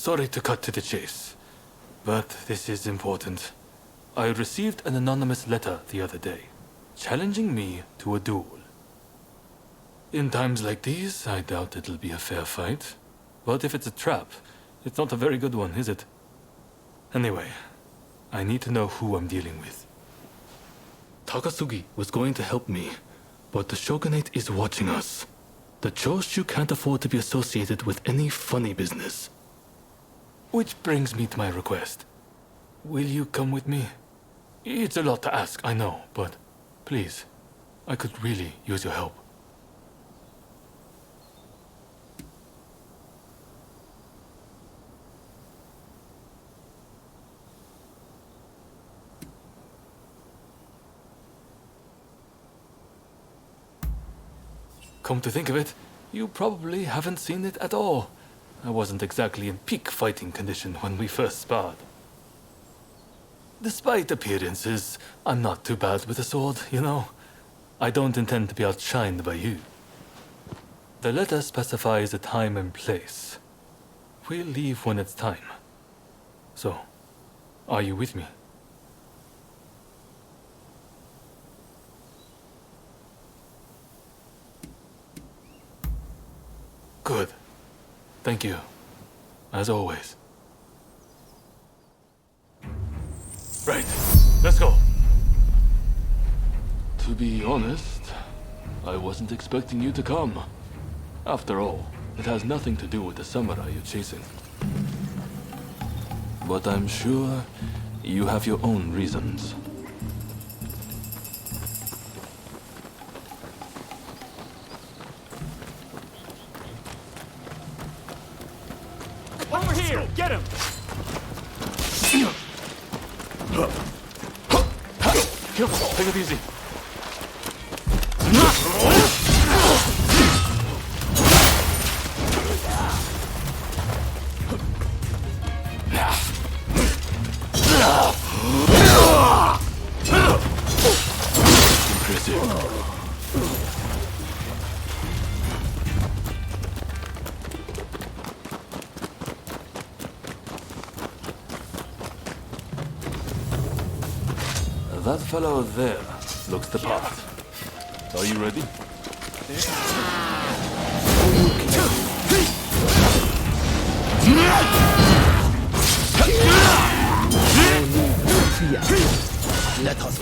Sorry to cut to the chase, but this is important. I received an anonymous letter the other day, challenging me to a duel. In times like these, I doubt it'll be a fair fight. But if it's a trap, it's not a very good one, is it? Anyway, I need to know who I'm dealing with. Takasugi was going to help me, but the Shogunate is watching us. The Choshu can't afford to be associated with any funny business. Which brings me to my request. Will you come with me? It's a lot to ask, I know, but please, I could really use your help. Come to think of it, you probably haven't seen it at all. I wasn't exactly in peak fighting condition when we first sparred. Despite appearances, I'm not too bad with a sword, you know. I don't intend to be outshined by you. The letter specifies a time and place. We'll leave when it's time. So, are you with me? Good. Thank you. As always. Right. Let's go. To be honest, I wasn't expecting you to come. After all, it has nothing to do with the samurai you're chasing. But I'm sure you have your own reasons. Over here! Get him! Careful, take it easy. Impressive. That fellow there looks the part. Are you ready? Let us.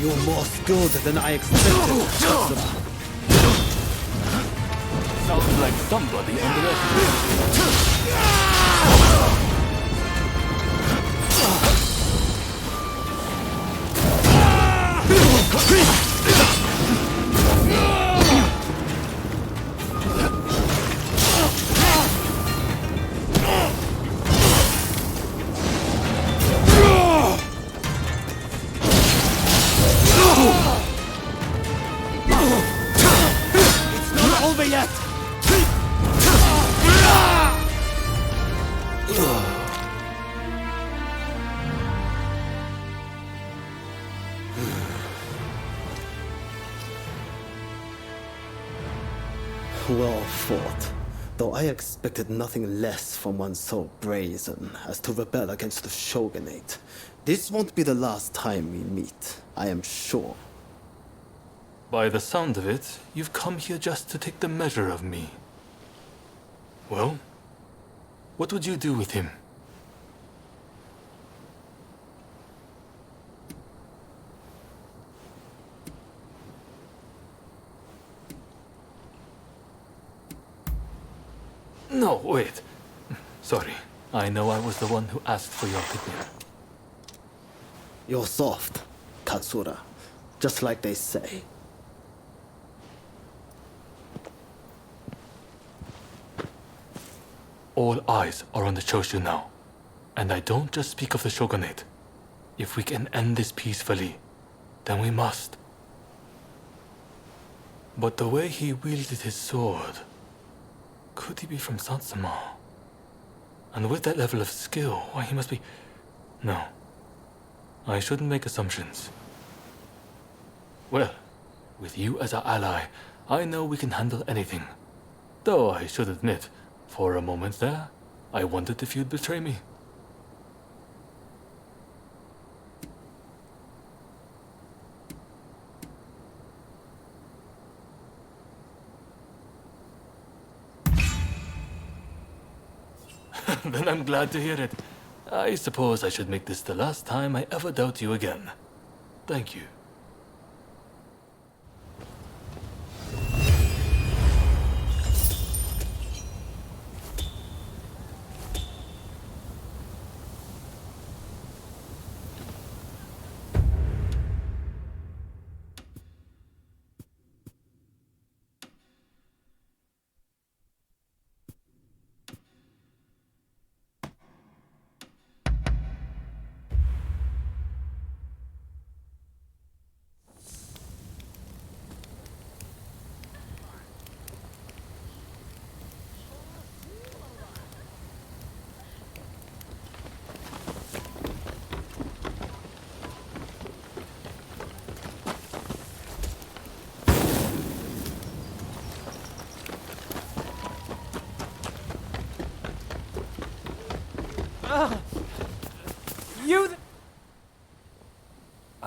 You're more skilled than I expected. Sounds like somebody underestimated It's not over yet. Well fought. Though I expected nothing less from one so brazen as to rebel against the Shogunate. This won't be the last time we meet, I am sure. By the sound of it, you've come here just to take the measure of me. Well, what would you do with him? No, wait. Sorry. I know I was the one who asked for your opinion. You're soft, Katsura. just like they say. All eyes are on the Choshu now. And I don't just speak of the shogunate. If we can end this peacefully, then we must. But the way he wielded his sword, could he be from Satsuma? And with that level of skill, why he must be... No. I shouldn't make assumptions. Well, with you as our ally, I know we can handle anything. Though I should admit, for a moment there, I wondered if you'd betray me. Then I'm glad to hear it. I suppose I should make this the last time I ever doubt you again. Thank you.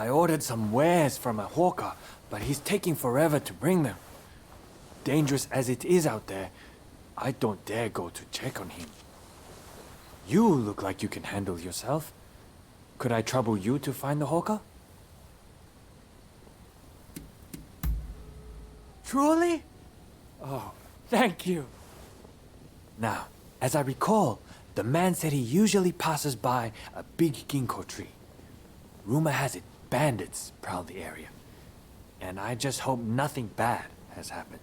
I ordered some wares from a hawker, but he's taking forever to bring them. Dangerous as it is out there, I don't dare go to check on him. You look like you can handle yourself. Could I trouble you to find the hawker? Truly? Oh, thank you. Now, as I recall, the man said he usually passes by a big ginkgo tree. Rumor has it bandits prowl the area, and I just hope nothing bad has happened.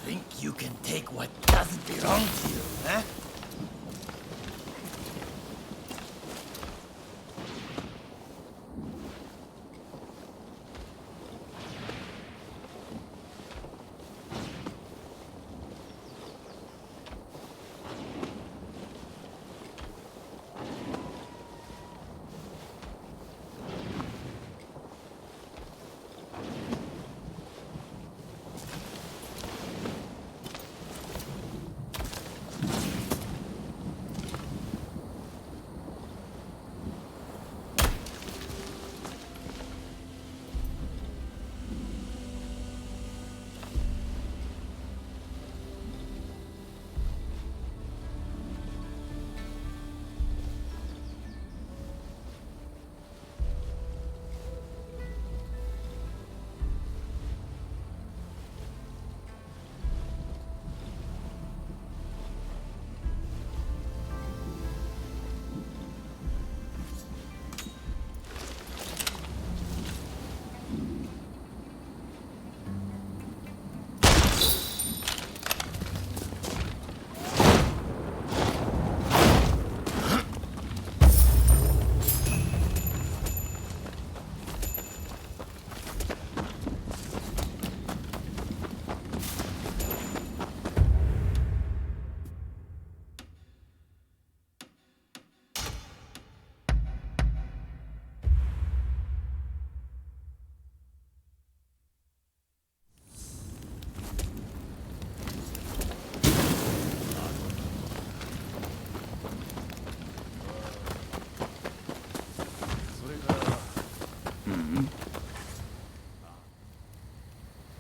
Think you can take what doesn't belong to you, huh?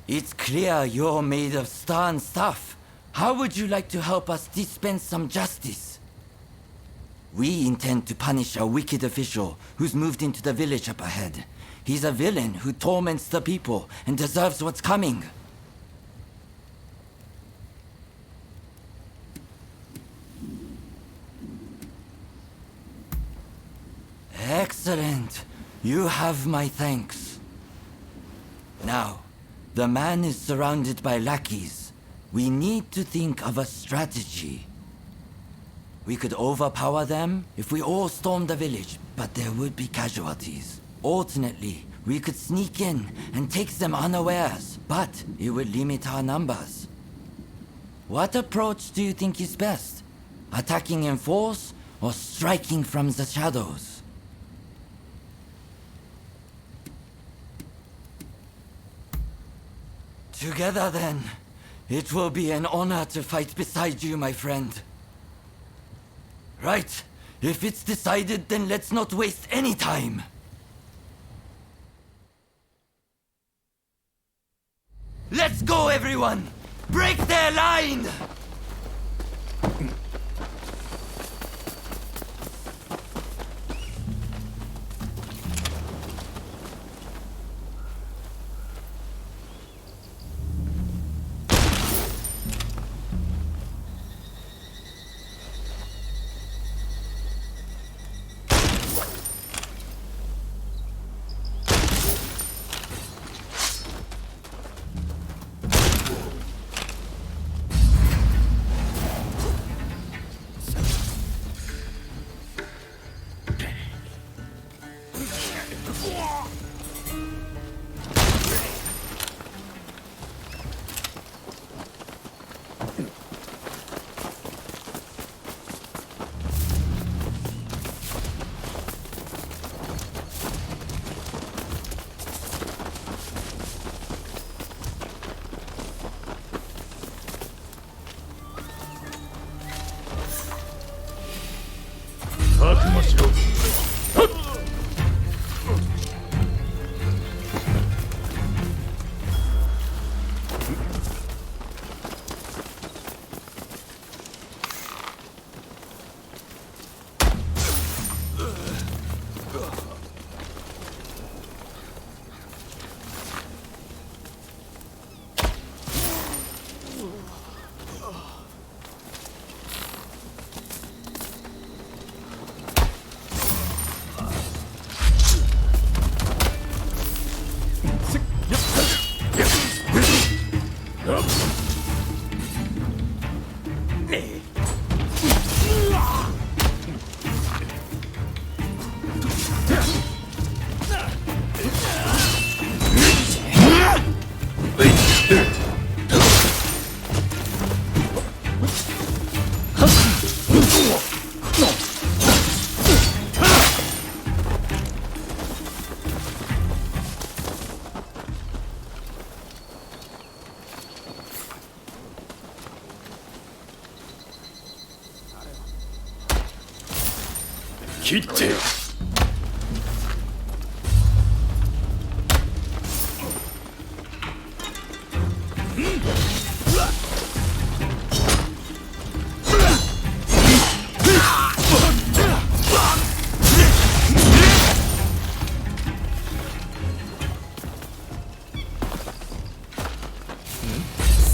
It's clear you're made of stern stuff. How would you like to help us dispense some justice? We intend to punish a wicked official who's moved into the village up ahead. He's a villain who torments the people and deserves what's coming. Excellent. You have my thanks. Now, the man is surrounded by lackeys. We need to think of a strategy. We could overpower them if we all stormed the village, but there would be casualties. Alternately, We could sneak in and take them unawares, but it would limit our numbers. What approach do you think is best? Attacking in force or striking from the shadows? Together then. It will be an honor to fight beside you, my friend. Right. If it's decided, then let's not waste any time. Let's go, everyone! Break their line!切って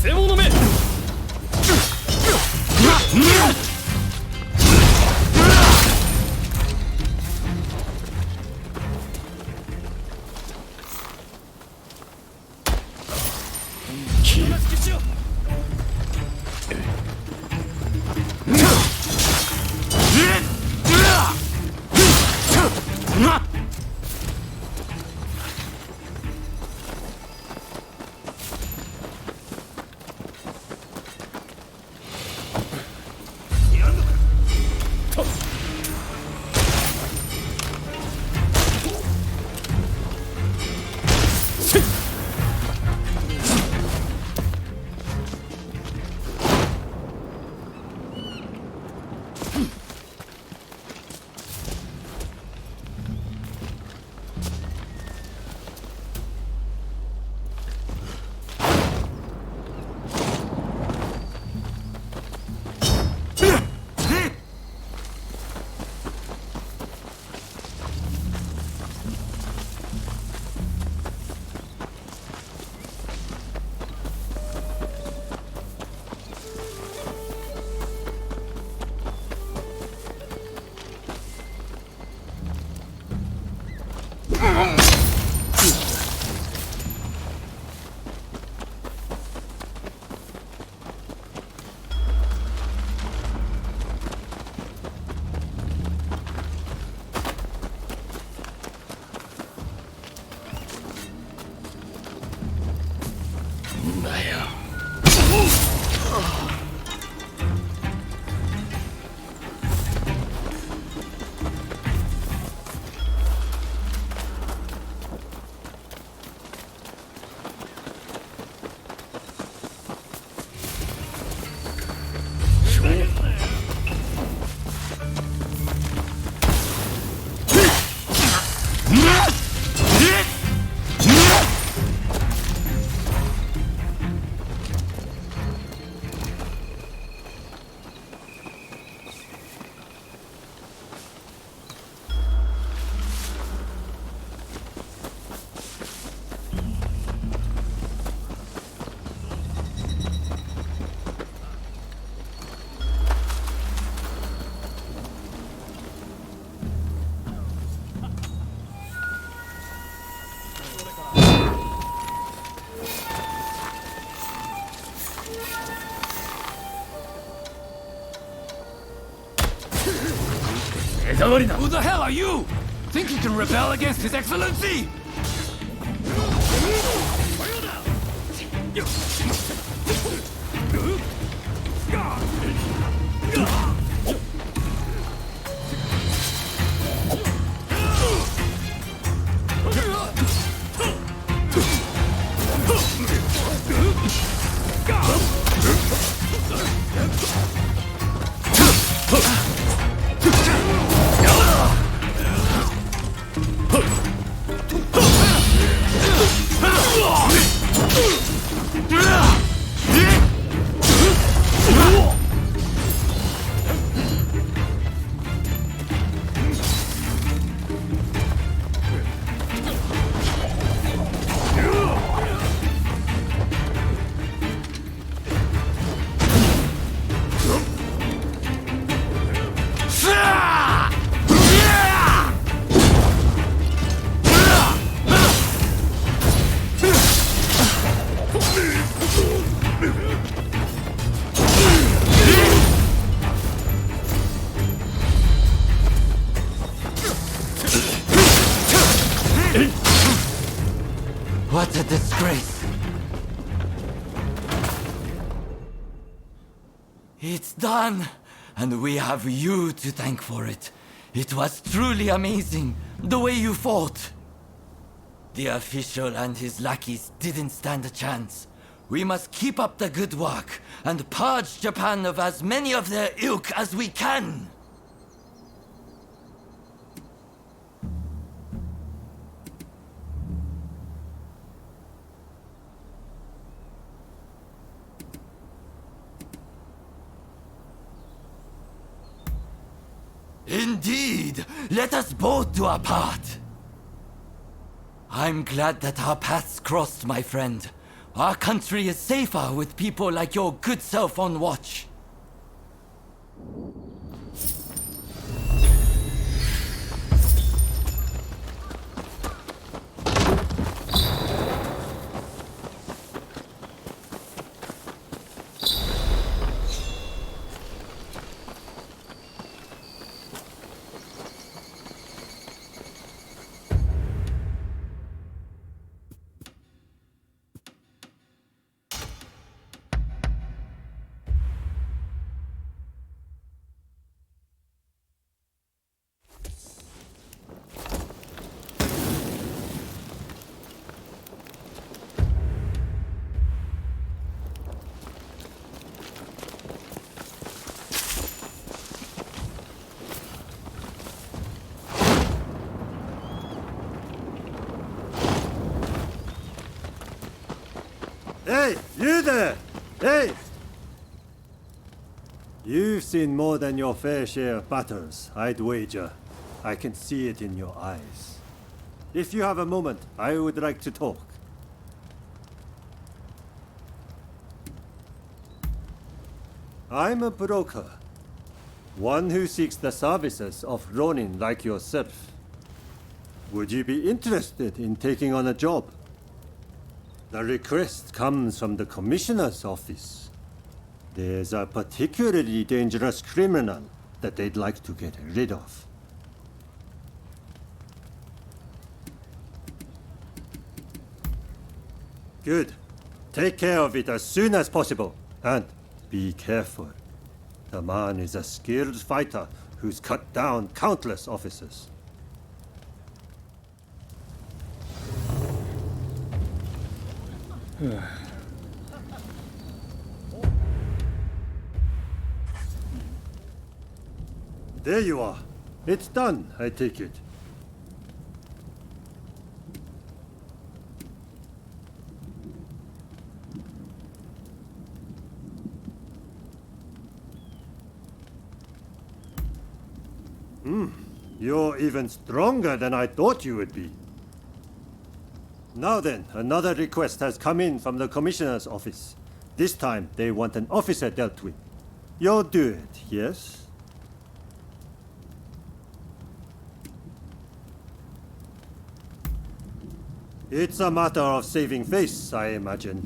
背物目だよ。Who the hell are you? Think you can rebel against His Excellency? What a disgrace. It's done, and we have you to thank for it. It was truly amazing, the way you fought. The official and his lackeys didn't stand a chance. We must keep up the good work and purge Japan of as many of their ilk as we can. Indeed! Let us both do our part! I'm glad that our paths crossed, my friend. Our country is safer with people like your good self on watch. Hey, you there! Hey! You've seen more than your fair share of battles, I'd wager. I can see it in your eyes. If you have a moment, I would like to talk. I'm a broker. One who seeks the services of Ronin like yourself. Would you be interested in taking on a job? The request comes from the Commissioner's office. There's a particularly dangerous criminal that they'd like to get rid of. Good. Take care of it as soon as possible, and be careful. The man is a skilled fighter who's cut down countless officers. There you are. It's done, I take it. You're even stronger than I thought you would be. Now then, another request has come in from the Commissioner's office. This time, they want an officer dealt with. You'll do it, yes? It's a matter of saving face, I imagine.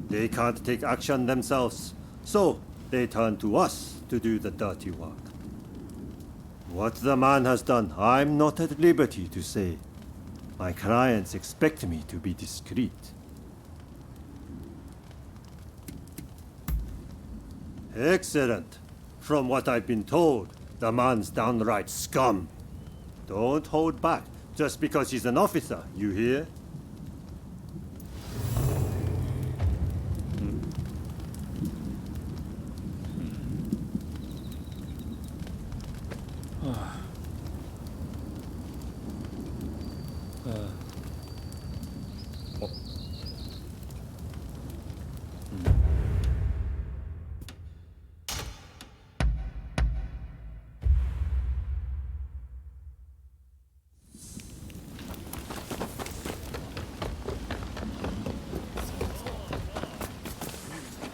They can't take action themselves, so they turn to us to do the dirty work. What the man has done, I'm not at liberty to say. My clients expect me to be discreet. Excellent. From what I've been told, the man's downright scum. Don't hold back just because he's an officer, you hear?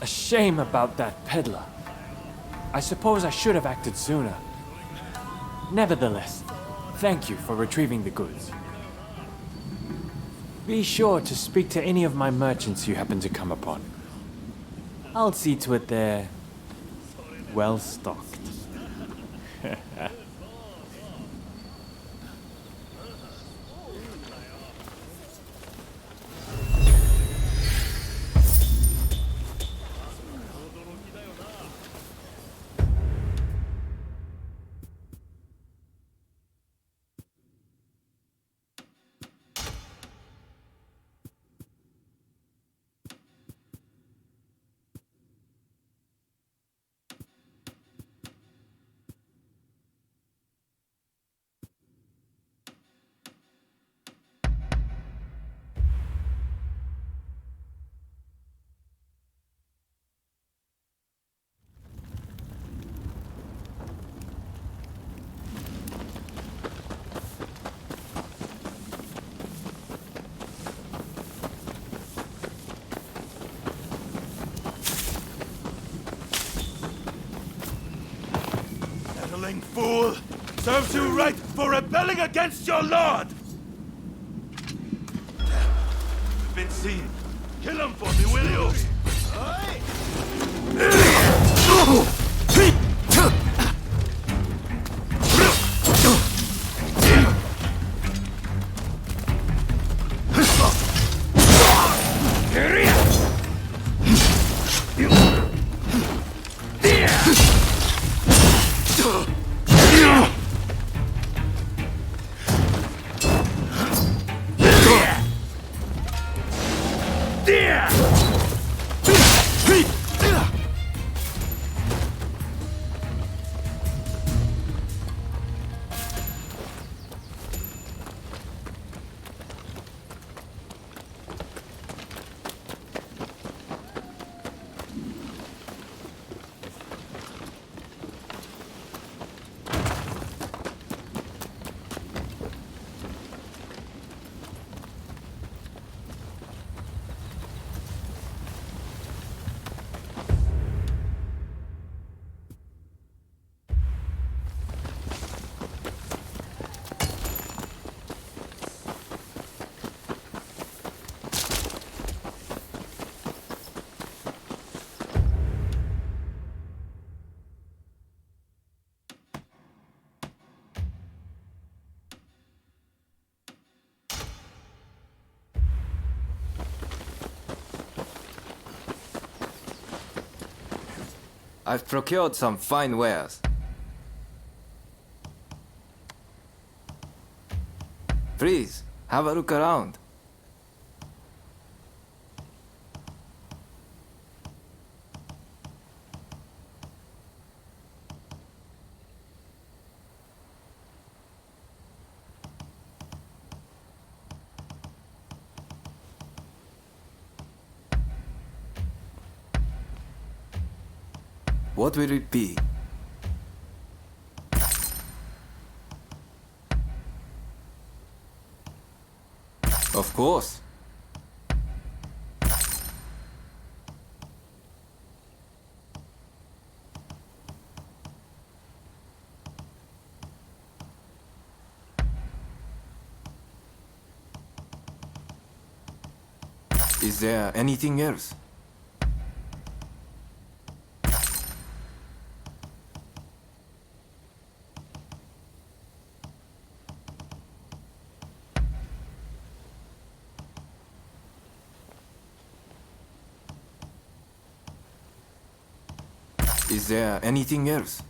A shame about that peddler. I suppose I should have acted sooner. Nevertheless, thank you for retrieving the goods. Be sure to speak to any of my merchants you happen to come upon. I'll see to it they're well stocked. Fool! Serves you right for rebelling against your lord! We've been seen. Kill him for me, will you? I've procured some fine wares. Please, have a look around. What will it be? Of course. Is there anything else? Is there anything else?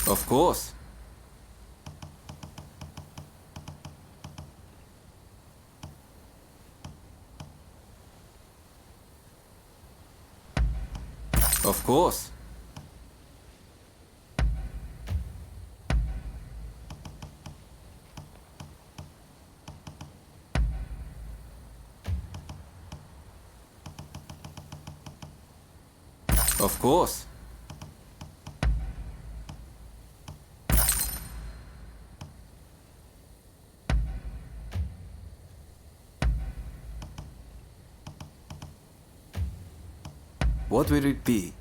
Of course. Of course. Of course. What will it be?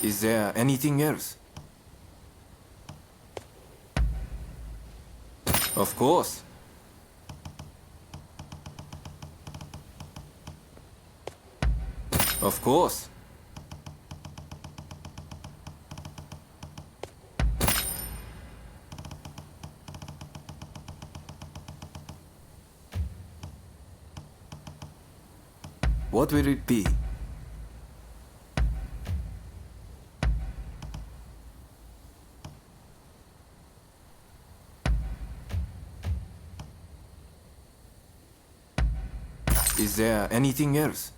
Is there anything else? Of course. Of course. What will it be? Is there anything else?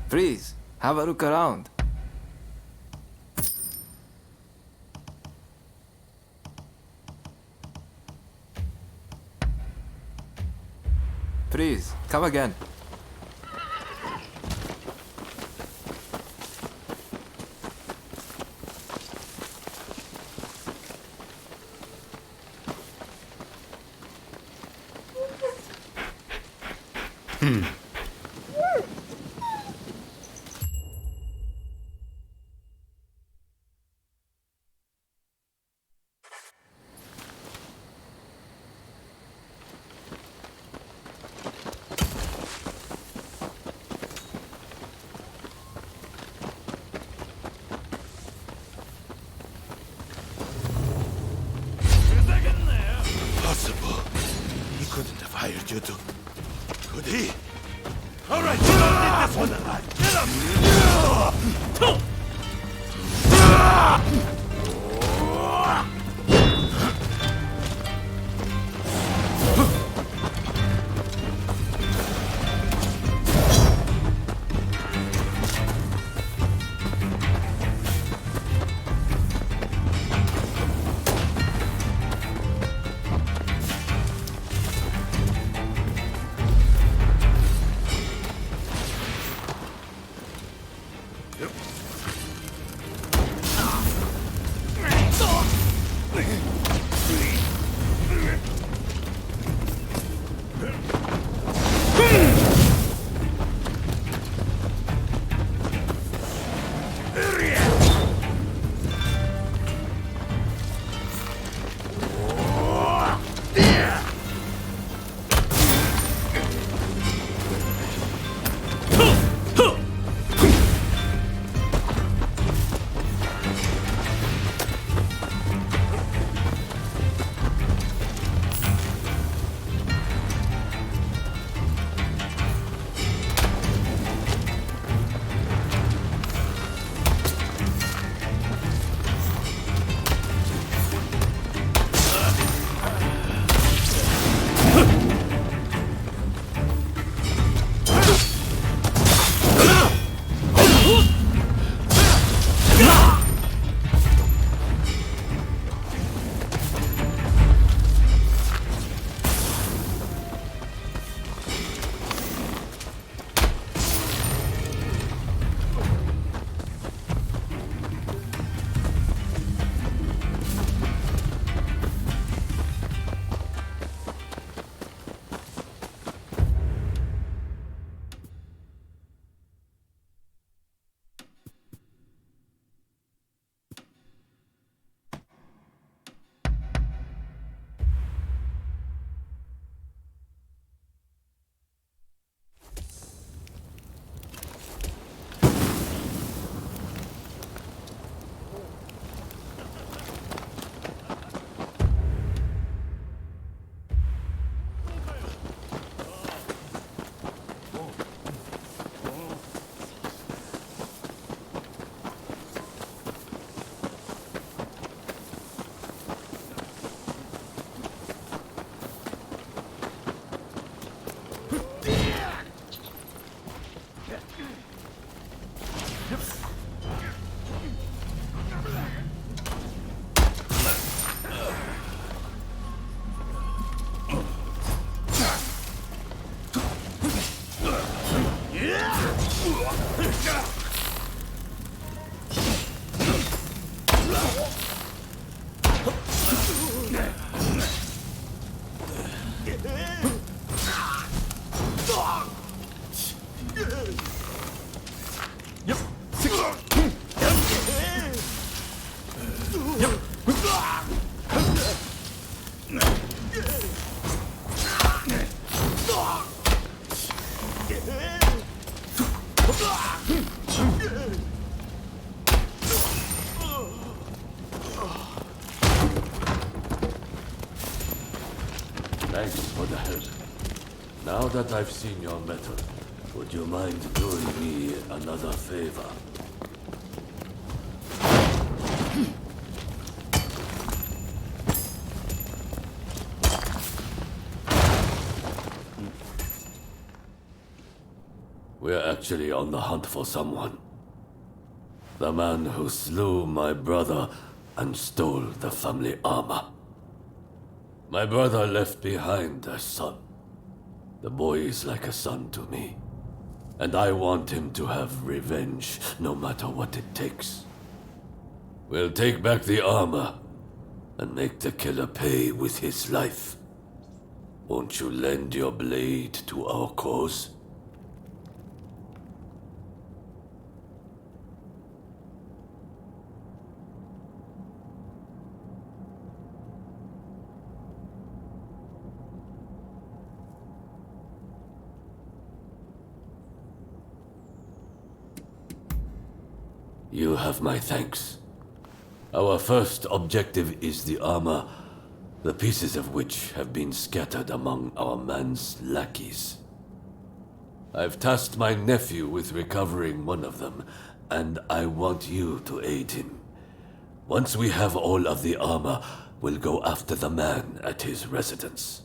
Please, have a look around. Please, come again. Impossible. He couldn't have hired you to... Could he? All right, you don't need this one alive. Get up! Now that I've seen your metal, would you mind doing me another favor? We're actually on the hunt for someone. The man who slew my brother and stole the family armor. My brother left behind a son. The boy is like a son to me. And I want him to have revenge, no matter what it takes. We'll take back the armor and make the killer pay with his life. Won't you lend your blade to our cause? You have my thanks. Our first objective is the armor, the pieces of which have been scattered among our man's lackeys. I've tasked my nephew with recovering one of them, and I want you to aid him. Once we have all of the armor, we'll go after the man at his residence.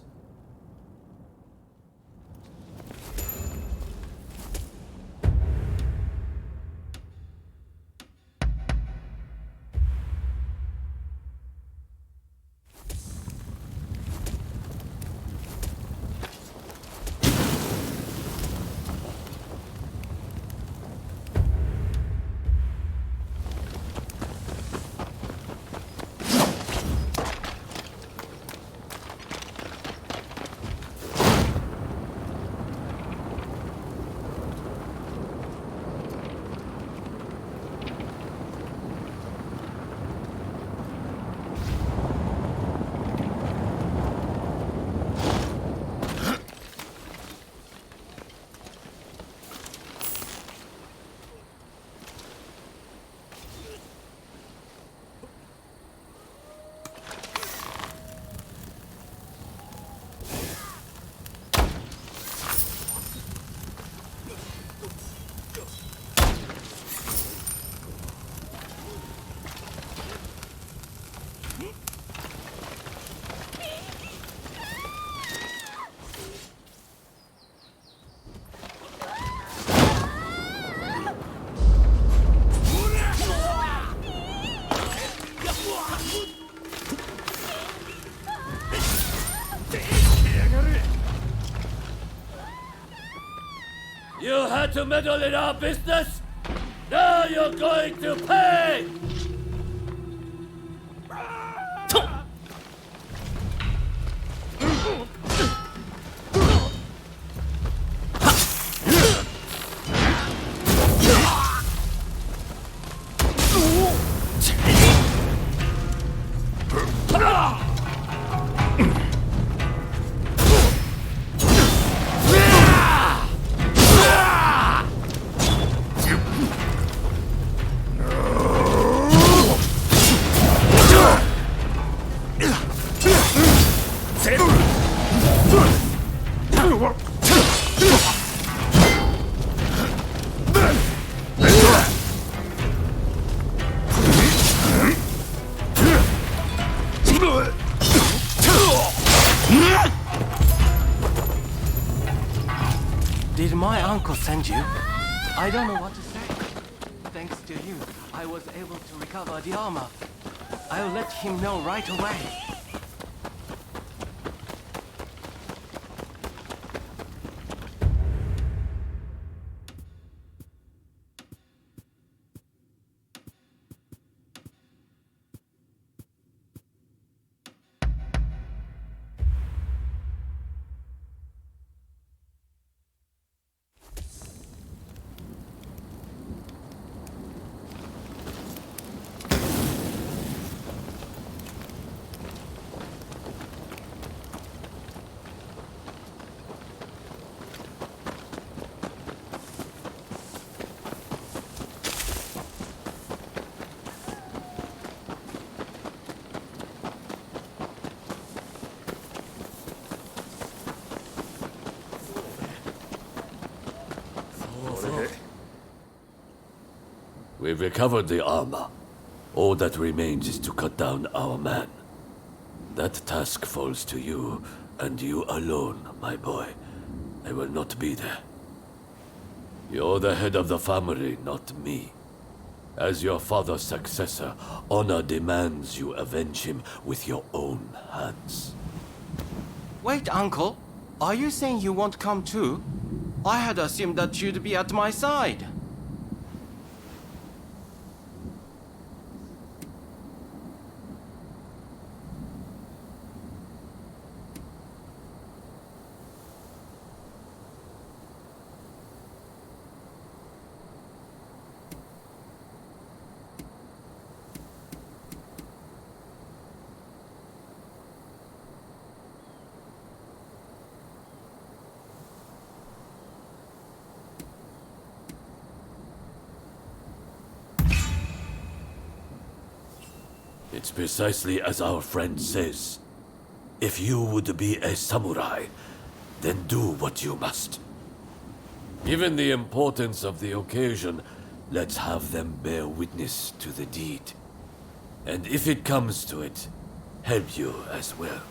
You had to meddle in our business? Now you're going to pay! Did my uncle send you? I don't know what to say. Thanks to you, I was able to recover the armor. I'll let him know right away. We've recovered the armor. All that remains is to cut down our man. That task falls to you, and you alone, my boy. I will not be there. You're the head of the family, not me. As your father's successor, honor demands you avenge him with your own hands. Wait, Uncle. Are you saying you won't come too? I had assumed that you'd be at my side. It's precisely as our friend says. If you would be a samurai, then do what you must. Given the importance of the occasion, let's have them bear witness to the deed. And if it comes to it, help you as well.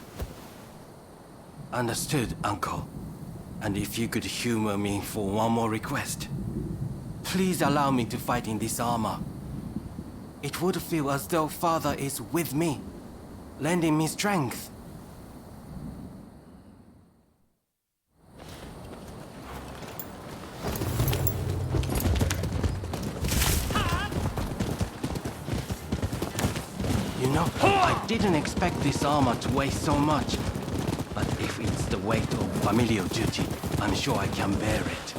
Understood, Uncle. And if you could humor me for one more request. Please allow me to fight in this armor. It would feel as though Father is with me, lending me strength. You know, I didn't expect this armor to weigh so much. But if it's the weight of familial duty, I'm sure I can bear it.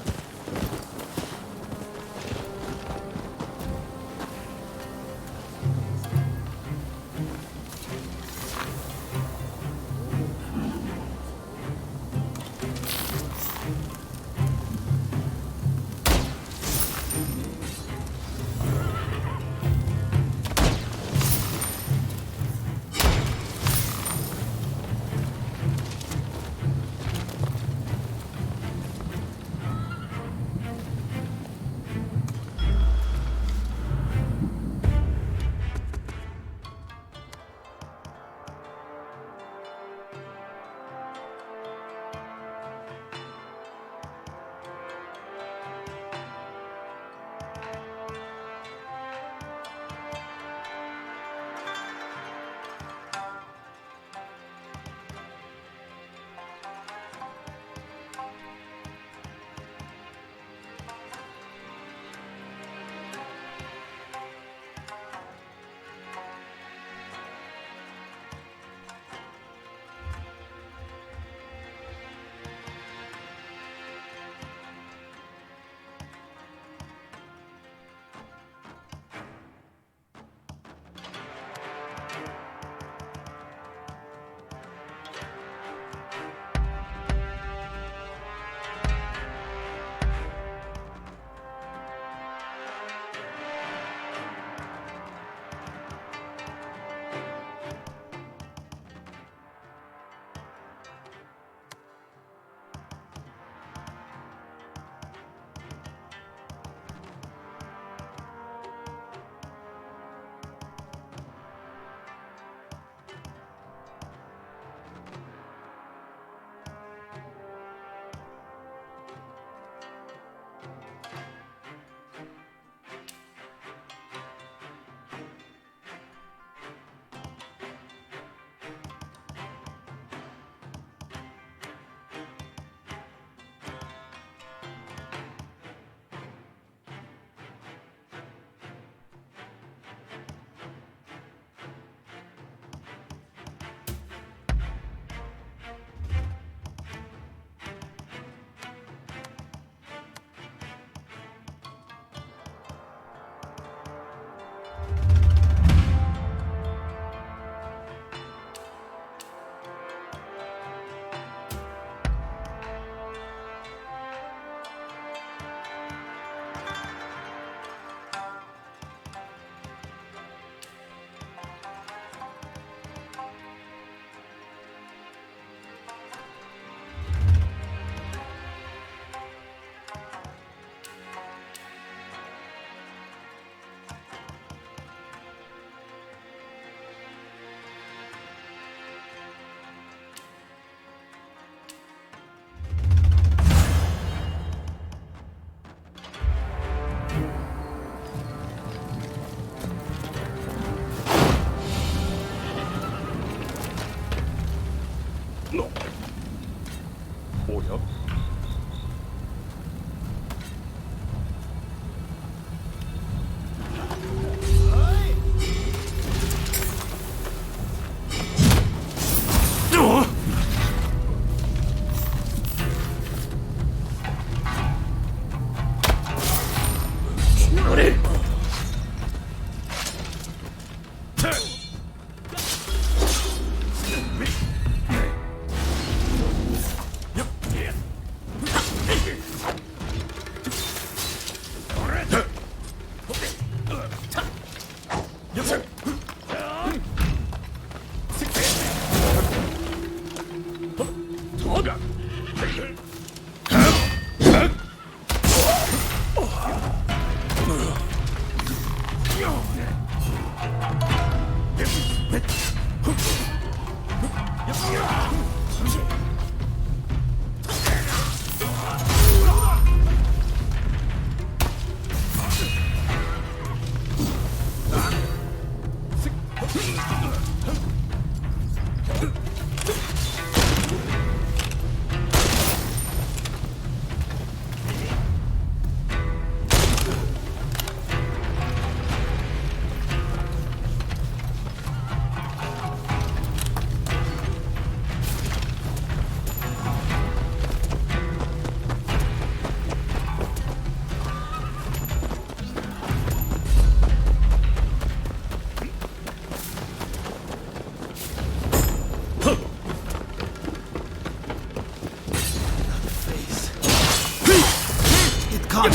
You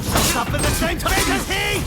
shall suffer the same fate as he!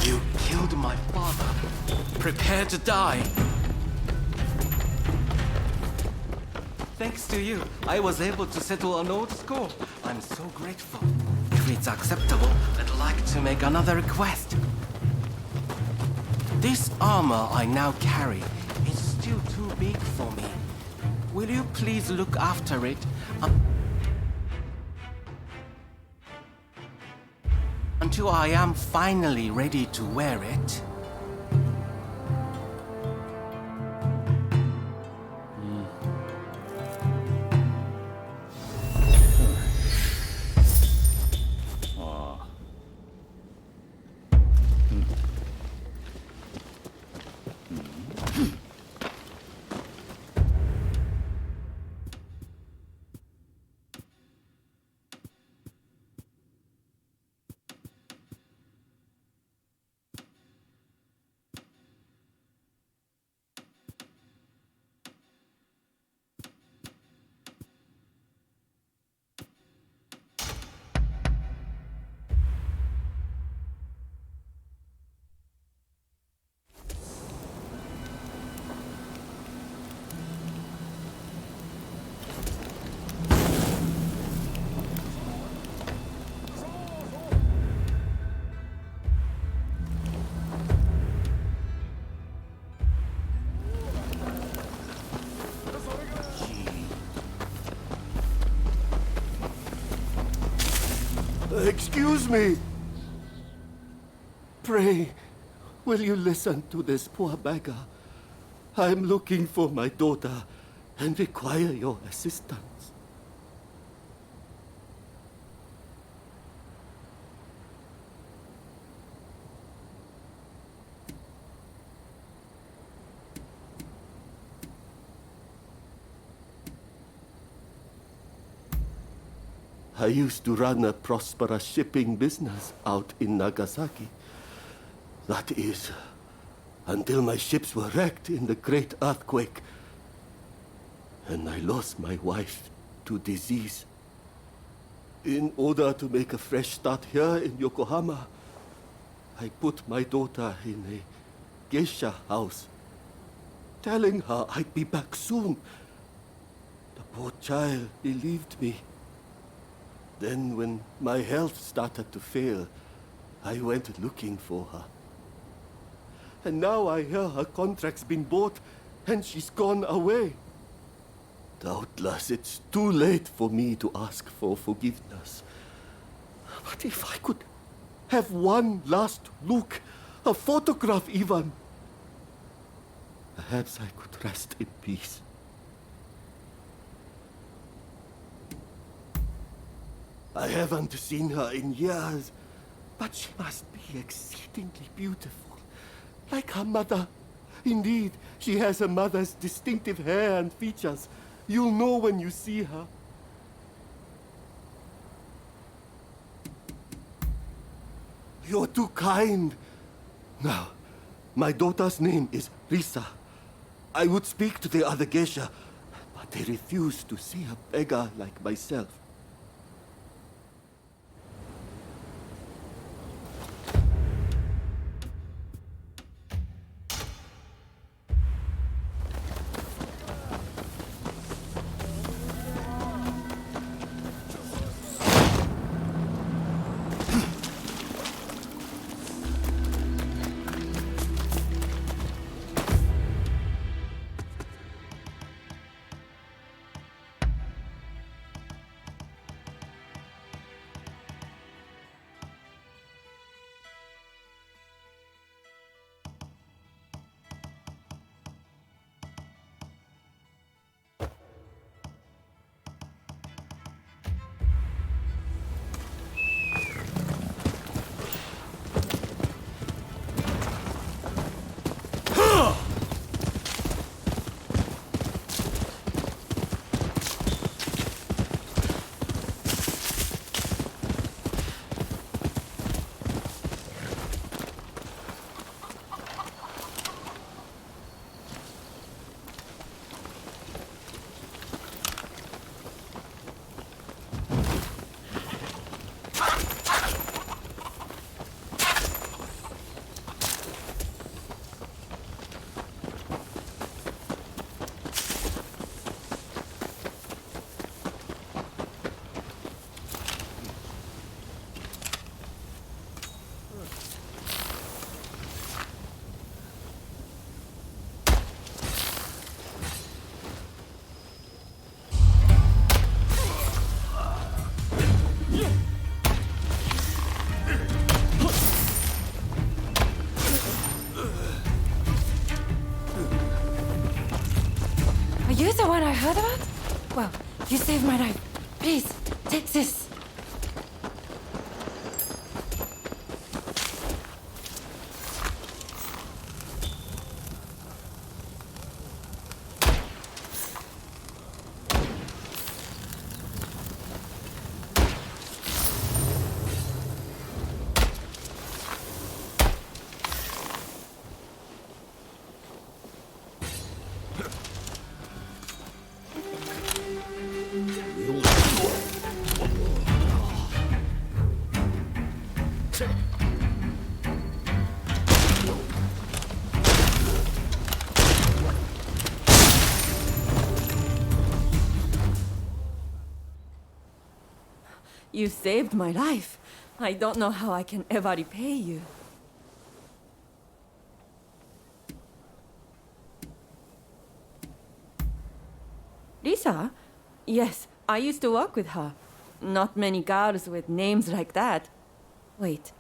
You killed my father. Prepare to die. Thanks to you, I was able to settle an old score. I'm so grateful. If it's acceptable, I'd like to make another request. This armor I now carry is still too big for me. Will you please look after it until I am finally ready to wear it? Excuse me. Pray, will you listen to this poor beggar? I'm looking for my daughter and require your assistance. I used to run a prosperous shipping business out in Nagasaki. That is, until my ships were wrecked in the great earthquake, and I lost my wife to disease. In order to make a fresh start here in Yokohama, I put my daughter in a geisha house, telling her I'd be back soon. The poor child believed me. Then, when my health started to fail, I went looking for her. And now I hear her contract's been bought and she's gone away. Doubtless it's too late for me to ask for forgiveness. But if I could have one last look, a photograph even, perhaps I could rest in peace. I haven't seen her in years, but she must be exceedingly beautiful, like her mother. Indeed, she has her mother's distinctive hair and features. You'll know when you see her. You're too kind. Now, my daughter's name is Risa. I would speak to the other geisha, but they refuse to see a beggar like myself. heard about? Well, you saved my life. Please, take this. You saved my life. I don't know how I can ever repay you. Lisa? Yes, I used to work with her. Not many girls with names like that. Wait,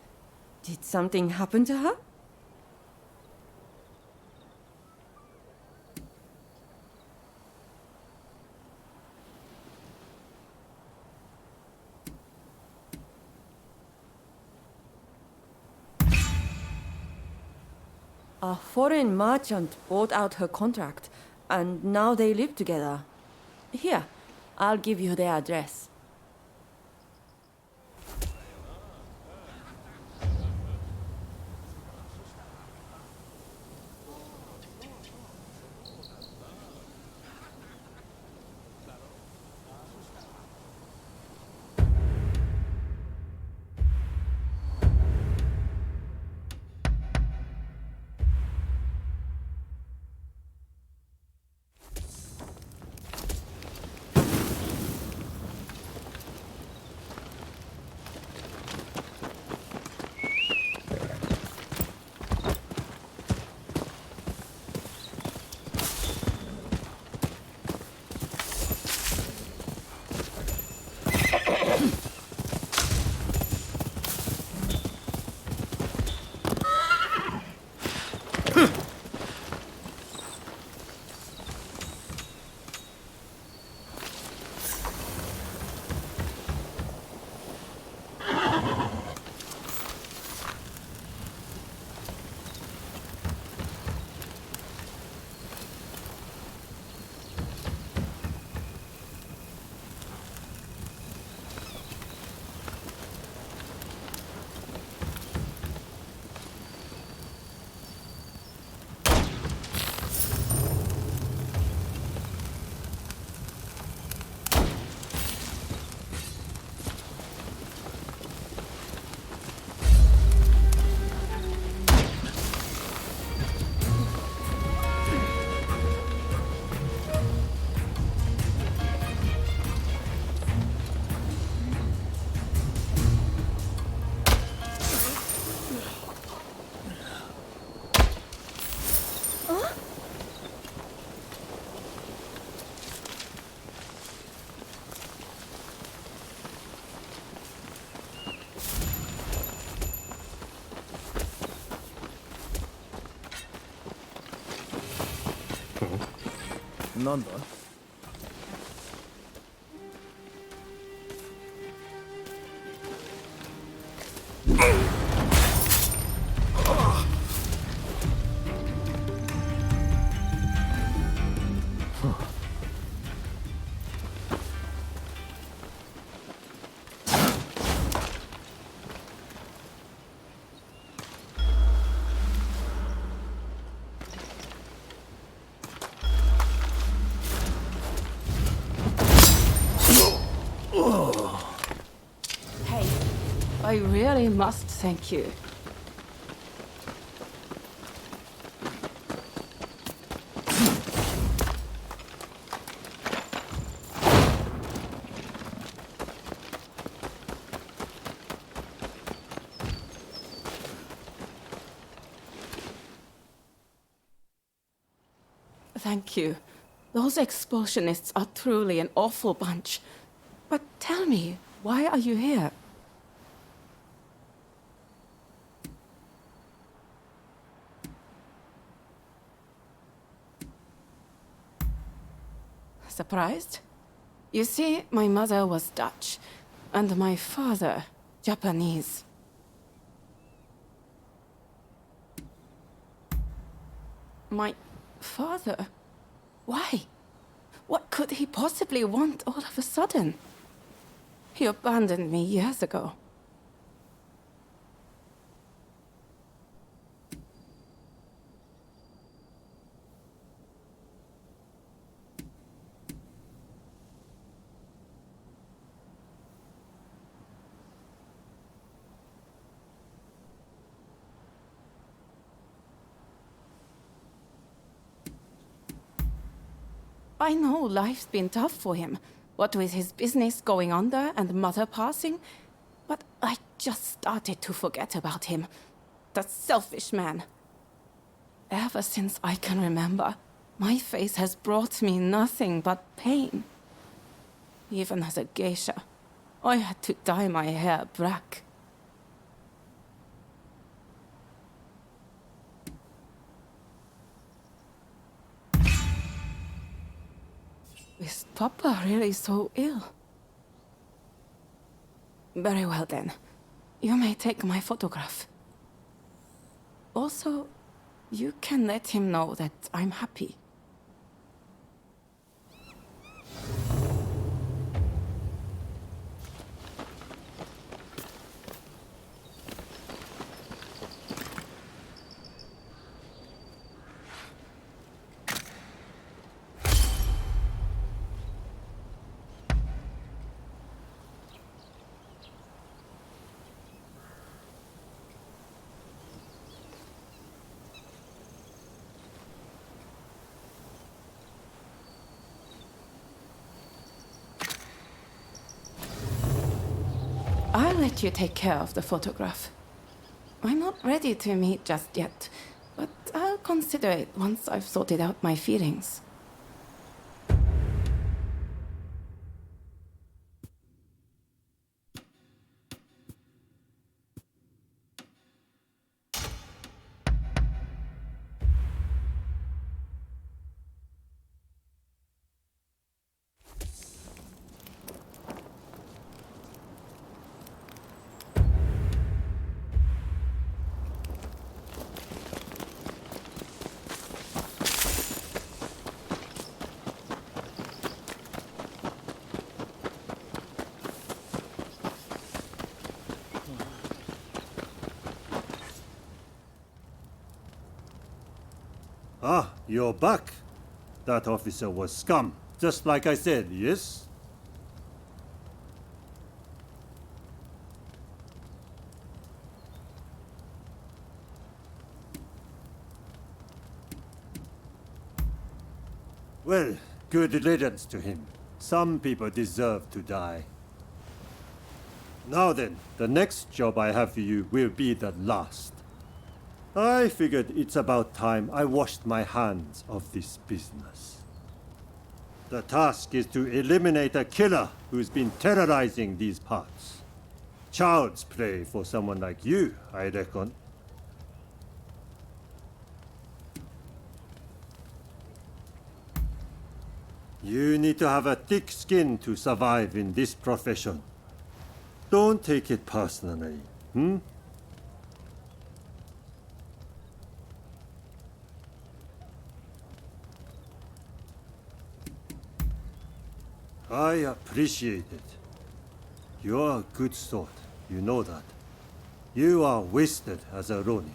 did something happen to her? A foreign merchant bought out her contract, and now they live together. Here, I'll give you their address. Nanda? Hey, I really must thank you. Thank you. Those expulsionists are truly an awful bunch. But tell me, why are you here? surprised? You see, my mother was Dutch, and my father, Japanese. My father? Why? What could he possibly want all of a sudden? He abandoned me years ago. I know life's been tough for him, what with his business going under and mother passing, but I just started to forget about him. That selfish man. Ever since I can remember, my face has brought me nothing but pain. Even as a geisha, I had to dye my hair black. Is Papa really so ill? Very well then. You may take my photograph. Also, you can let him know that I'm happy. I'll let you take care of the photograph. I'm not ready to meet just yet, but I'll consider it once I've sorted out my feelings. Ah, you're back. That officer was scum, just like I said, yes? Well, good riddance to him. Some people deserve to die. Now then, the next job I have for you will be the last. I figured it's about time I washed my hands of this business. The task is to eliminate a killer who's been terrorizing these parts. Child's play for someone like you, I reckon. You need to have a thick skin to survive in this profession. Don't take it personally, hmm? I appreciate it. You're a good sort, you know that. You are wasted as a Ronin.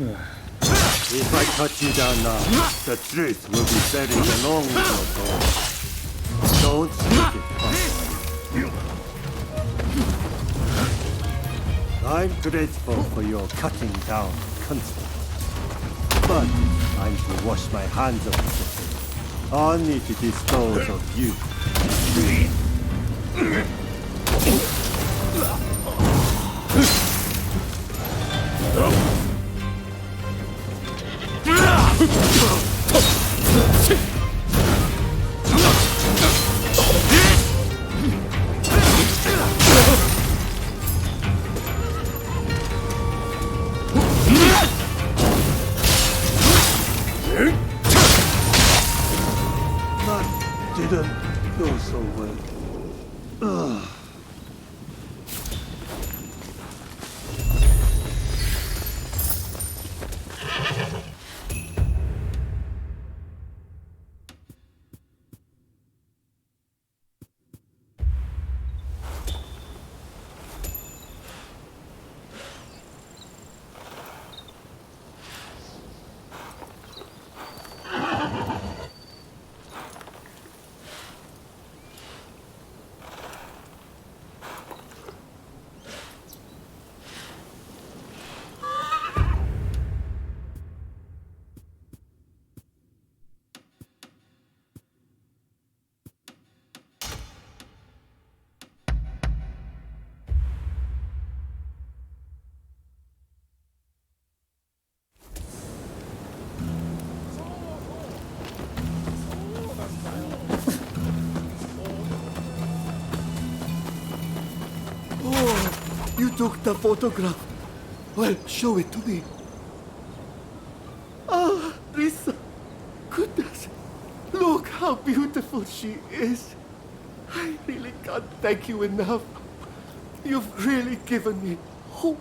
If I cut you down now, the truth will be buried along with your thoughts. Don't sneak it past me. I'm grateful for your cutting down concept. But it's time to wash my hands of this. I need to dispose of you. That didn't go so well. Ugh. You took the photograph. Well, show it to me. Ah, Risa. Goodness. Look how beautiful she is. I really can't thank you enough. You've really given me hope.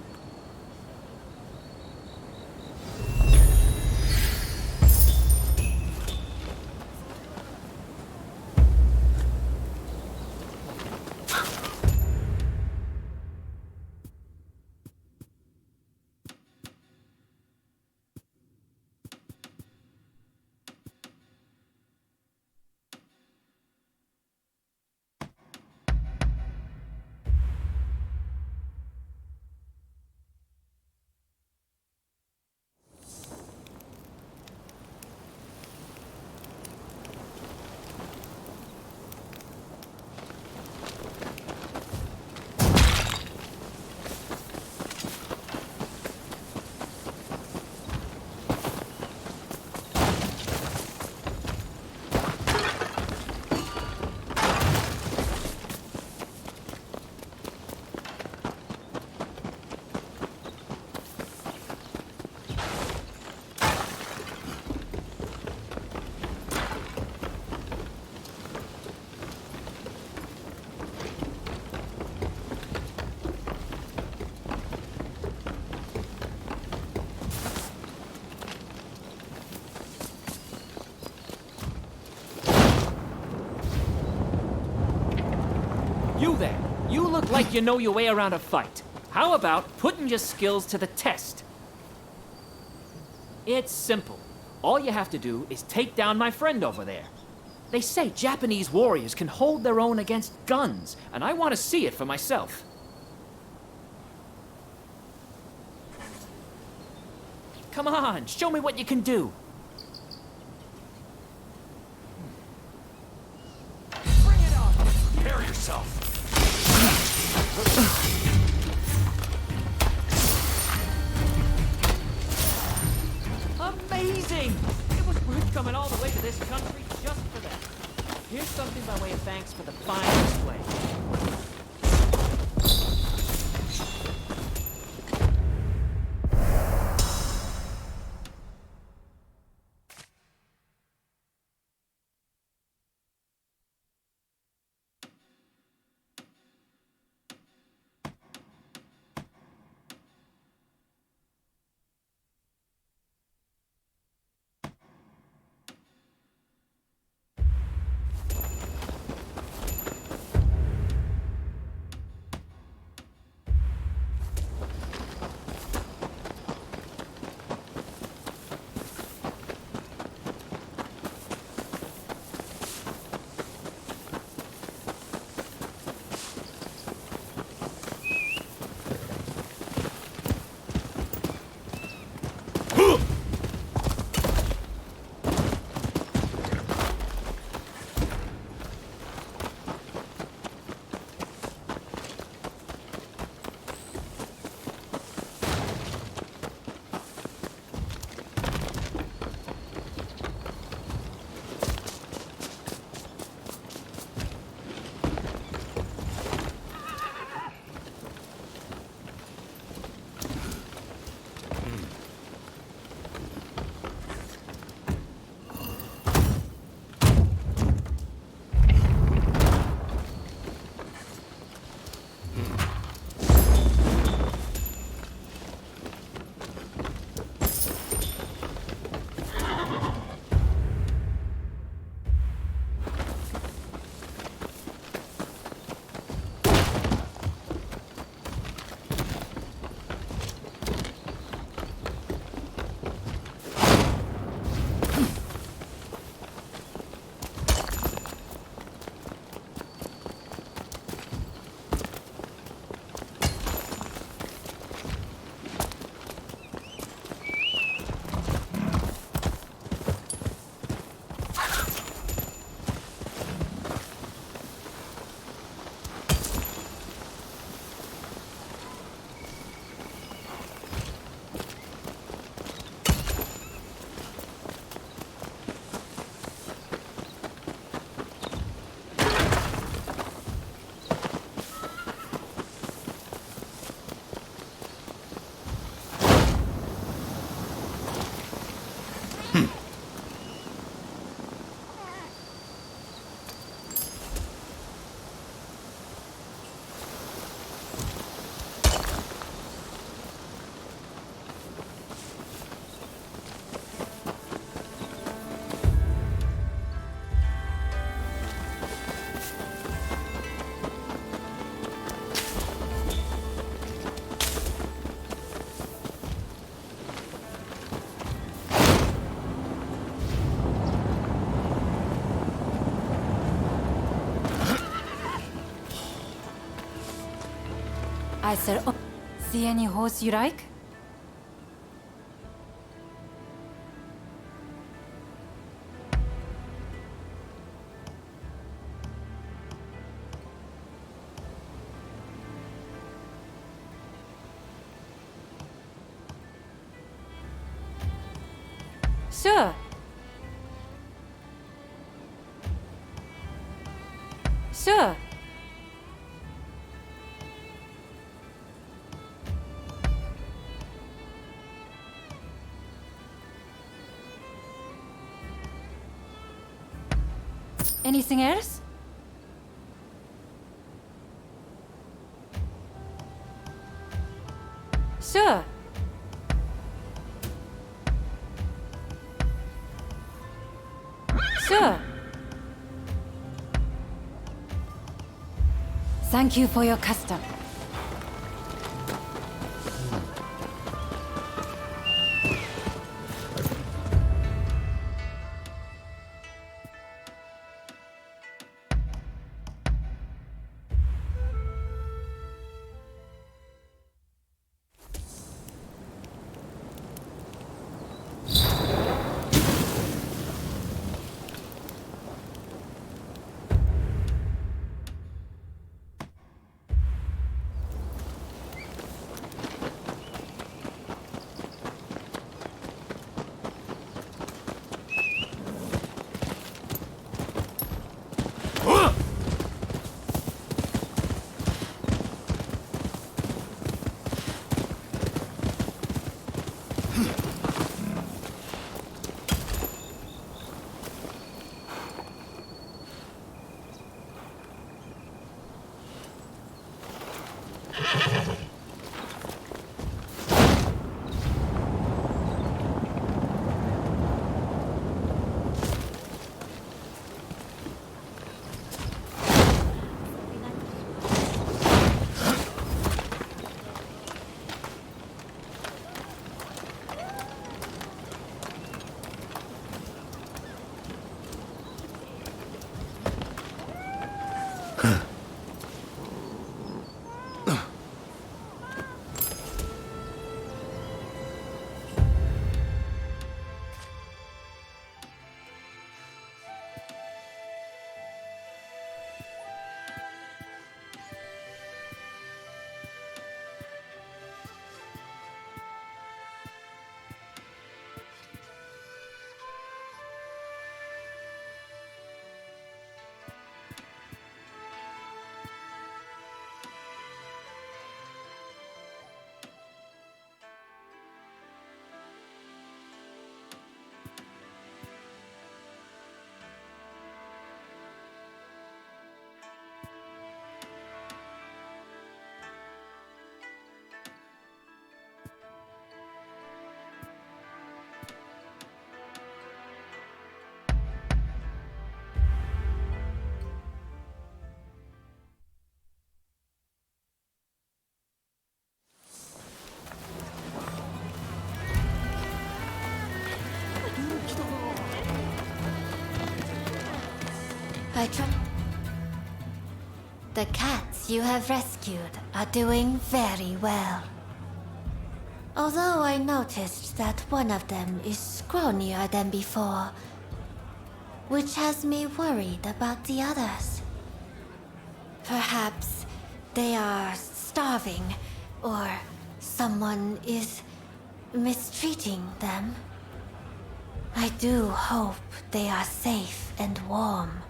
You there, you look like you know your way around a fight. How about putting your skills to the test? It's simple. All you have to do is take down my friend over there. They say Japanese warriors can hold their own against guns, and I want to see it for myself. Come on, show me what you can do. Bring it on! Prepare yourself. Amazing! It was worth coming all the way to this country just for that. Here's something by way of thanks for the fine display. I said, oh, see any horse you like? Sure. Sure. Anything else? Sure. Sure. Thank you for your custom. The cats you have rescued are doing very well. Although I noticed that one of them is scrawnier than before, which has me worried about the others. Perhaps they are starving, or someone is mistreating them. I do hope they are safe and warm.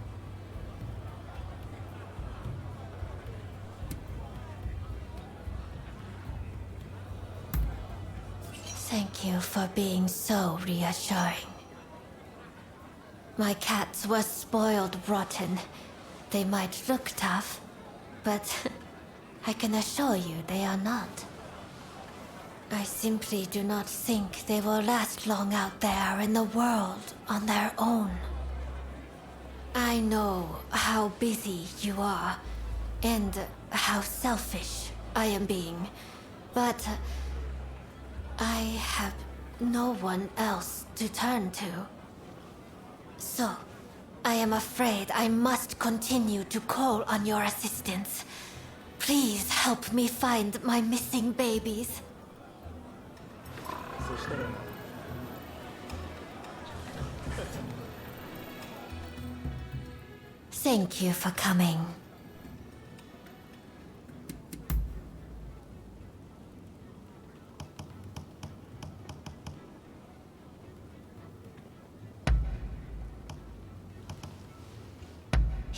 Thank you for being so reassuring. My cats were spoiled rotten. They might look tough, but I can assure you they are not. I simply do not think they will last long out there in the world on their own. I know how busy you are, and how selfish I am being, but I have no one else to turn to. So, I am afraid I must continue to call on your assistance. Please help me find my missing babies. Thank you for coming.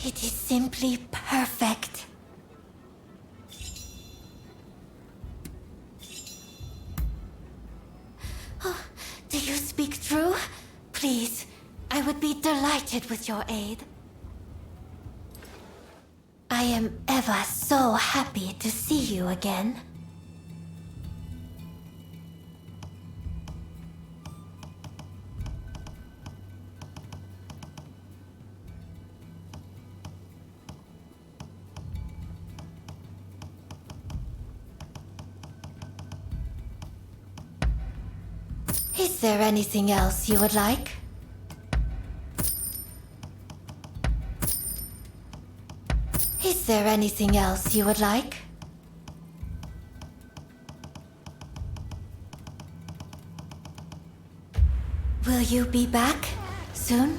It is simply perfect. Oh, do you speak true? Please, I would be delighted with your aid. I am ever so happy to see you again. Is there anything else you would like? Is there anything else you would like? Will you be back soon?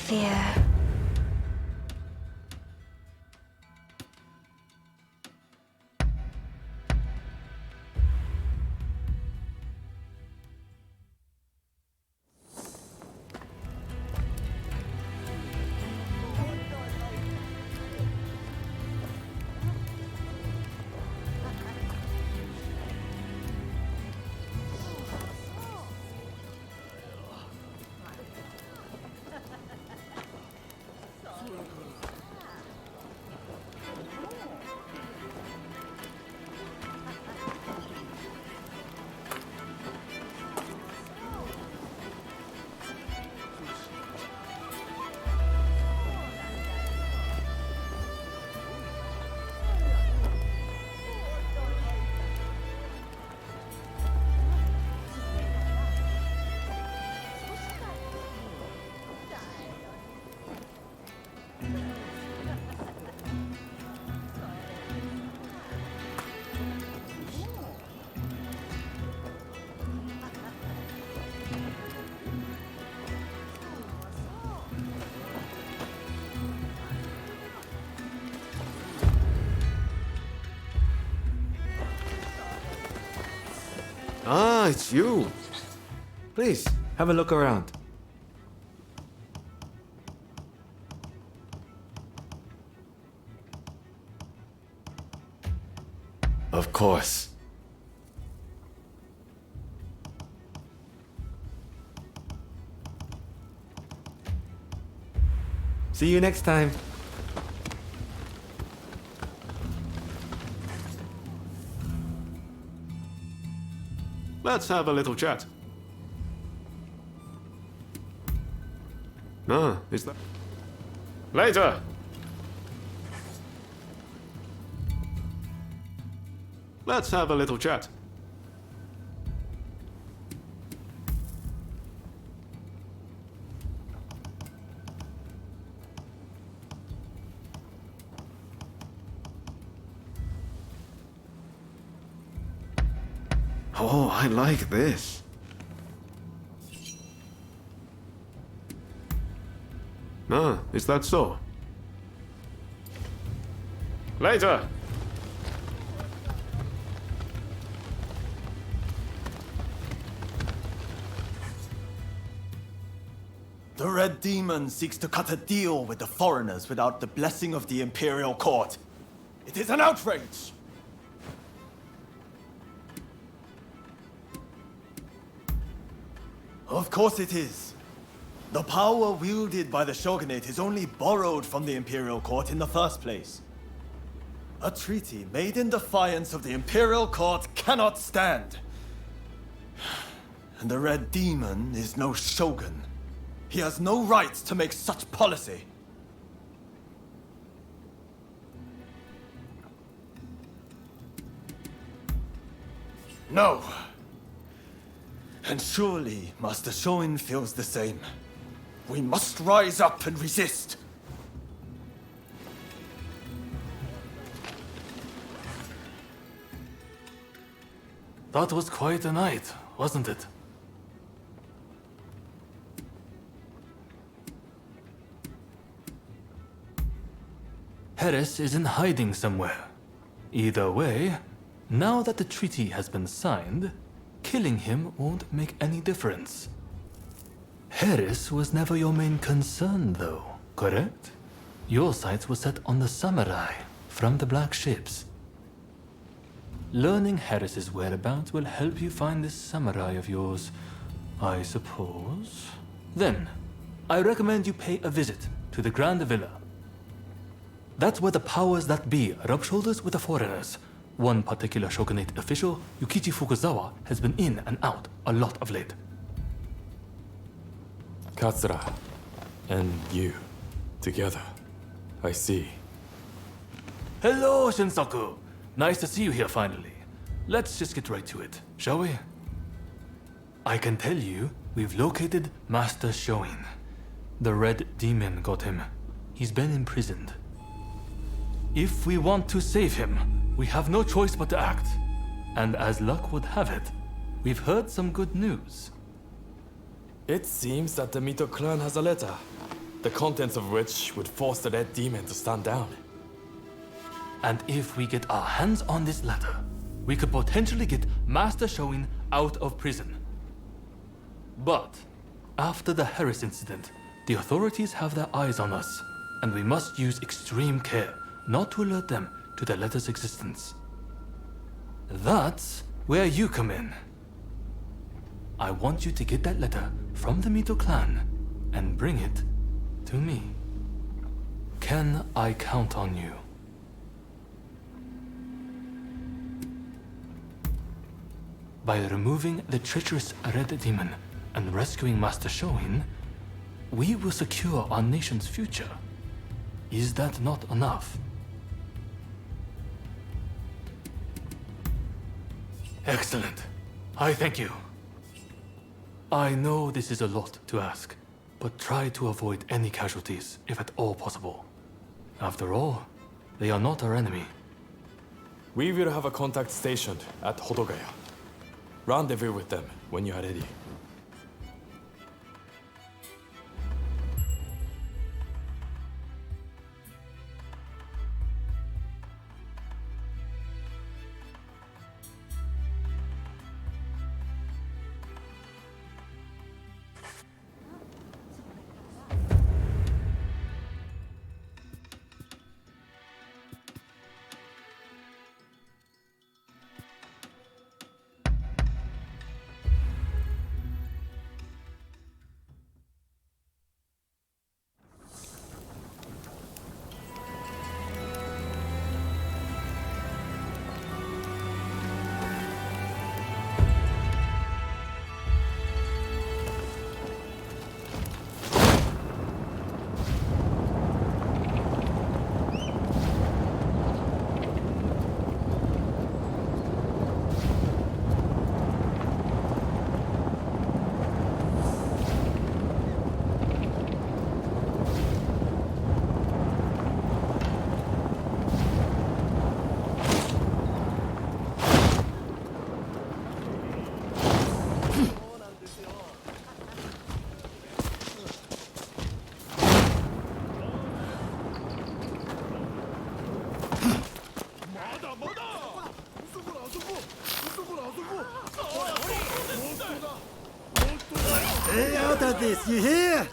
fear. Ah, it's you. Please, have a look around. Of course. See you next time. Let's have a little chat. Ah, is that... Later! Let's have a little chat. Oh, I like this. Ah, is that so? Later! The Red Demon seeks to cut a deal with the foreigners without the blessing of the Imperial Court. It is an outrage! Of course it is. The power wielded by the Shogunate is only borrowed from the Imperial Court in the first place. A treaty made in defiance of the Imperial Court cannot stand. And the Red Demon is no Shogun. He has no right to make such policy. No. And surely Master Shoin feels the same. We must rise up and resist. That was quite a night, wasn't it? Harris is in hiding somewhere. Either way, now that the treaty has been signed, killing him won't make any difference. Harris was never your main concern, though, correct? Your sights were set on the samurai from the Black Ships. Learning Harris's whereabouts will help you find this samurai of yours, I suppose. Then, I recommend you pay a visit to the Grand Villa. That's where the powers that be rub shoulders with the foreigners. One particular shogunate official, Yukichi Fukuzawa, has been in and out a lot of late. Katsura and you together. I see. Hello, Shinsaku. Nice to see you here finally. Let's just get right to it, shall we? I can tell you, we've located Master Shoin. The Red Demon got him. He's been imprisoned. If we want to save him, we have no choice but to act. And as luck would have it, we've heard some good news. It seems that the Mito clan has a letter. the contents of which would force the Red Demon to stand down. And if we get our hands on this letter, we could potentially get Master Shoin out of prison. But after the Harris incident, the authorities have their eyes on us, and we must use extreme care not to alert them to the letter's existence. That's where you come in. I want you to get that letter from the Mito clan and bring it to me. Can I count on you? By removing the treacherous Red Demon and rescuing Master Shoin, we will secure our nation's future. Is that not enough? Excellent. I thank you. I know this is a lot to ask, but try to avoid any casualties, if at all possible. After all, they are not our enemy. We will have a contact stationed at Hodogaya. Rendezvous with them when you are ready. Stay out of this, you hear?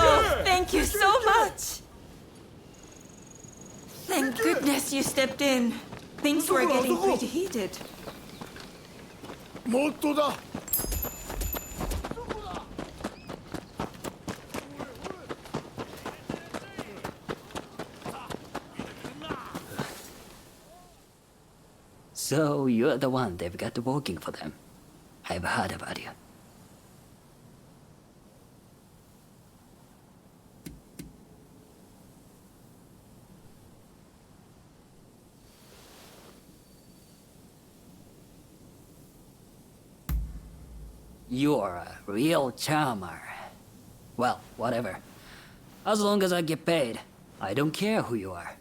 Oh, thank you so much! Thank goodness you stepped in. Things were getting pretty heated. So you're the one they've got working for them. I've heard about you. You're a real charmer. Well, whatever. As long as I get paid, I don't care who you are.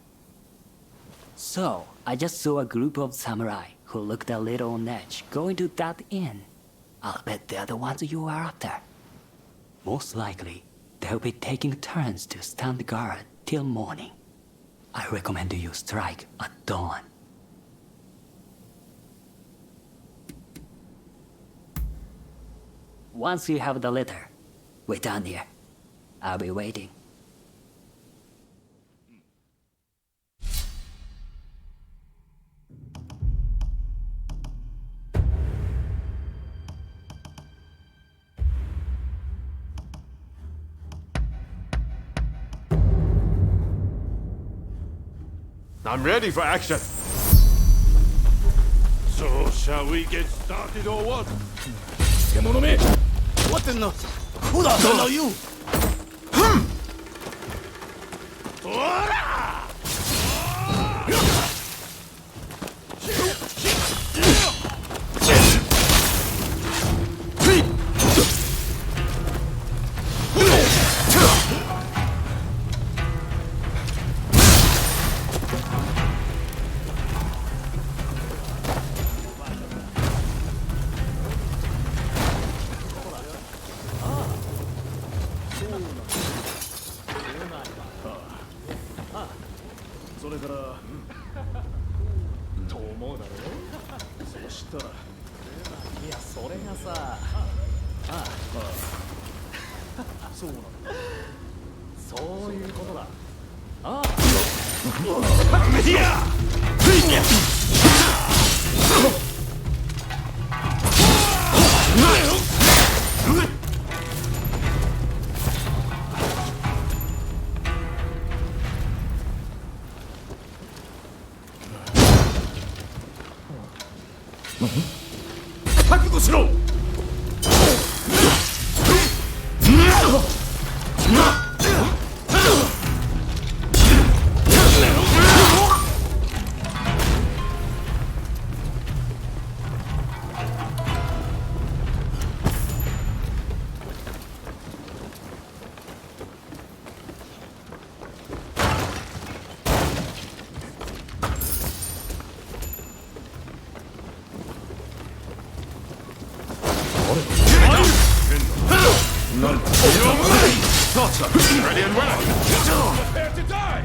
So, I just saw a group of samurai who looked a little on edge going to that inn. I'll bet they're the ones you are after. Most likely, they'll be taking turns to stand guard till morning. I recommend you strike at dawn. Once you have the letter, wait down here. I'll be waiting. I'm ready for action. So, shall we get started or what? What in the... Who the hell are you? それがさ、そうなんだ。そういうことだ。ああ。いや。覚悟しろ。Ready and willing. Prepare to die.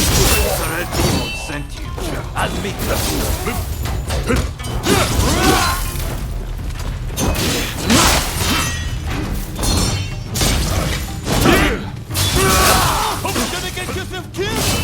The red demon sent you. Admit Hope you're gonna get yourself killed.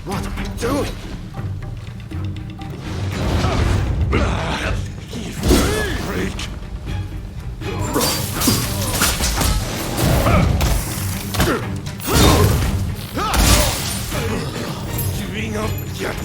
What are you doing? Freak! Giving up yet?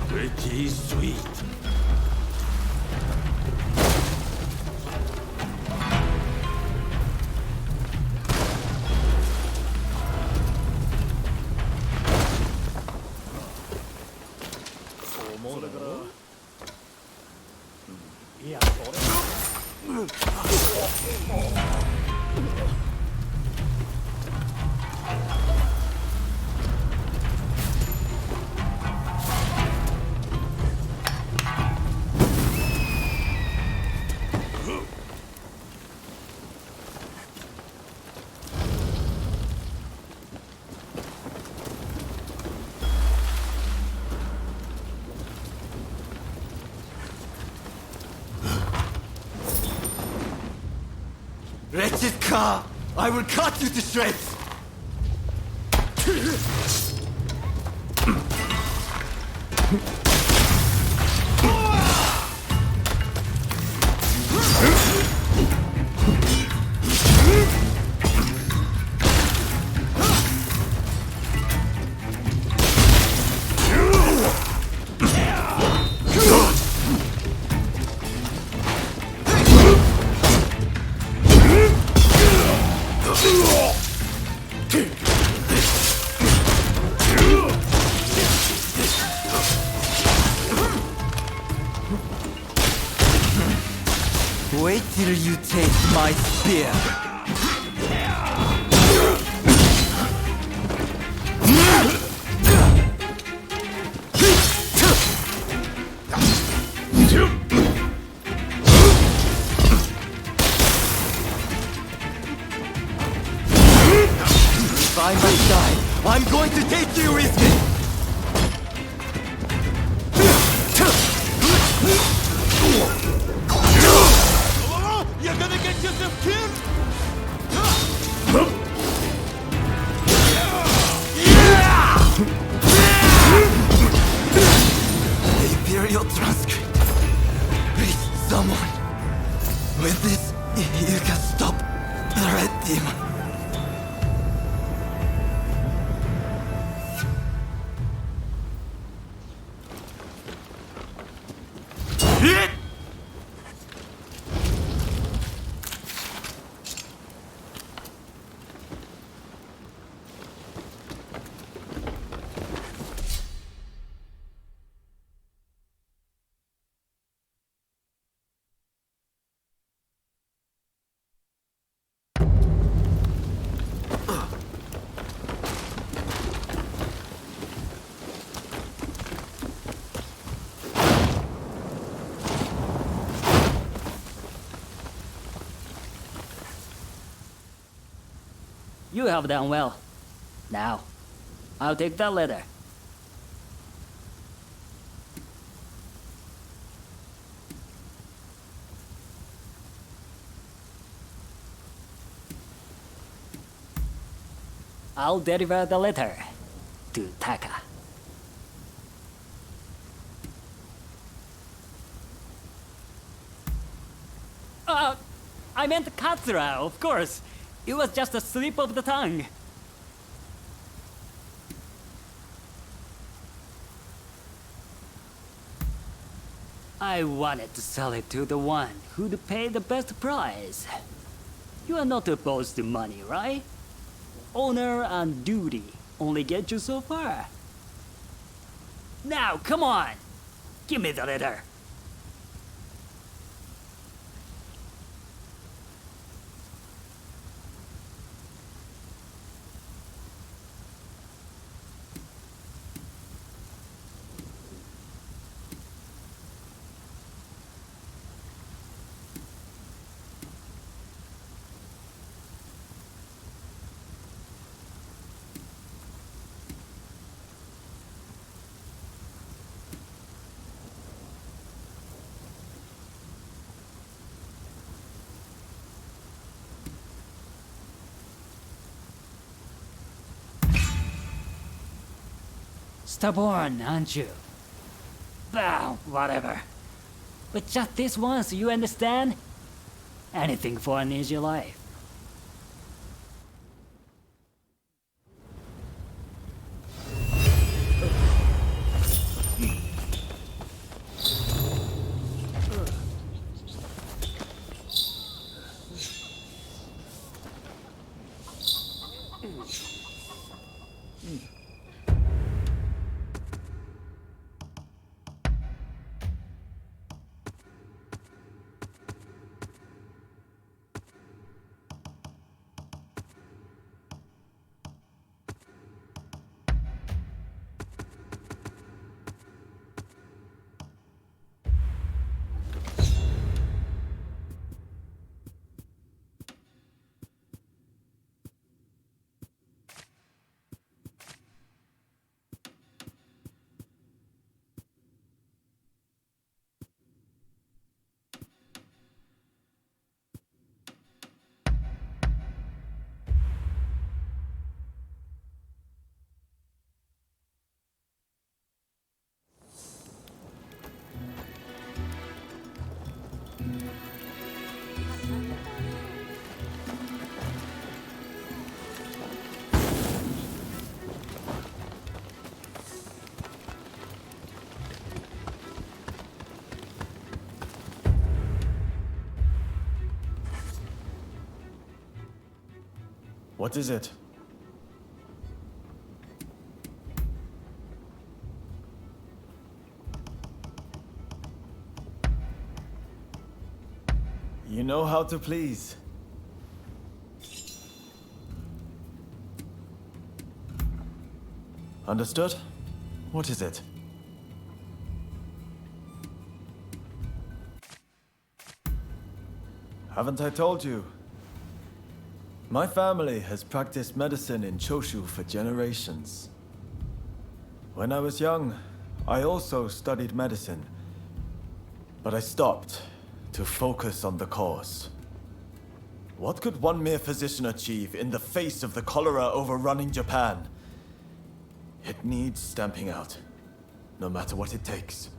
Pretty sweet. Wretched car! I will cut you to shreds! Wait till you taste my spear. I must die. I'm going to take you with me. You're gonna get yourself killed. The Imperial transcript. Please, someone. With this, you can stop the Red Demon. You have done well. Now, I'll take that letter. I'll deliver the letter to Taka. I meant Katsura, of course. It was just a slip of the tongue. I wanted to sell it to the one who'd pay the best price. You are not opposed to money, right? Honor and duty only get you so far. Now, come on! Give me the letter. Stubborn, aren't you? Well, whatever. But just this once, you understand? Anything for an easy life. What is it? You know how to please. Understood? What is it? Haven't I told you? My family has practiced medicine in Choshu for generations. When I was young, I also studied medicine, but I stopped to focus on the cause. What could one mere physician achieve in the face of the cholera overrunning Japan? It needs stamping out, no matter what it takes.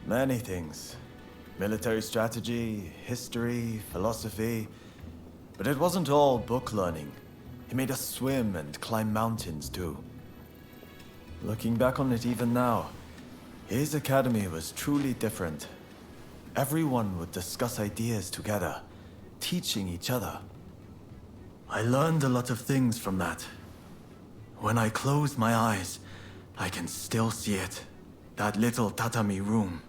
Many things. Military strategy, history, philosophy. But it wasn't all book learning. He made us swim and climb mountains too. Looking back on it even now, his academy was truly different. Everyone would discuss ideas together, teaching each other. I learned a lot of things from that. When I close my eyes, I can still see it. That little tatami room.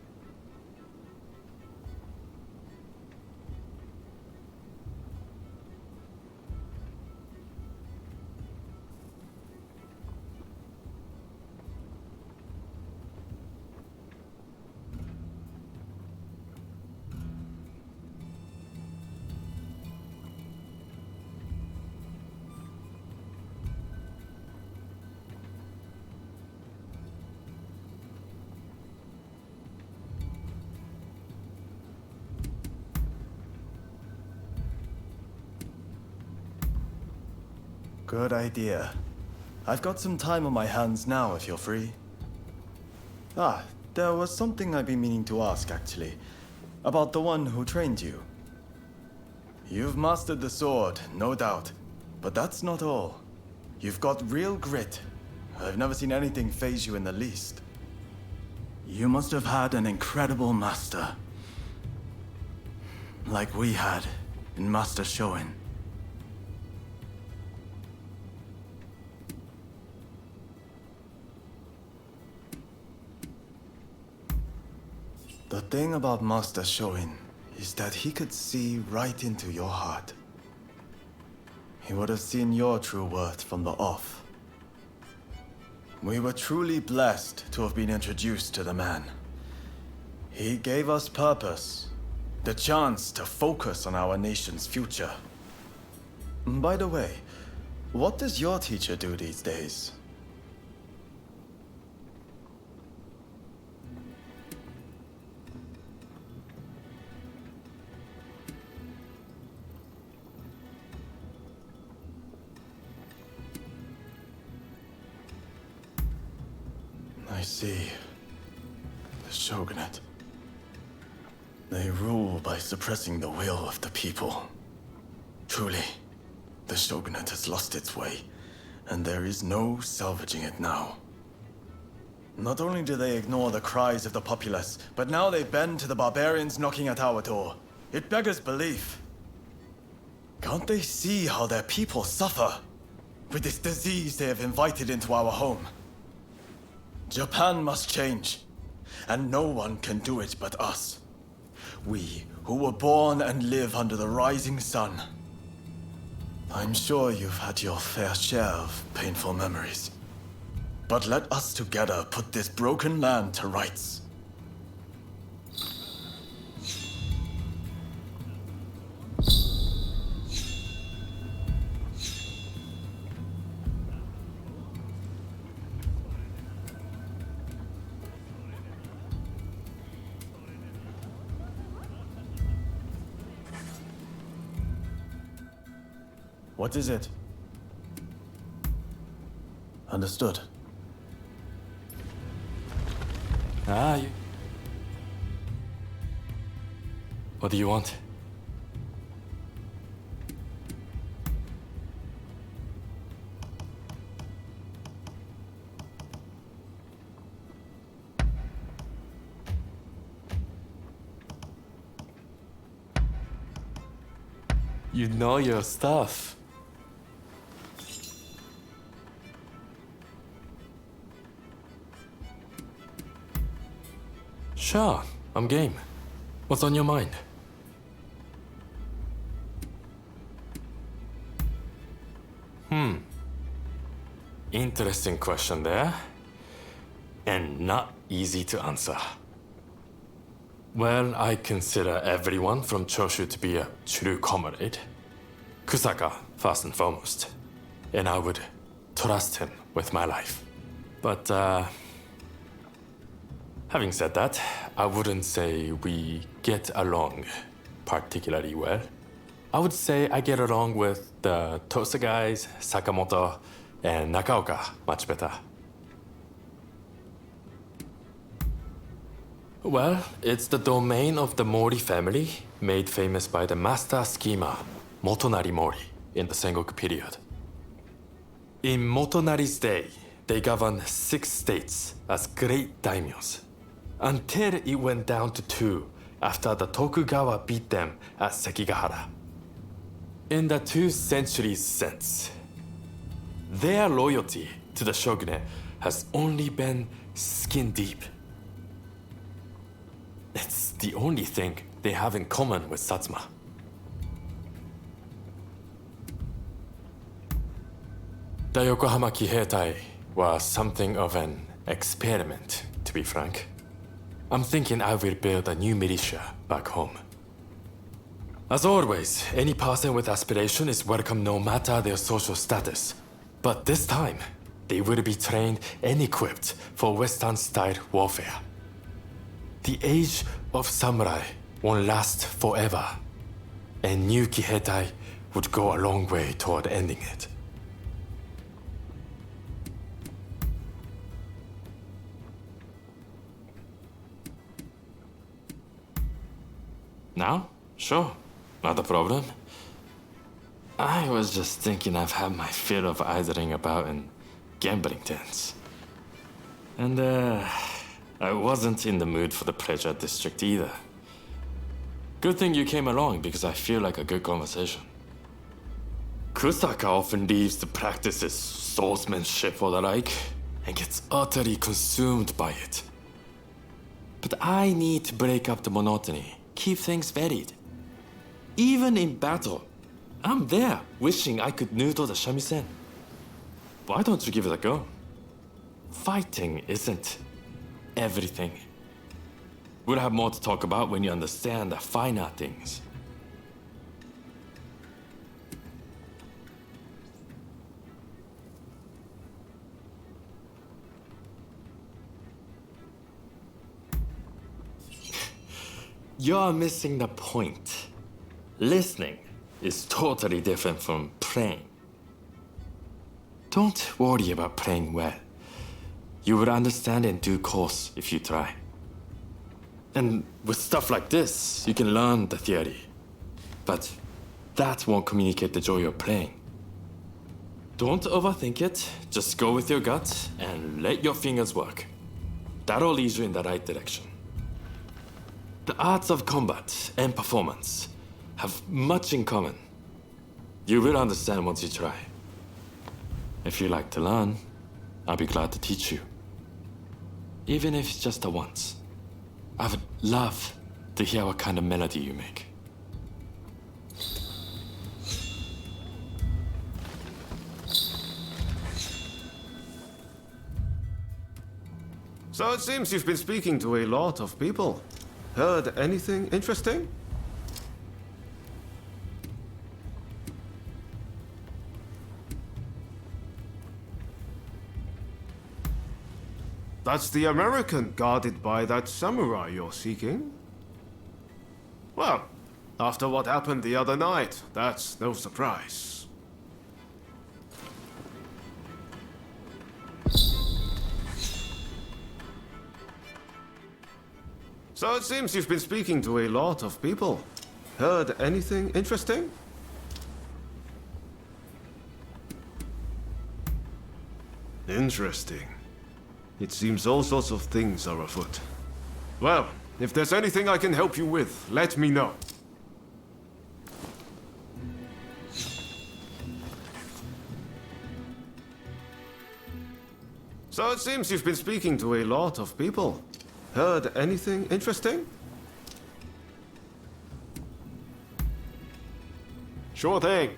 Good idea. I've got some time on my hands now if you're free. Ah, there was something I've been meaning to ask actually. About the one who trained you. You've mastered the sword, no doubt. But that's not all. You've got real grit. I've never seen anything faze you in the least. You must have had an incredible master. Like we had in Master Shoin. The thing about Master Shoin is that he could see right into your heart. He would have seen your true worth from the off. We were truly blessed to have been introduced to the man. He gave us purpose, the chance to focus on our nation's future. By the way, what does your teacher do these days? I see. The Shogunate. They rule by suppressing the will of the people. Truly, the Shogunate has lost its way, and there is no salvaging it now. Not only do they ignore the cries of the populace, but now they bend to the barbarians knocking at our door. It beggars belief. Can't they see how their people suffer with this disease they have invited into our home? Japan must change, and no one can do it but us. We, who were born and live under the rising sun. I'm sure you've had your fair share of painful memories. But let us together put this broken land to rights. What is it? Understood. What do you want? You know your stuff. Sure, I'm game. What's on your mind? Interesting question there. And not easy to answer. Well, I consider everyone from Choshu to be a true comrade. Kusaka, first and foremost. And I would trust him with my life. But, having said that, I wouldn't say we get along particularly well. I would say I get along with the Tosa guys, Sakamoto, and Nakaoka much better. Well, it's the domain of the Mori family, made famous by the master schemer, Motonari Mori, in the Sengoku period. In Motonari's day, they governed 6 states as great daimyos, until it went down to 2 after the Tokugawa beat them at Sekigahara. In the 2 centuries since, their loyalty to the shogunate has only been skin deep. It's the only thing they have in common with Satsuma. The Yokohama Kiheitai was something of an experiment, to be frank. I'm thinking I will build a new militia back home. As always, any person with aspiration is welcome no matter their social status. But this time, they will be trained and equipped for Western-style warfare. The age of samurai won't last forever, and new Kiheitai would go a long way toward ending it. Now? Sure, not a problem. I was just thinking I've had my fill of idling about in gambling dens. And I wasn't in the mood for the pleasure district either. Good thing you came along because I feel like a good conversation. Kusaka often leaves to practice his swordsmanship or the like, and gets utterly consumed by it. But I need to break up the monotony, keep things varied. Even in battle, I'm there wishing I could noodle the shamisen. Why don't you give it a go? Fighting isn't everything. We'll have more to talk about when you understand the finer things. You're missing the point. Listening is totally different from praying. Don't worry about playing well. You will understand in due course if you try. And with stuff like this, you can learn the theory. But that won't communicate the joy of playing. Don't overthink it, just go with your gut and let your fingers work. That'll lead you in the right direction. The arts of combat and performance have much in common. You will understand once you try. If you like to learn, I'll be glad to teach you. Even if it's just a once. I would love to hear what kind of melody you make. So it seems you've been speaking to a lot of people. Heard anything interesting? That's the American guarded by that samurai you're seeking? Well, after what happened the other night, that's no surprise. So it seems you've been speaking to a lot of people. Heard anything interesting? Interesting. It seems all sorts of things are afoot. Well, if there's anything I can help you with, let me know. So it seems you've been speaking to a lot of people. Heard anything interesting? Sure thing.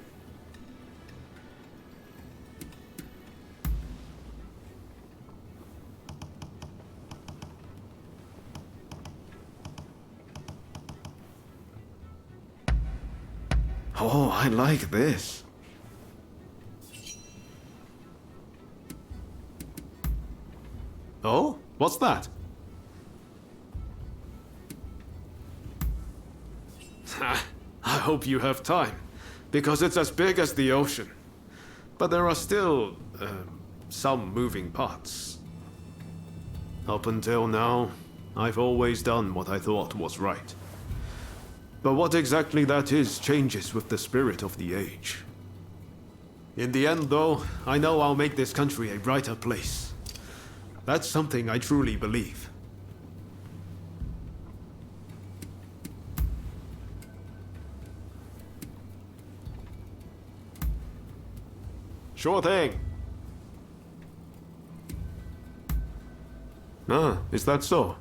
Oh, I like this. Oh? What's that? I hope you have time, because it's as big as the ocean. But there are still, some moving parts. Up until now, I've always done what I thought was right. But what exactly that is changes with the spirit of the age. In the end, though, I know I'll make this country a brighter place. That's something I truly believe. Sure thing. Ah, is that so?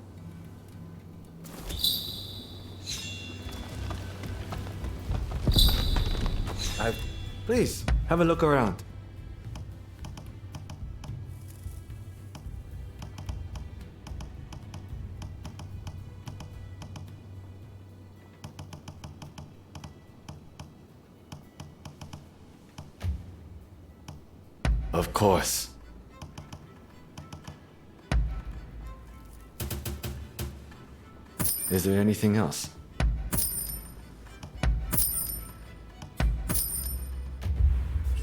Please, have a look around. Of course. Is there anything else?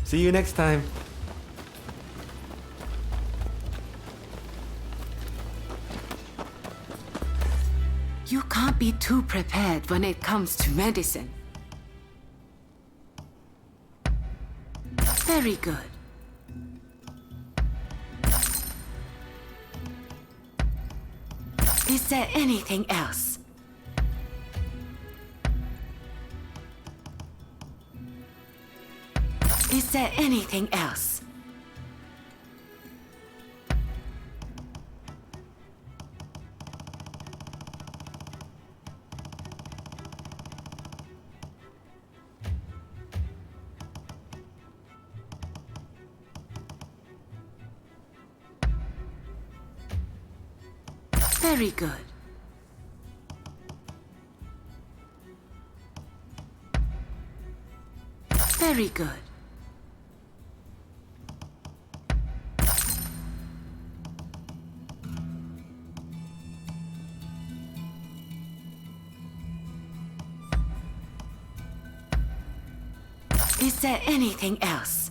See you next time. You can't be too prepared when it comes to medicine. Very good. Is there anything else? Is there anything else? Very good. Very good. Is there anything else?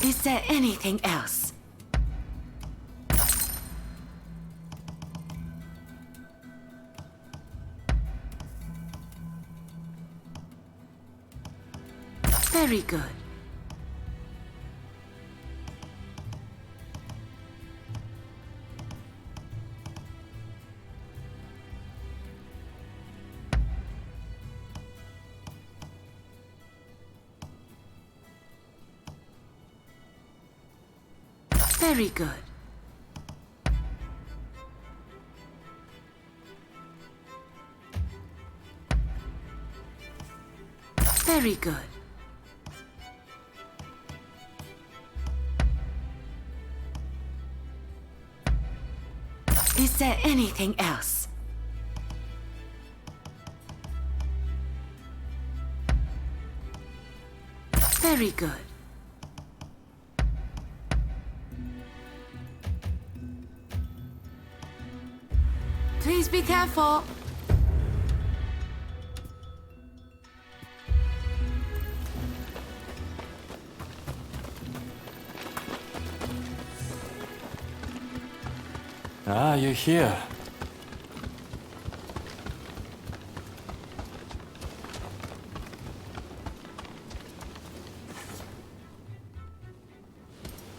Is there anything else? Very good. Very good. Very good. Is there anything else? Very good. Please be careful. Ah, you're here.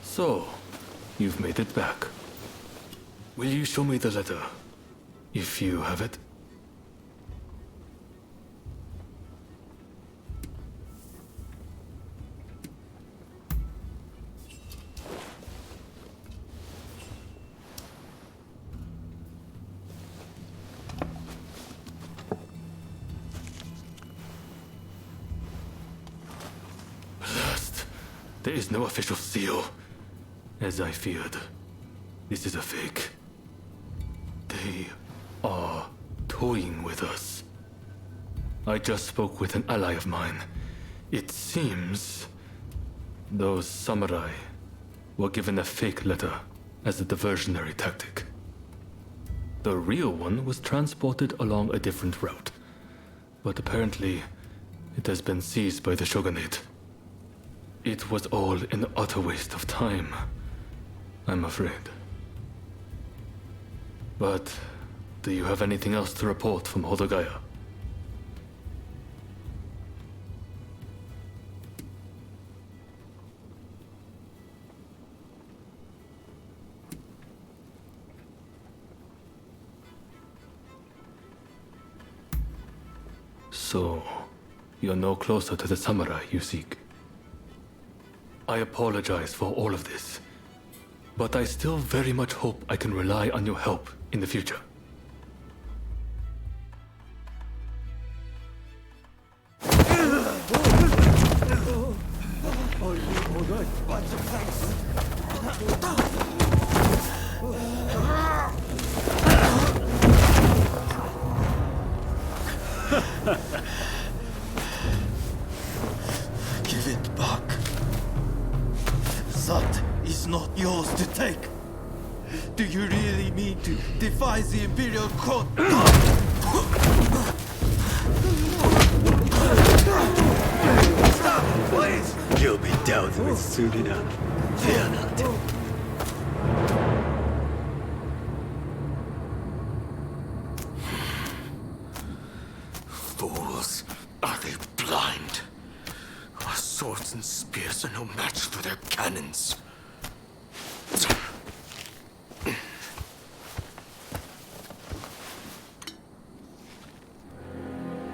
So, you've made it back. Will you show me the letter? If you have it. Blast. There is no official seal. As I feared. This is a fake. They are toying with us. I just spoke with an ally of mine. It seems those samurai were given a fake letter as a diversionary tactic. The real one was transported along a different route. But apparently, it has been seized by the Shogunate. It was all an utter waste of time, I'm afraid. But do you have anything else to report from Hodogaya? So, you're no closer to the samurai you seek. I apologize for all of this, but I still very much hope I can rely on your help in the future. Give it back. That is not yours to take. Do you really mean to defy the Imperial Court? Stop, please! You'll be dealt with soon enough. Fear not. Fools. Are they blind? Our swords and spears are no match for their cannons.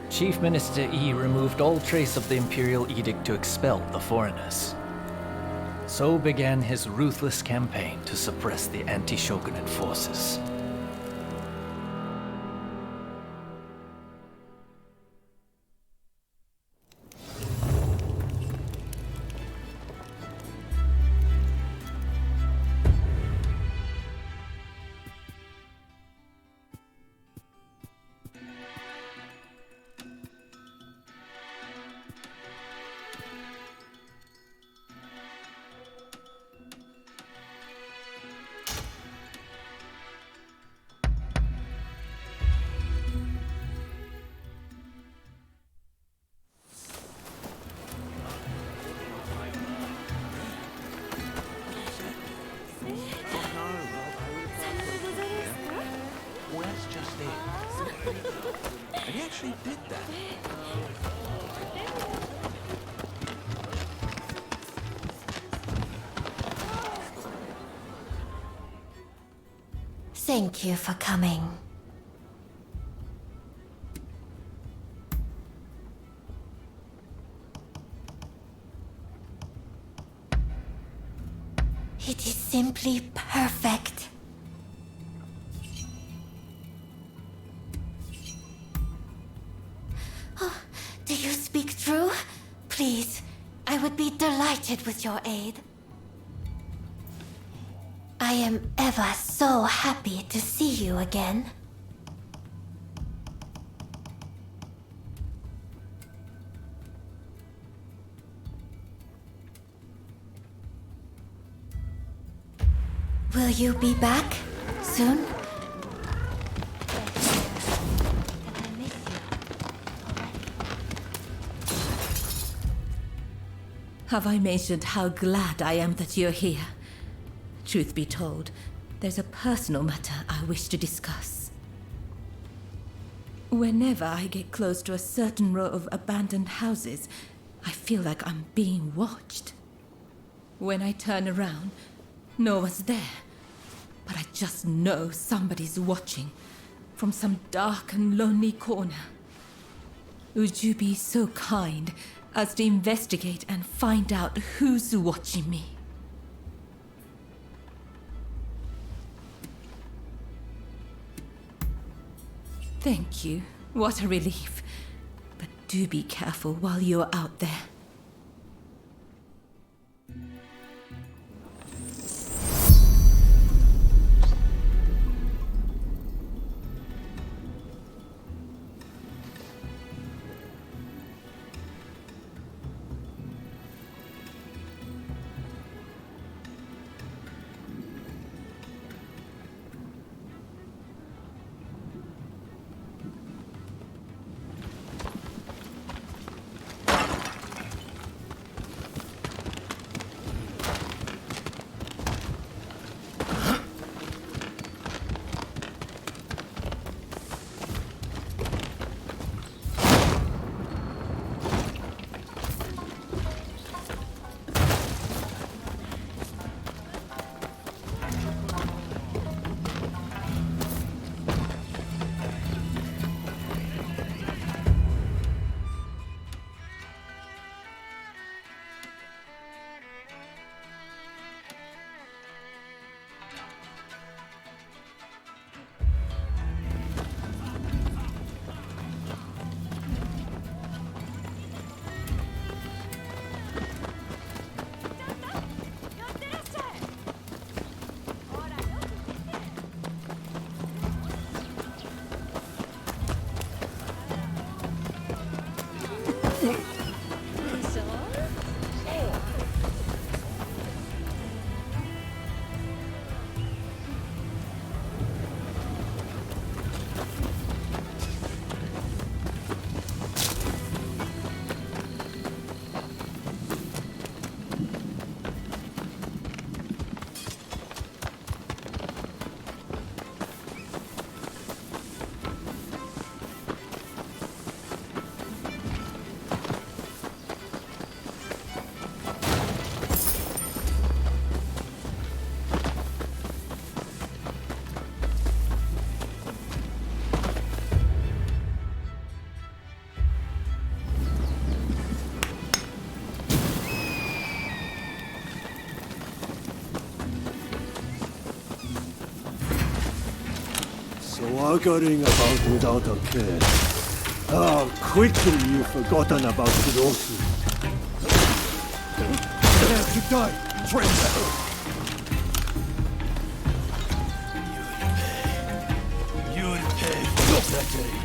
Chief Minister Yi removed all trace of the Imperial Edict to expel the foreigners. So began his ruthless campaign to suppress the anti-shogunate forces. He actually did that. Thank you for coming. It is simply perfect. Oh, do you speak true? Please, I would be delighted with your aid. I am ever so happy to see you again. Will you be back soon? Have I mentioned how glad I am that you're here? Truth be told, there's a personal matter I wish to discuss. Whenever I get close to a certain row of abandoned houses, I feel like I'm being watched. When I turn around, no one's there, but I just know somebody's watching from some dark and lonely corner. Would you be so kind as to investigate and find out who's watching me? Thank you. What a relief. But do be careful while you're out there. Swaggering about without a care. How quickly you've forgotten about Hiroshi. Dare to die, traitor! You'll pay for your treachery.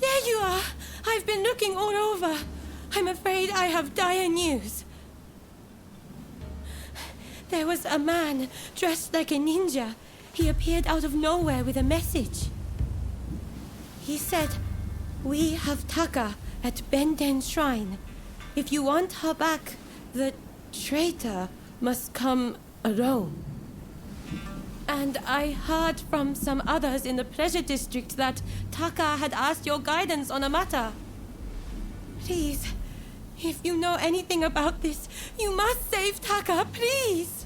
There you are! I've been looking all over. I'm afraid I have dire news. There was a man dressed like a ninja. He appeared out of nowhere with a message. He said, "We have Taka at Benden's shrine. If you want her back, the traitor must come alone." And I heard from some others in the Pleasure District that Taka had asked your guidance on a matter. Please, if you know anything about this, you must save Taka, please!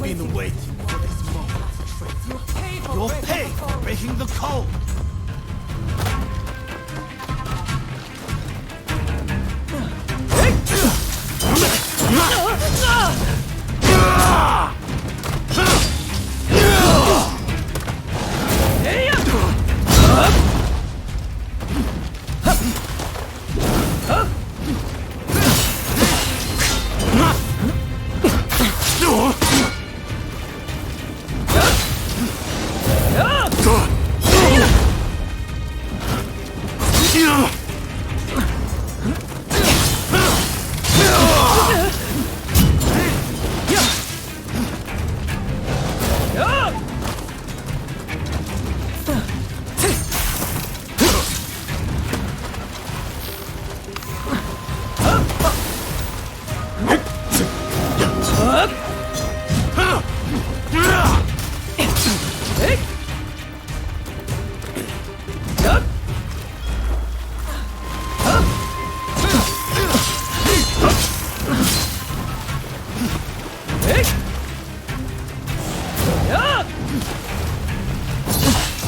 Been waiting for this moment. You'll pay for breaking the code.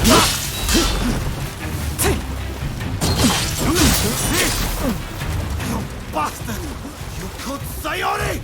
You bastard! You killed Sayori!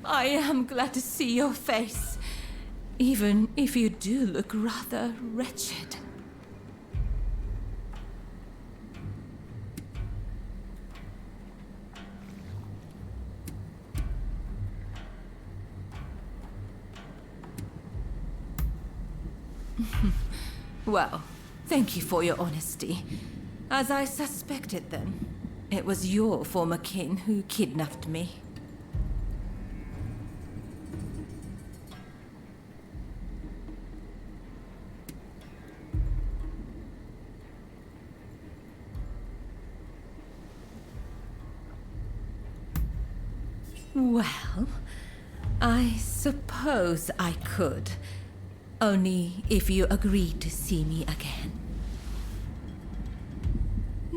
I am glad to see your face, even if you do look rather wretched. Well, thank you for your honesty. As I suspected then, it was your former kin who kidnapped me. Well, I suppose I could. Only if you agreed to see me again.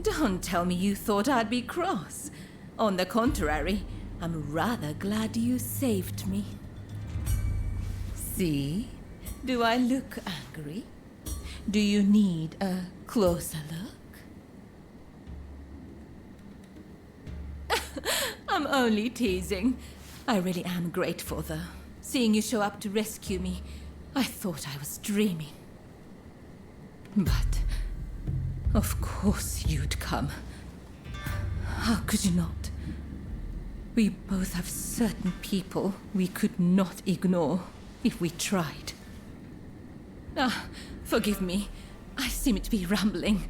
Don't tell me you thought I'd be cross. On the contrary, I'm rather glad you saved me. See? Do I look angry? Do you need a closer look? I'm only teasing. I really am grateful, though. Seeing you show up to rescue me, I thought I was dreaming. But, of course you'd come. How could you not? We both have certain people we could not ignore if we tried. Ah, forgive me. I seem to be rambling.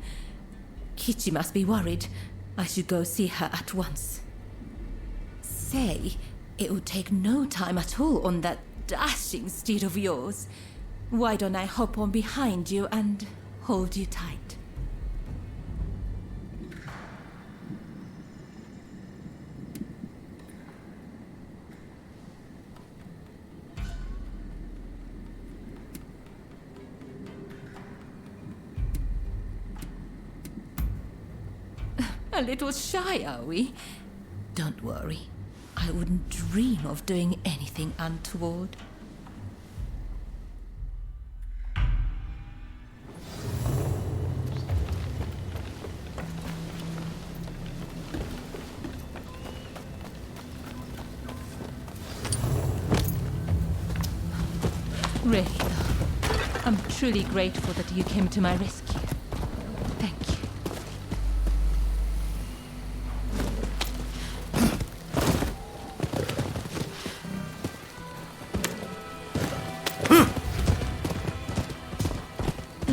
Kichi must be worried. I should go see her at once. Say, it would take no time at all on that dashing steed of yours. Why don't I hop on behind you and hold you tight? A little shy, are we? Don't worry. I wouldn't dream of doing anything untoward. Really, though, I'm truly grateful that you came to my rescue. Thank you.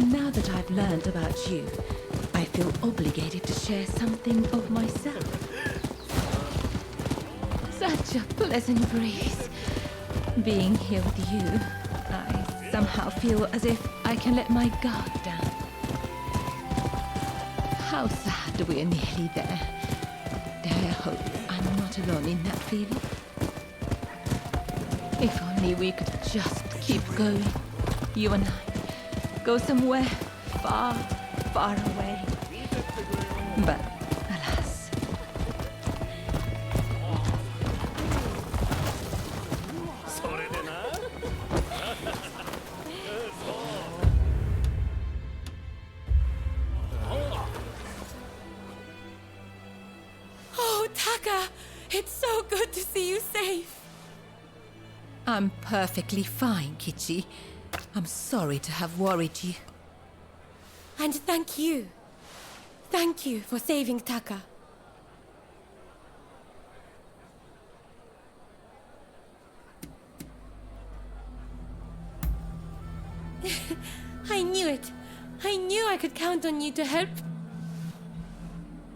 now that I've learned about you, I feel obligated to share something of myself. Such a pleasant breeze. Being here with you, I somehow feel as if I can let my guard down. How sad we're nearly there. Dare I hope I'm not alone in that feeling. If only we could just keep going, you and I. Go somewhere far, far away. But alas. Oh, Taka! It's so good to see you safe! I'm perfectly fine, Kichi. I'm sorry to have worried you. And thank you. Thank you for saving Taka. I knew it. I knew I could count on you to help.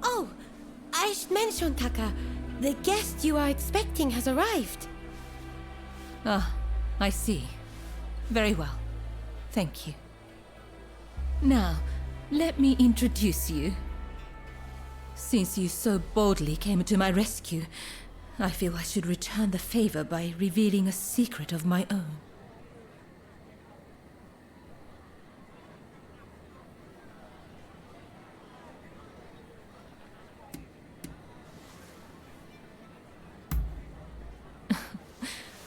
Oh, I should mention, Taka. The guest you are expecting has arrived. Ah, I see. Very well. Thank you. Now, let me introduce you. Since you so boldly came to my rescue, I feel I should return the favor by revealing a secret of my own.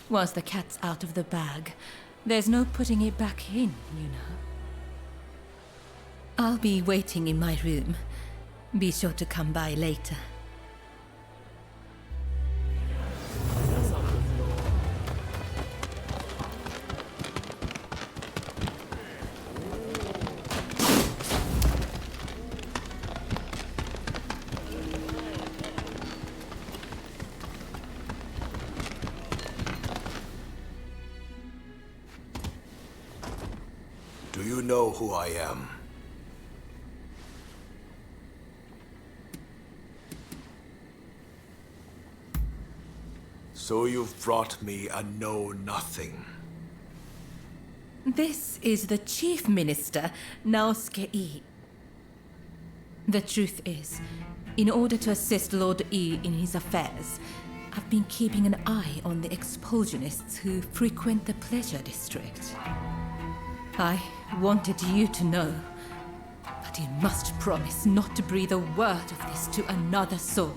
Once the cat's out of the bag, there's no putting it back in, you know. I'll be waiting in my room. Be sure to come by later. Do you know who I am? So you've brought me a know-nothing. This is the Chief Minister, Naosuke E. The truth is, in order to assist Lord E in his affairs, I've been keeping an eye on the expulsionists who frequent the Pleasure District. I wanted you to know, but you must promise not to breathe a word of this to another soul.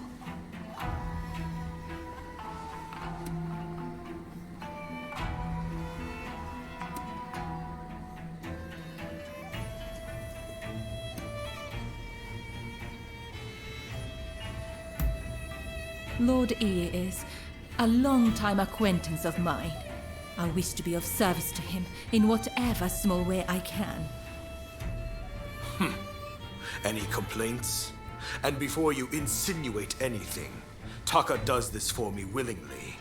Lord E is a long-time acquaintance of mine. I wish to be of service to him in whatever small way I can. Any complaints? And before you insinuate anything, Taka does this for me willingly.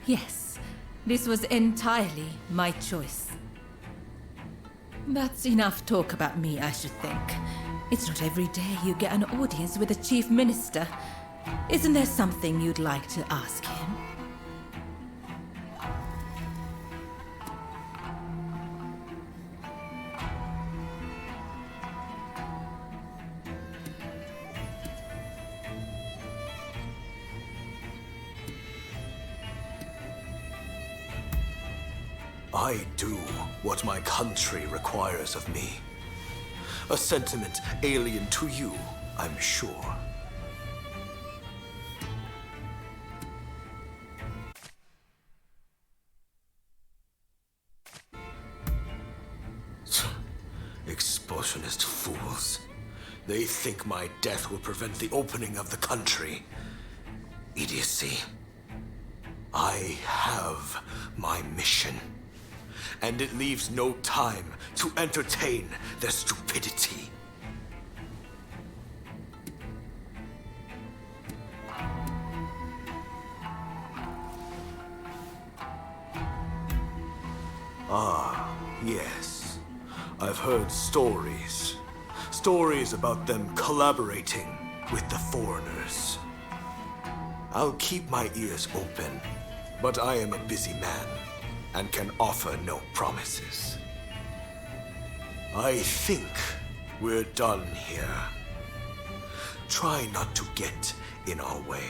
Yes, this was entirely my choice. That's enough talk about me, I should think. It's not every day you get an audience with the Chief Minister. Isn't there something you'd like to ask him? I do what my country requires of me. A sentiment alien to you, I'm sure. Expulsionist fools. They think my death will prevent the opening of the country. Idiocy. I have my mission. And it leaves no time to entertain their stupidity. Ah, yes. I've heard stories. Stories about them collaborating with the foreigners. I'll keep my ears open, but I am a busy man and can offer no promises. I think we're done here. Try not to get in our way.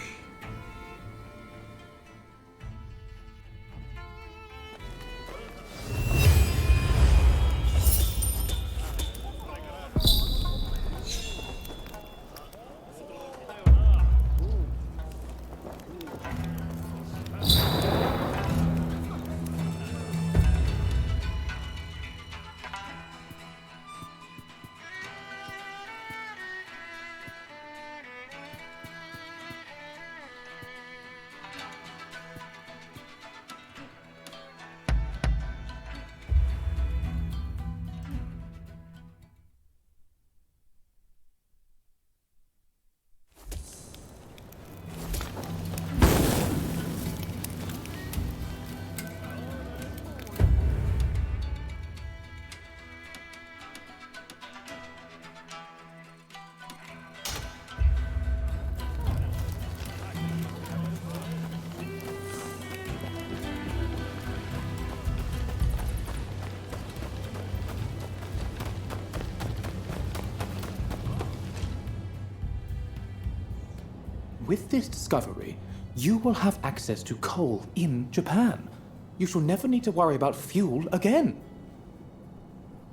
With this discovery, you will have access to coal in Japan. You shall never need to worry about fuel again.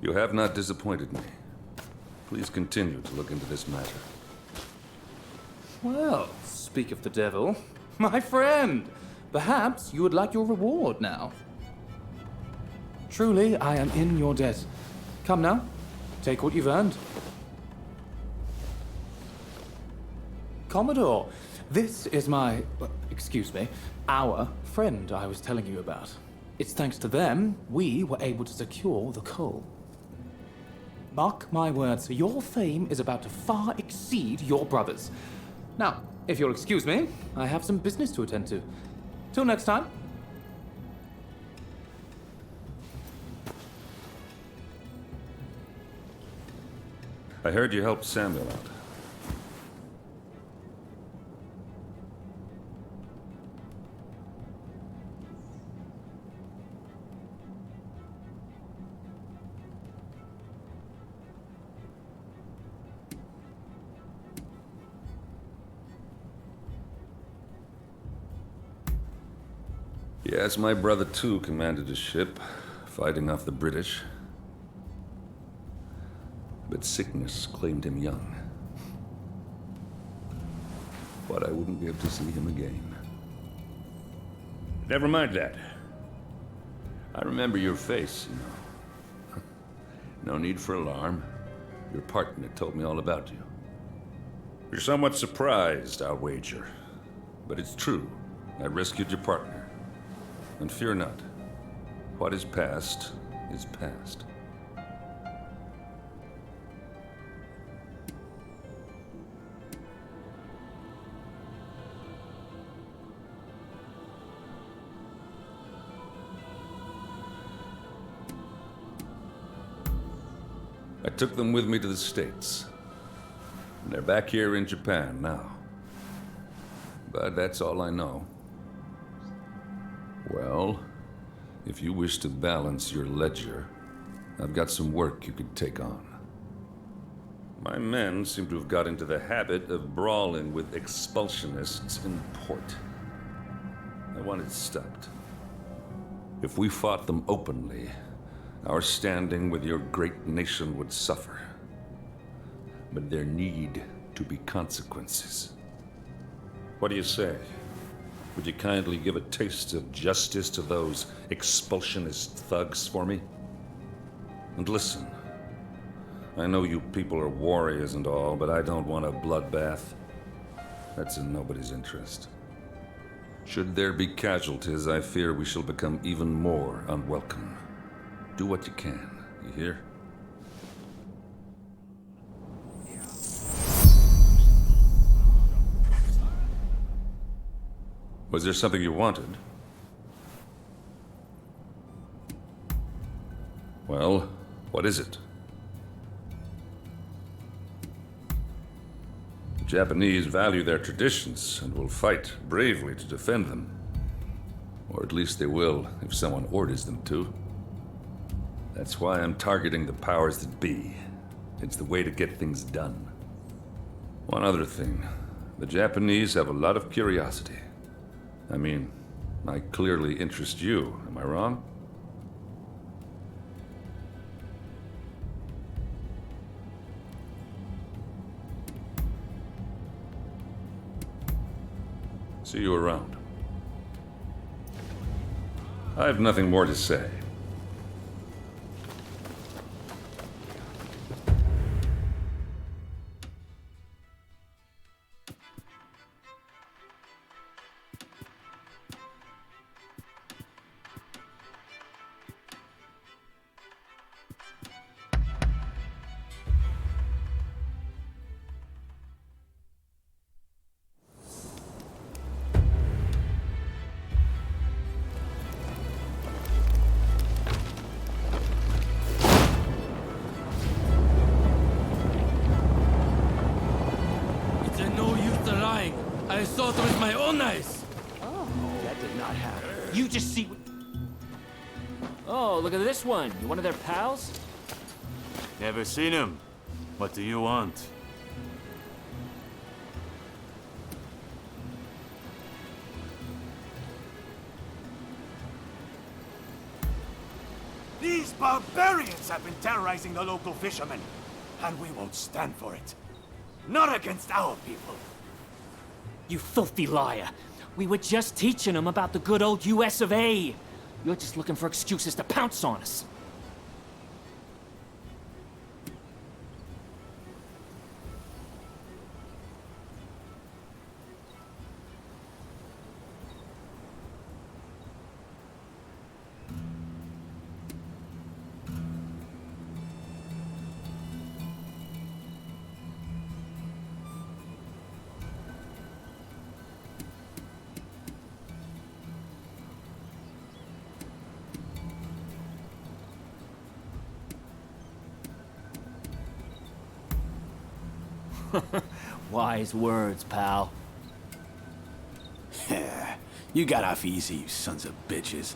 You have not disappointed me. Please continue to look into this matter. Well, speak of the devil. My friend, perhaps you would like your reward now. Truly, I am in your debt. Come now, take what you've earned. Commodore, this is our friend I was telling you about. It's thanks to them we were able to secure the coal. Mark my words, your fame is about to far exceed your brother's. Now, if you'll excuse me, I have some business to attend to. Till next time. I heard you helped Samuel out. Yes, my brother too commanded a ship, fighting off the British. But sickness claimed him young. But I wouldn't be able to see him again. Never mind that. I remember your face, you know. No need for alarm. Your partner told me all about you. You're somewhat surprised, I'll wager. But it's true. I rescued your partner. And fear not. What is past is past. I took them with me to the States. And they're back here in Japan now. But that's all I know. Well, if you wish to balance your ledger, I've got some work you could take on. My men seem to have got into the habit of brawling with expulsionists in port. I want it stopped. If we fought them openly, our standing with your great nation would suffer. But there need to be consequences. What do you say? Would you kindly give a taste of justice to those expulsionist thugs for me? And listen, I know you people are warriors and all, but I don't want a bloodbath. That's in nobody's interest. Should there be casualties, I fear we shall become even more unwelcome. Do what you can, you hear? Was there something you wanted? Well, what is it? The Japanese value their traditions and will fight bravely to defend them. Or at least they will if someone orders them to. That's why I'm targeting the powers that be. It's the way to get things done. One other thing. The Japanese have a lot of curiosity. I mean, I clearly interest you, am I wrong? See you around. I have nothing more to say. I saw it with my own eyes! Oh, that did not happen. You just see... Oh, look at this one. You one of their pals? Never seen him. What do you want? These barbarians have been terrorizing the local fishermen, and we won't stand for it. Not against our people. You filthy liar. We were just teaching them about the good old US of A. You're just looking for excuses to pounce on us. Wise words, pal. You got off easy, you sons of bitches.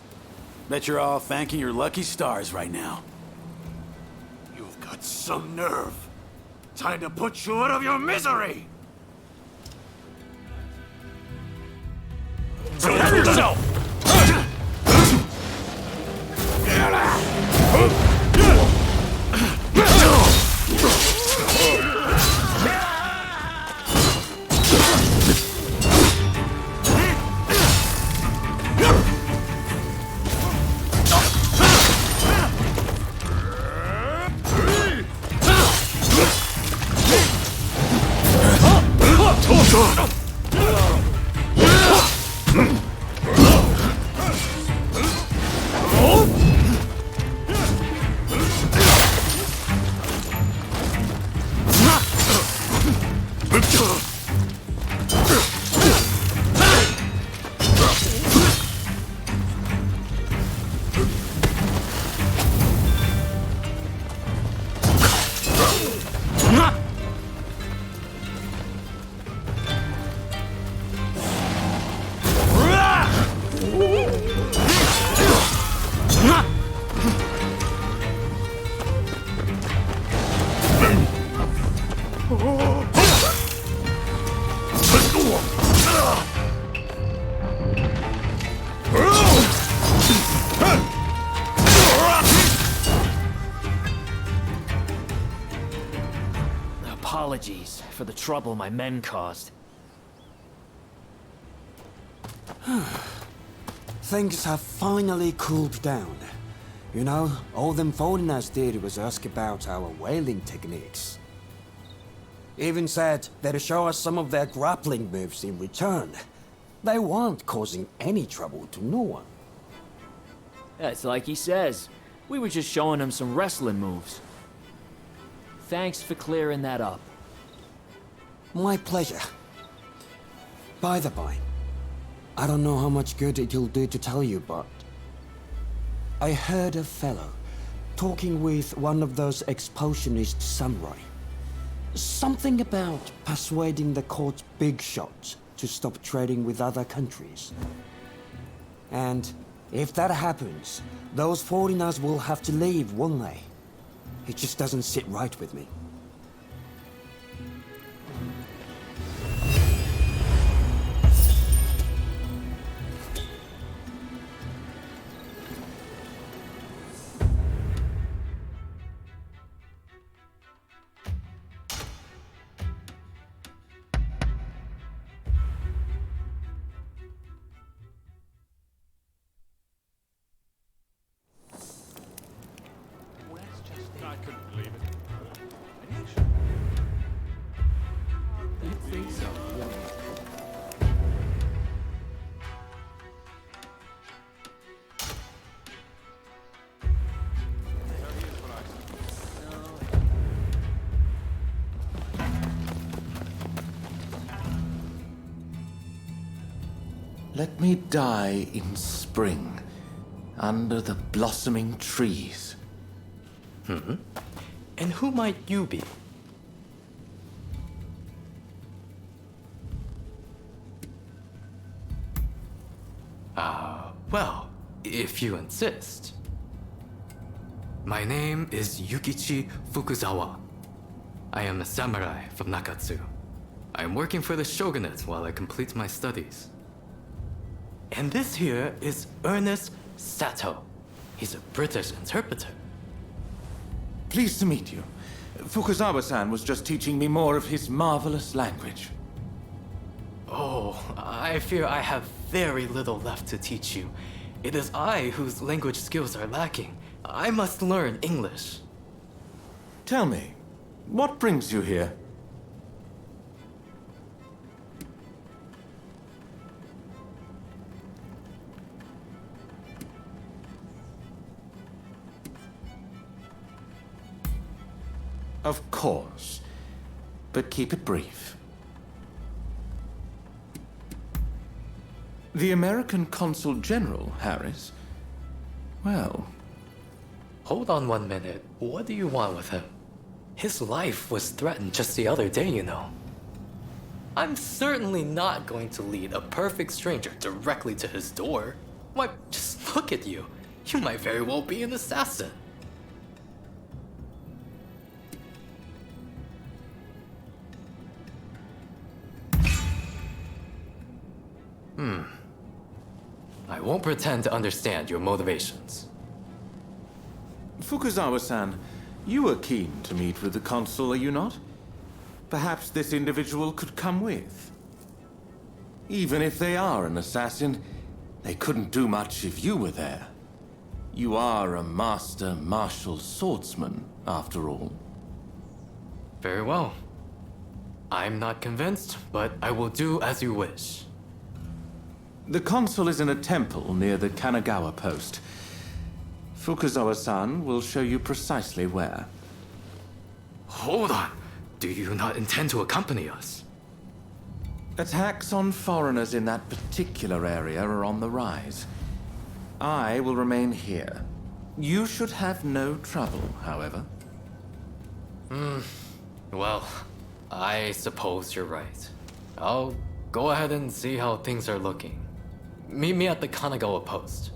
Bet you're all thanking your lucky stars right now. You've got some nerve. Time to put you out of your misery! Prepare yourself! Apologies for the trouble my men caused. Things have finally cooled down. You know, all them foreigners did was ask about our whaling techniques. Even said they'd show us some of their grappling moves in return. They weren't causing any trouble to no one. That's like he says. We were just showing him some wrestling moves. Thanks for clearing that up. My pleasure. By the by, I don't know how much good it'll do to tell you, but I heard a fellow talking with one of those expulsionist samurai. Something about persuading the court's big shots to stop trading with other countries. And if that happens, those foreigners will have to leave, won't they? It just doesn't sit right with me. I couldn't believe it. You think so? Let me die in spring, under the blossoming trees. And who might you be? Well, if you insist. My name is Yukichi Fukuzawa. I am a samurai from Nakatsu. I am working for the shogunate while I complete my studies. And this here is Ernest Sato. He's a British interpreter. Pleased to meet you. Fukuzawa-san was just teaching me more of his marvelous language. Oh, I fear I have very little left to teach you. It is I whose language skills are lacking. I must learn English. Tell me, what brings you here? Of course, but keep it brief. The American Consul General, Harris? Well... Hold on 1 minute. What do you want with him? His life was threatened just the other day, you know. I'm certainly not going to lead a perfect stranger directly to his door. Why, just look at you. You might very well be an assassin. I won't pretend to understand your motivations. Fukuzawa-san, you were keen to meet with the consul, are you not? Perhaps this individual could come with. Even if they are an assassin, they couldn't do much if you were there. You are a master martial swordsman, after all. Very well. I'm not convinced, but I will do as you wish. The consul is in a temple near the Kanagawa post. Fukuzawa-san will show you precisely where. Hold on. Do you not intend to accompany us? Attacks on foreigners in that particular area are on the rise. I will remain here. You should have no trouble, however. Well, I suppose you're right. I'll go ahead and see how things are looking. Meet me at the Kanagawa post.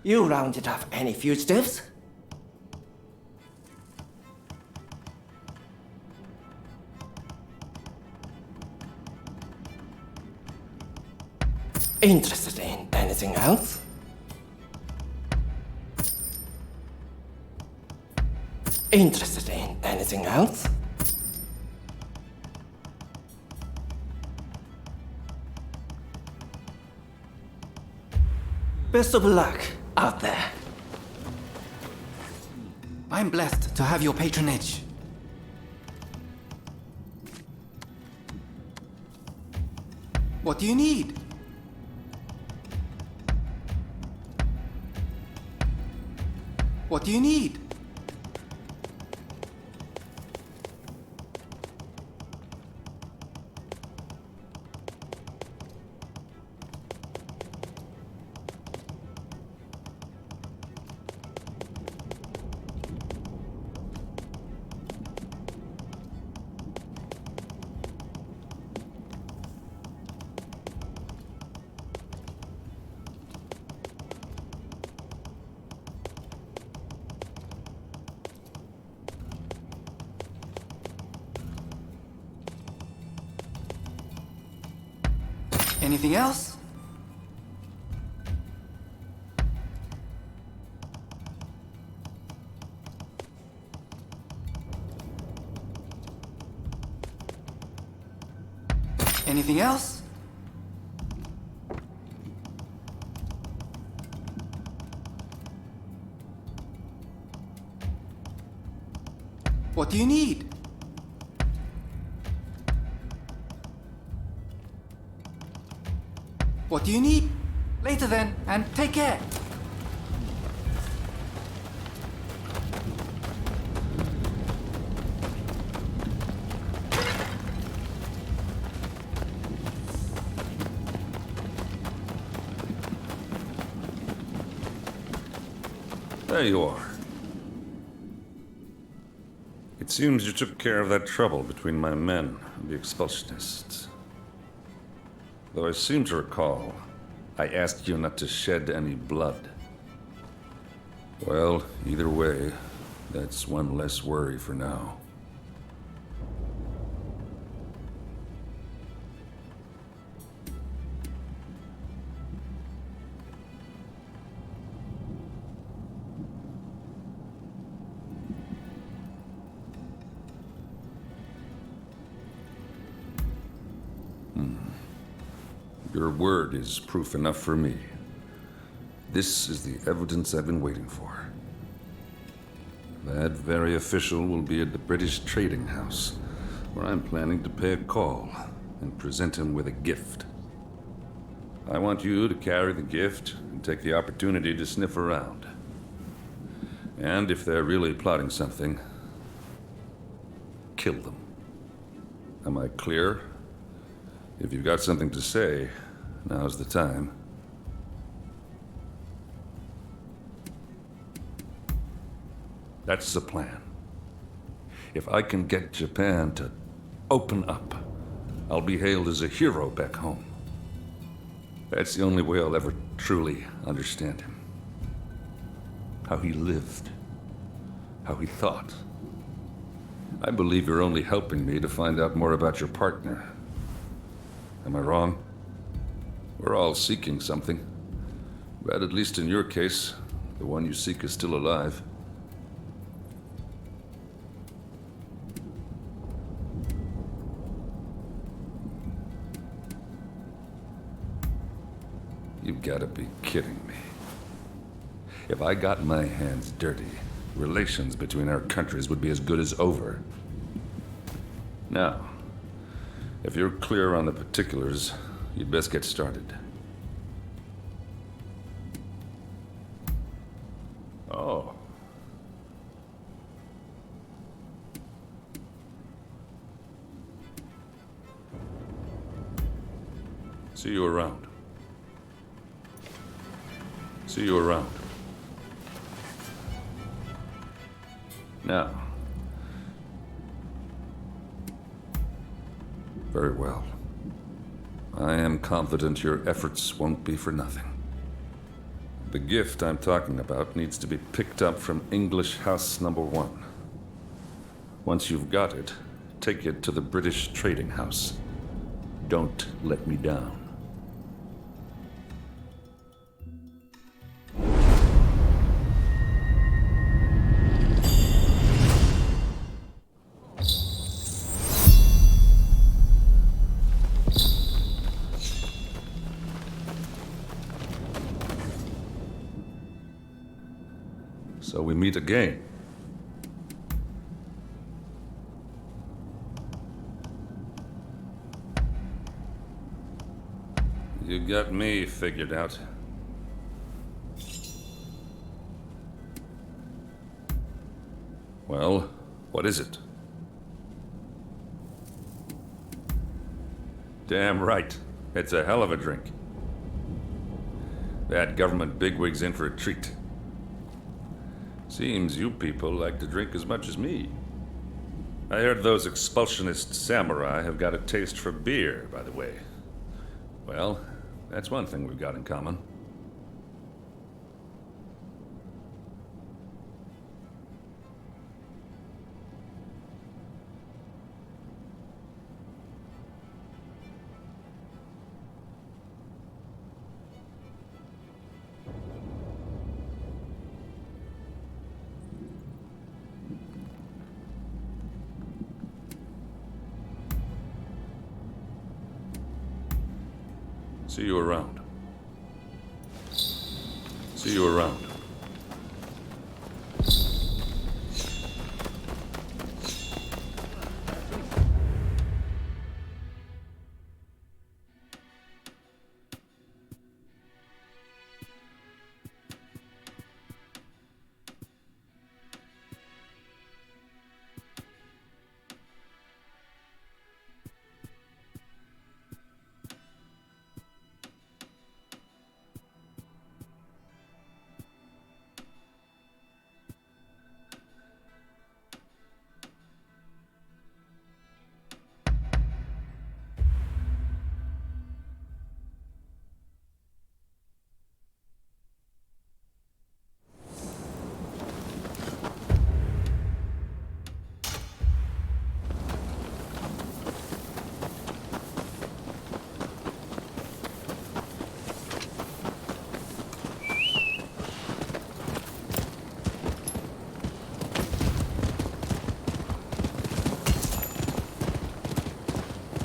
You rounded up any fugitives? Interested in anything else? Interested in anything else? Best of luck out there. I'm blessed to have your patronage. What do you need? What do you need? Anything else? Anything else? What do you need? What do you need? Later then, and take care. There you are. It seems you took care of that trouble between my men and the expulsionists. Though I seem to recall, I asked you not to shed any blood. Well, either way, that's one less worry for now. Your word is proof enough for me. This is the evidence I've been waiting for. That very official will be at the British Trading House, where I'm planning to pay a call and present him with a gift. I want you to carry the gift and take the opportunity to sniff around. And if they're really plotting something, kill them. Am I clear? If you've got something to say, now's the time. That's the plan. If I can get Japan to open up, I'll be hailed as a hero back home. That's the only way I'll ever truly understand him. How he lived. How he thought. I believe you're only helping me to find out more about your partner. Am I wrong? We're all seeking something. But at least in your case, the one you seek is still alive. You've got to be kidding me. If I got my hands dirty, relations between our countries would be as good as over. Now, if you're clear on the particulars, you'd best get started. Oh. See you around. See you around. Now. Very well. I am confident your efforts won't be for nothing. The gift I'm talking about needs to be picked up from English House Number 1. Once you've got it, take it to the British Trading House. Don't let me down. So we meet again. You got me figured out. Well, what is it? Damn right. It's a hell of a drink. That government bigwig's in for a treat. Seems you people like to drink as much as me. I heard those expulsionist samurai have got a taste for beer, by the way. Well, that's one thing we've got in common. See you around. See you around.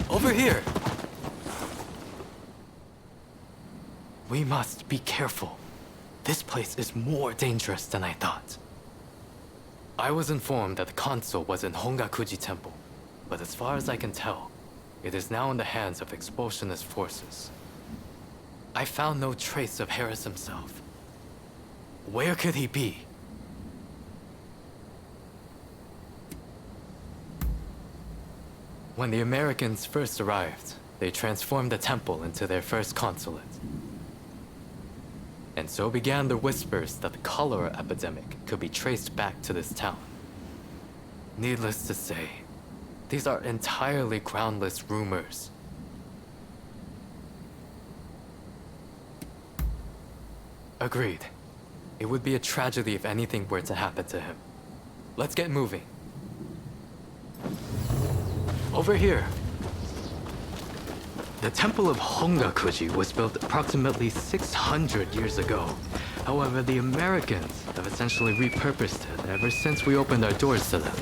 Over here! We must be careful. This place is more dangerous than I thought. I was informed that the console was in Hongakuji Temple, but as far as I can tell, it is now in the hands of expulsionist forces. I found no trace of Harris himself. Where could he be? When the Americans first arrived, they transformed the temple into their first consulate. And so began the whispers that the cholera epidemic could be traced back to this town. Needless to say, these are entirely groundless rumors. Agreed. It would be a tragedy if anything were to happen to him. Let's get moving. Over here. The Temple of Hongakuji was built approximately 600 years ago. However, the Americans have essentially repurposed it ever since we opened our doors to them.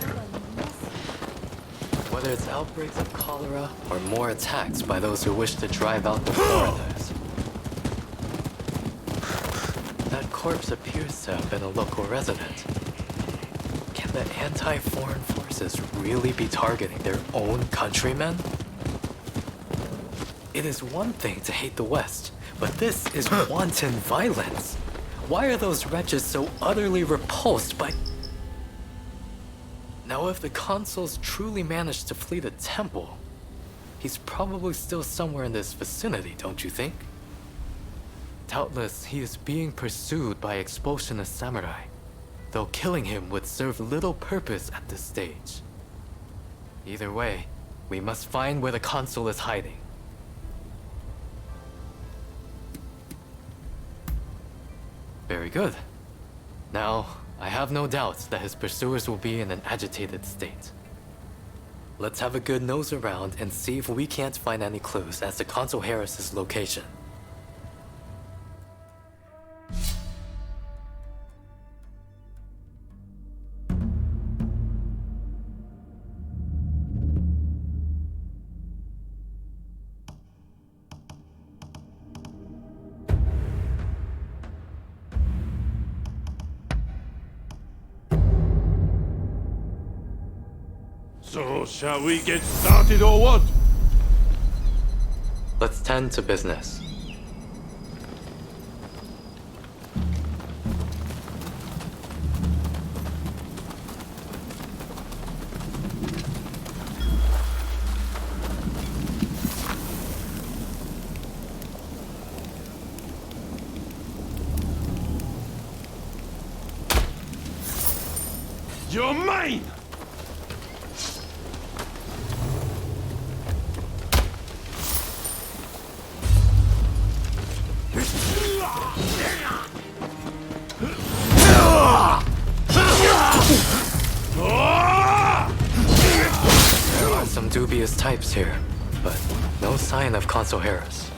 Whether it's outbreaks of cholera or more attacks by those who wish to drive out the foreigners. That corpse appears to have been a local resident. Can the anti-foreign forces really be targeting their own countrymen? It is one thing to hate the West, but this is wanton violence. Why are those wretches so utterly repulsed by... Now, if the consuls truly managed to flee the temple, he's probably still somewhere in this vicinity, don't you think? Doubtless, he is being pursued by expulsionist samurai, though killing him would serve little purpose at this stage. Either way, we must find where the consul is hiding. Very good. Now, I have no doubts that his pursuers will be in an agitated state. Let's have a good nose around and see if we can't find any clues as to Consul Harris's location. So, shall we get started or what? Let's tend to business. You're mine! There are some dubious types here, but no sign of Consul Harris.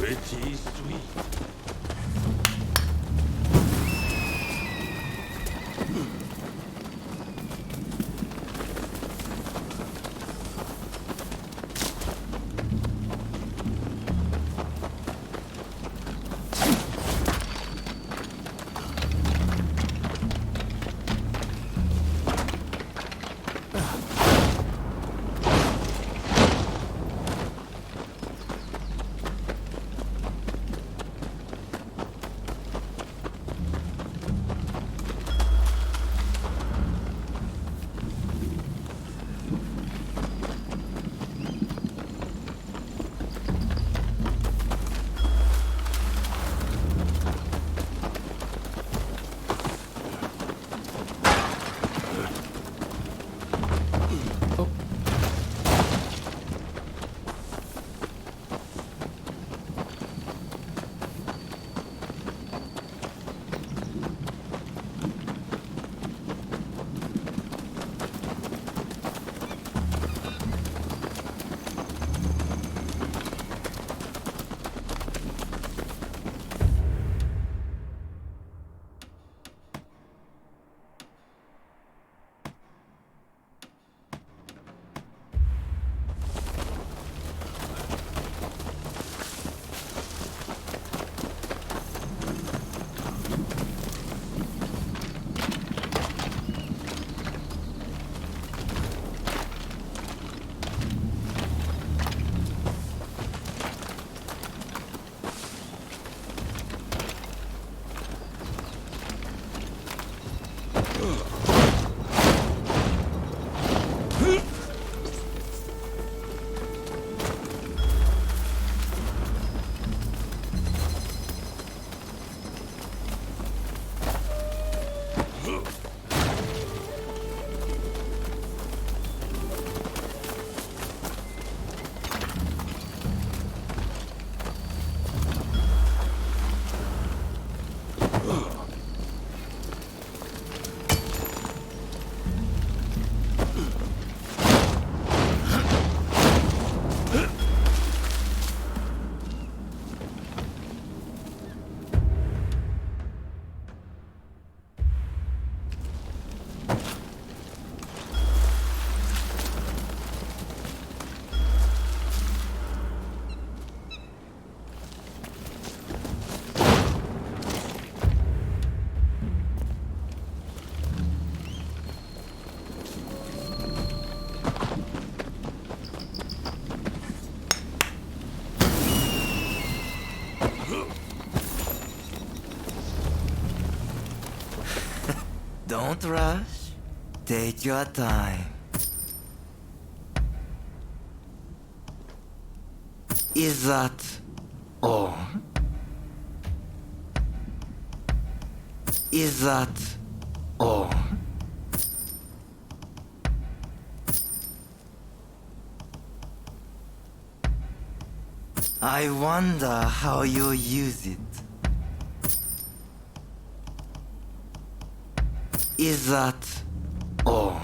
Pretty sweet. Don't rush. Take your time. Is that all? Is that all? I wonder how you use it. Is that all?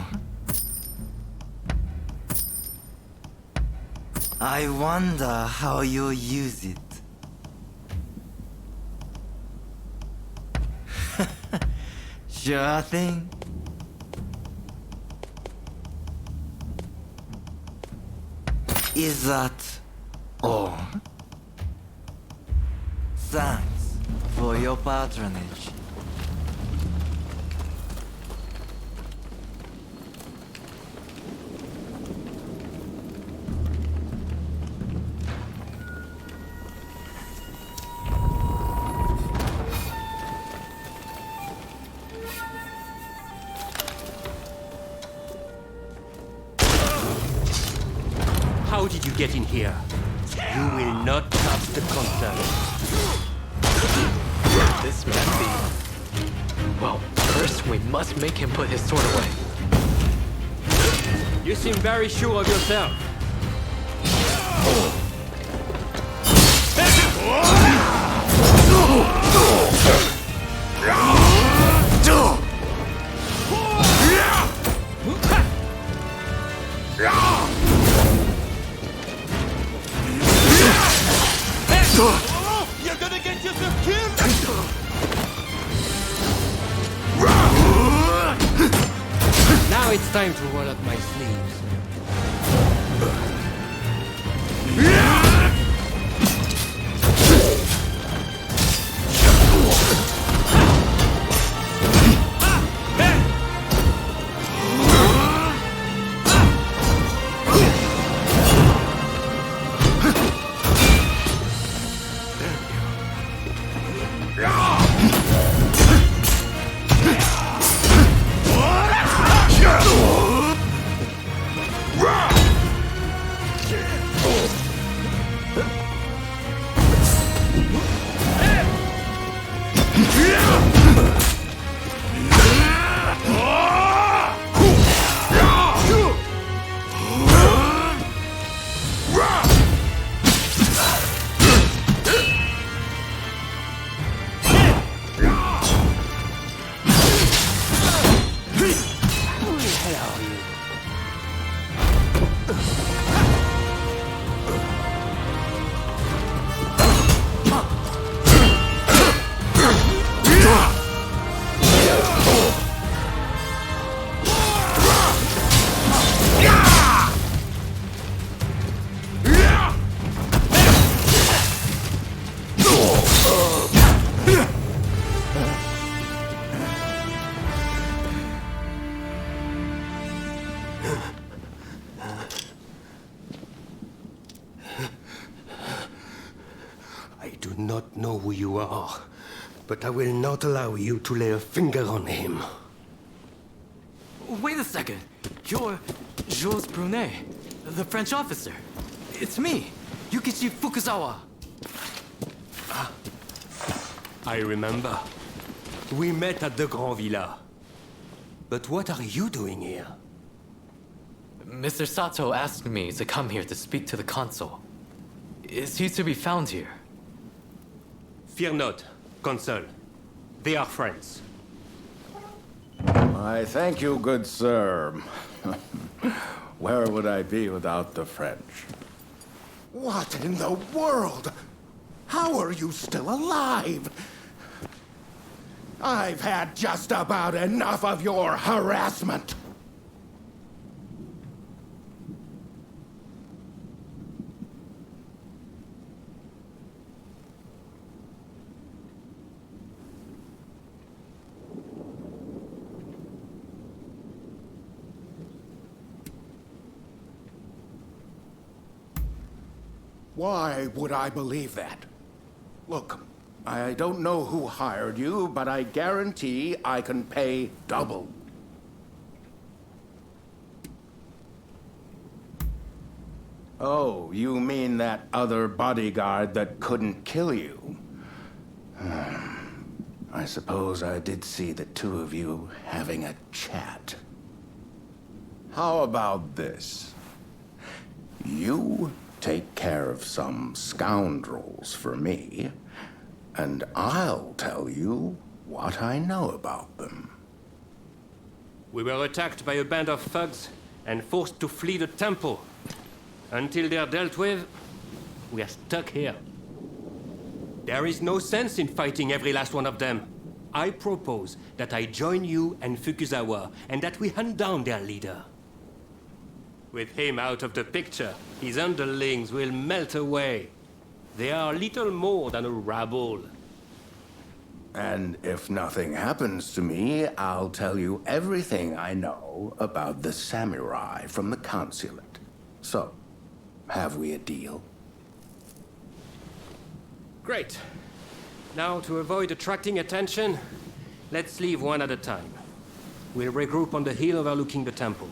I wonder how you use it. Sure thing. Is that all? Thanks for your patronage. How did you get in here? You will not touch the console. This man be... Well, first we must make him put his sword away. You seem very sure of yourself. You're gonna get yourself killed! Now it's time to roll up my sleeves. I do not know who you are, but I will not allow you to lay a finger on him. Wait a second. You're Jules Brunet, the French officer. It's me, Yukichi Fukuzawa. I remember. We met at the Grand Villa. But what are you doing here? Mr. Sato asked me to come here to speak to the consul. Is he to be found here? Fear not, consul. They are friends. I thank you, good sir. Where would I be without the French? What in the world? How are you still alive? I've had just about enough of your harassment. Why would I believe that? Look, I don't know who hired you, but I guarantee I can pay double. Oh, you mean that other bodyguard that couldn't kill you? I suppose I did see the two of you having a chat. How about this? You take care of some scoundrels for me, and I'll tell you what I know about them. We were attacked by a band of thugs and forced to flee the temple. Until they're dealt with, we are stuck here. There is no sense in fighting every last one of them. I propose that I join you and Fukuzawa, and that we hunt down their leader. With him out of the picture, his underlings will melt away. They are little more than a rabble. And if nothing happens to me, I'll tell you everything I know about the samurai from the consulate. So, have we a deal? Great. Now, to avoid attracting attention, let's leave one at a time. We'll regroup on the hill overlooking the temple.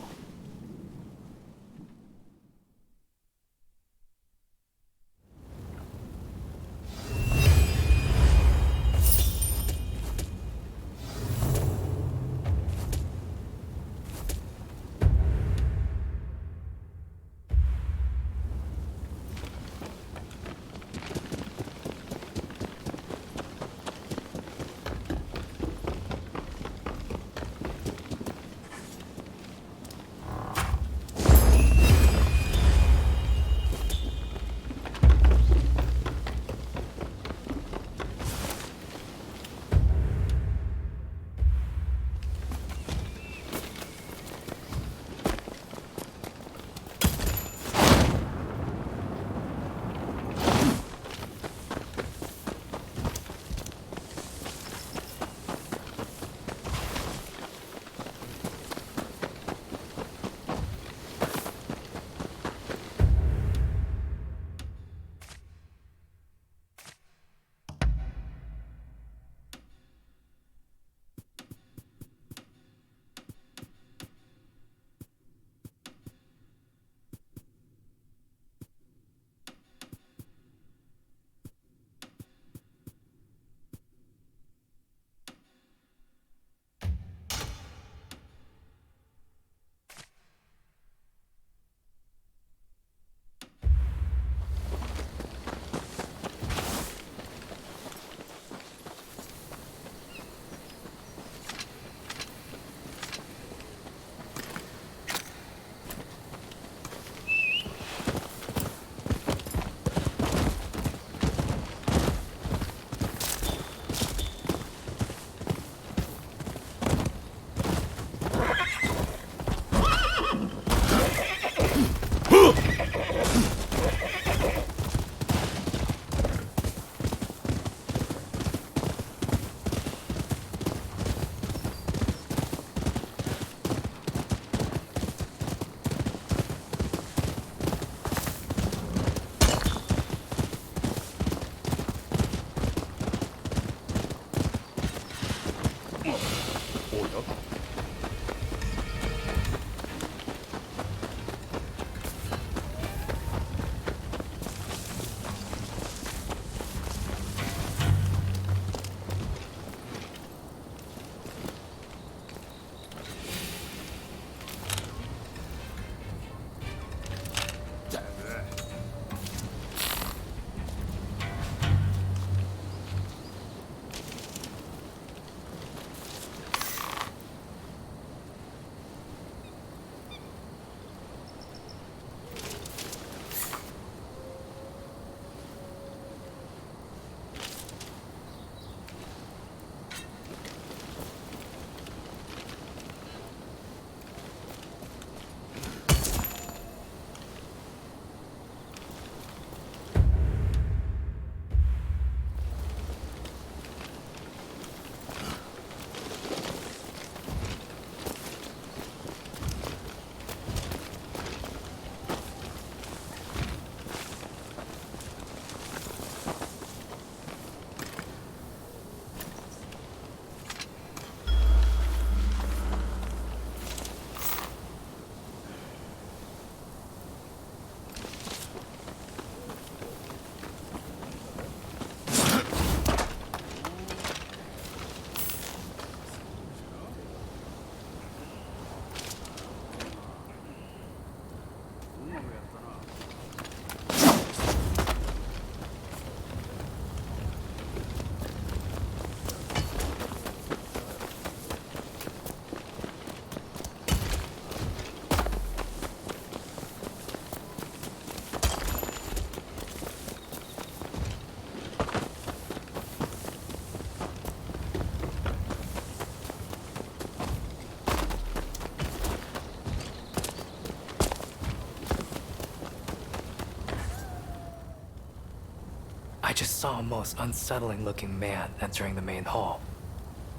just saw a most unsettling looking man entering the main hall.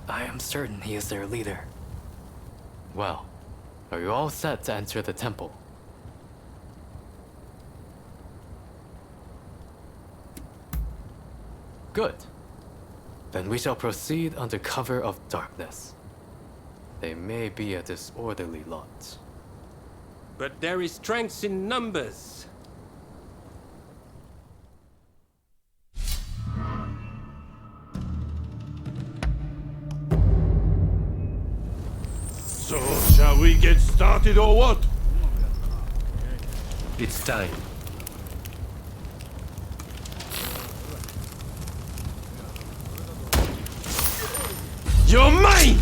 I am certain he is their leader. Well, are you all set to enter the temple? Good. Then we shall proceed under cover of darkness. They may be a disorderly lot. But there is strength in numbers. So, shall we get started or what? It's time. You're mine!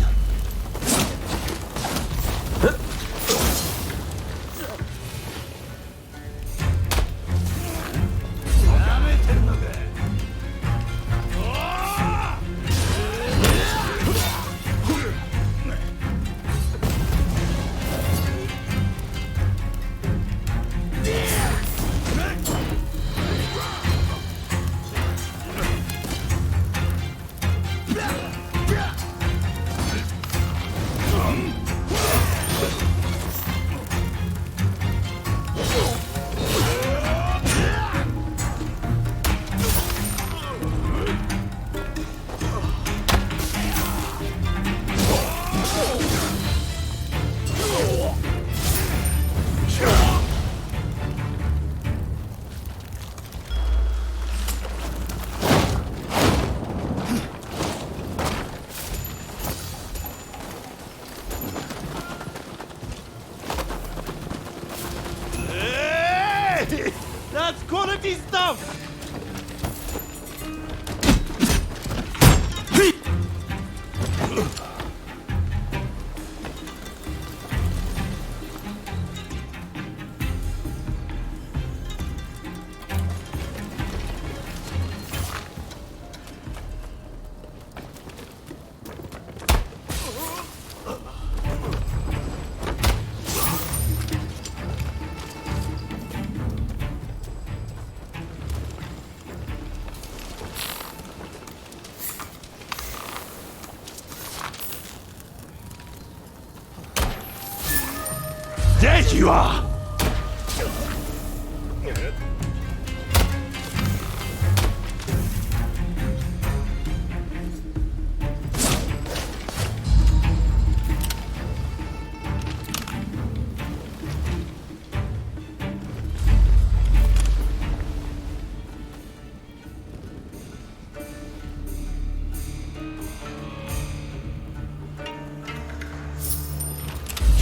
That's quality stuff! There you are!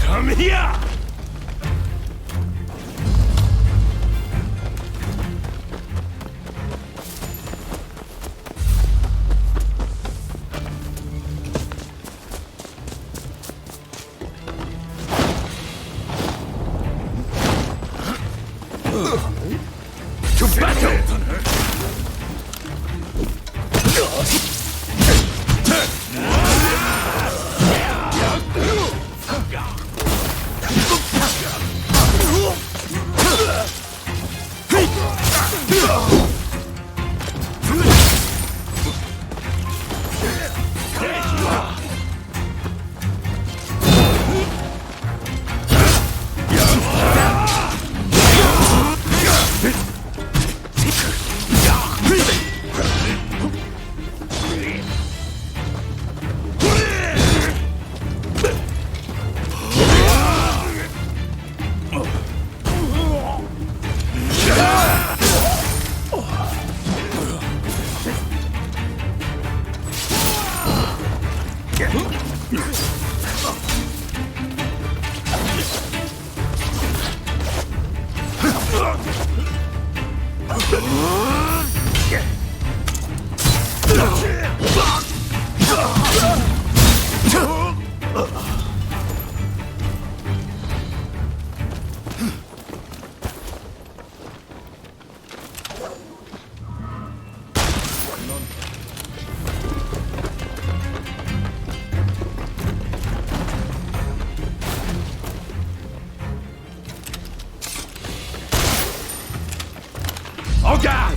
Come here! To battle! En garde!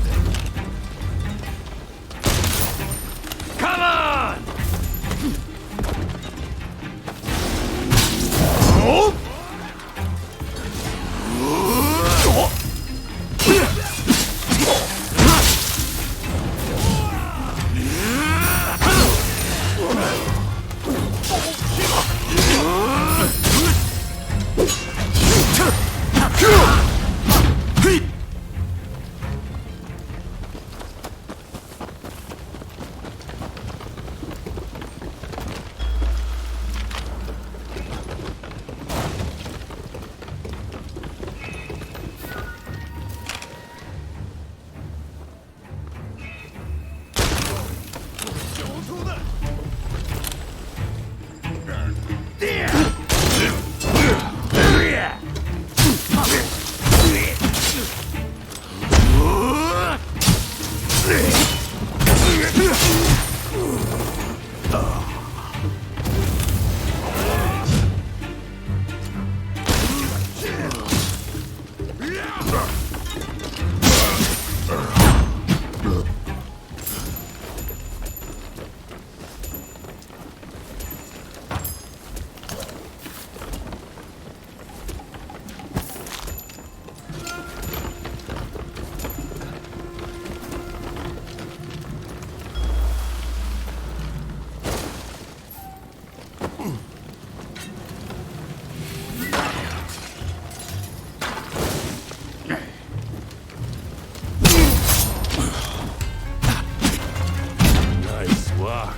Nice work.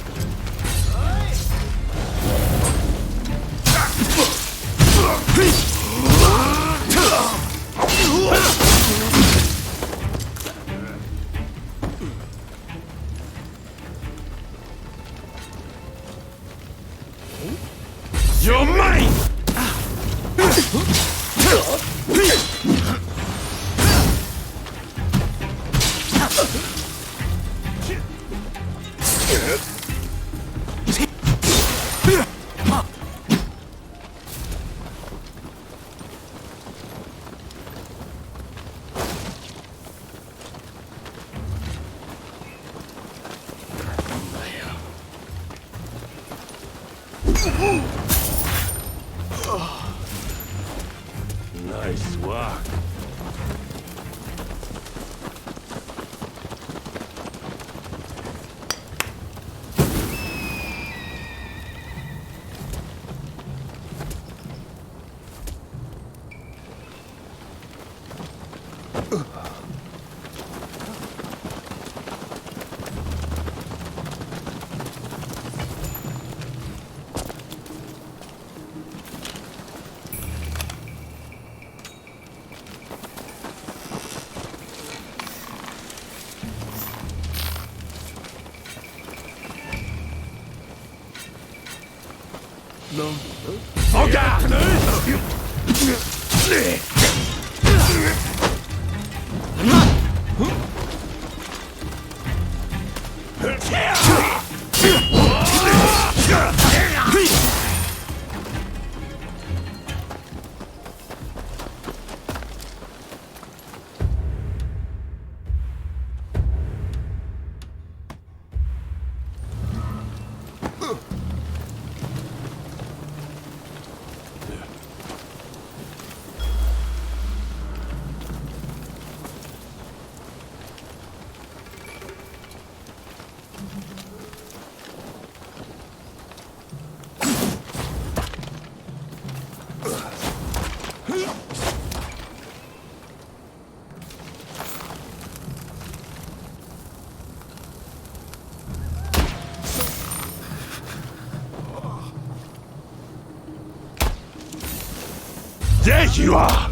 You're mine! Nice work. No. Oga! There you are!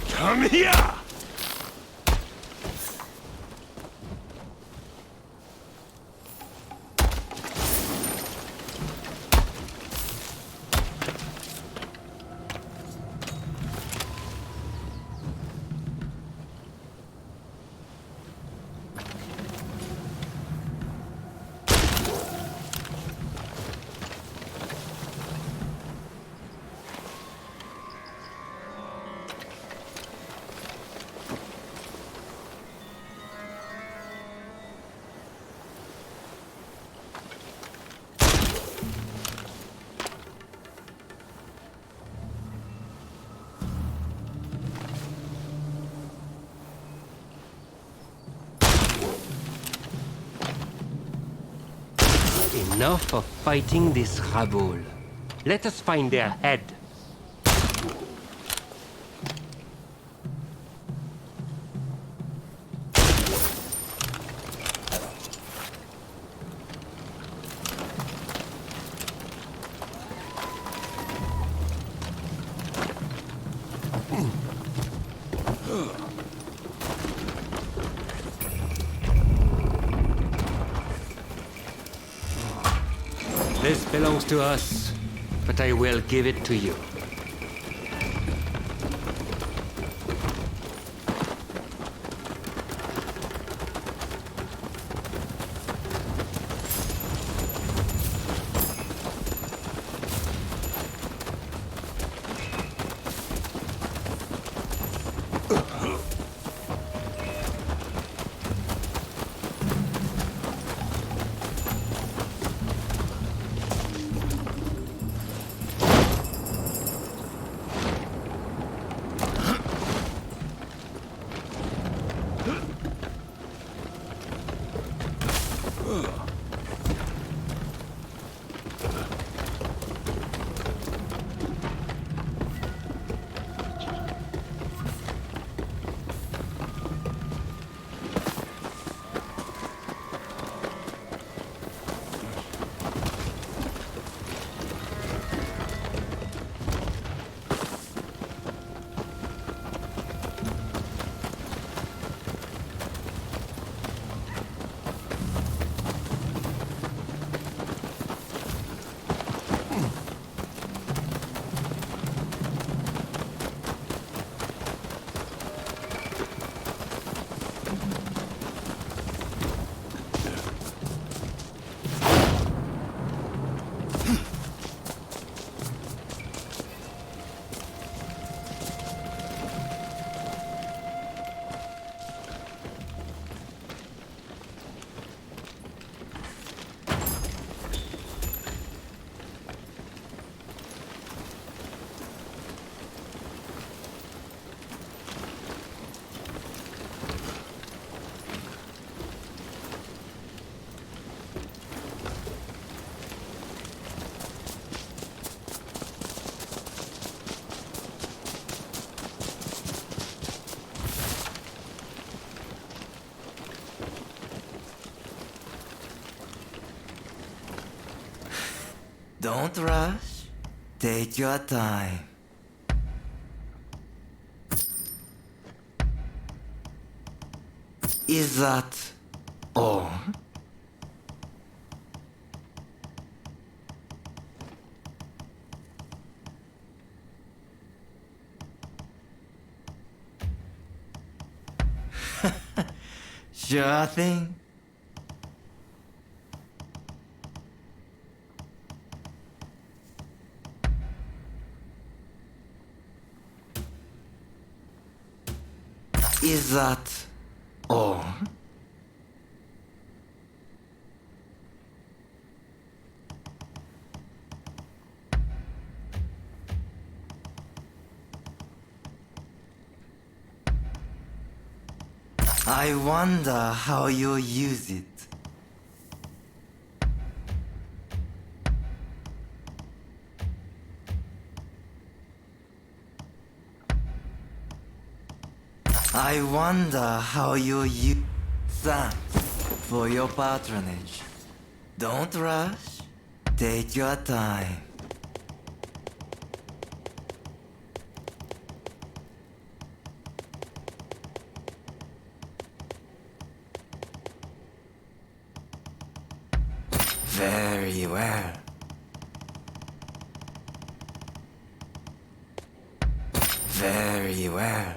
Come here! Enough of fighting this rabble. Let us find their head. This belongs to us, but I will give it to you. Don't rush. Take your time. Is that all? Sure thing. Is that all? I wonder how you'll use it. I wonder how you'll use. Thanks for your patronage. Don't rush. Take your time. Very well. Very well.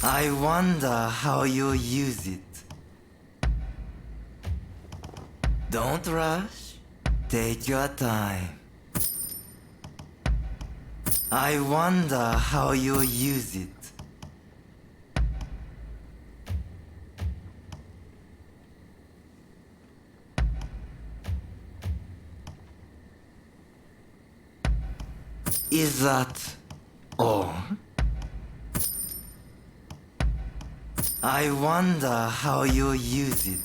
I wonder how you'll use it. Don't rush. Take your time. I wonder how you'll use it. Is that all? I wonder how you'll use it.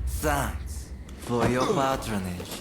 Thanks for your patronage.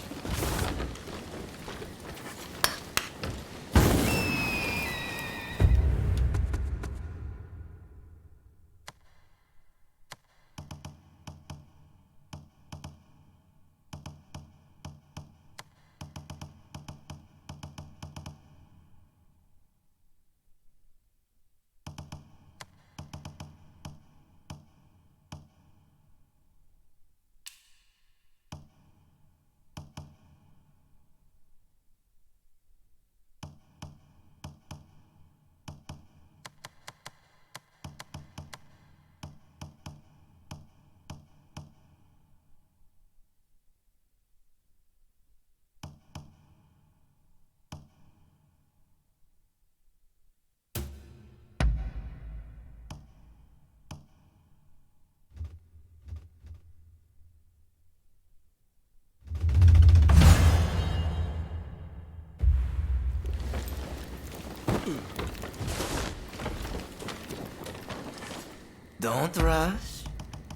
Don't rush.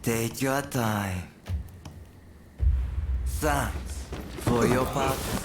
Take your time. Thanks for your patronage.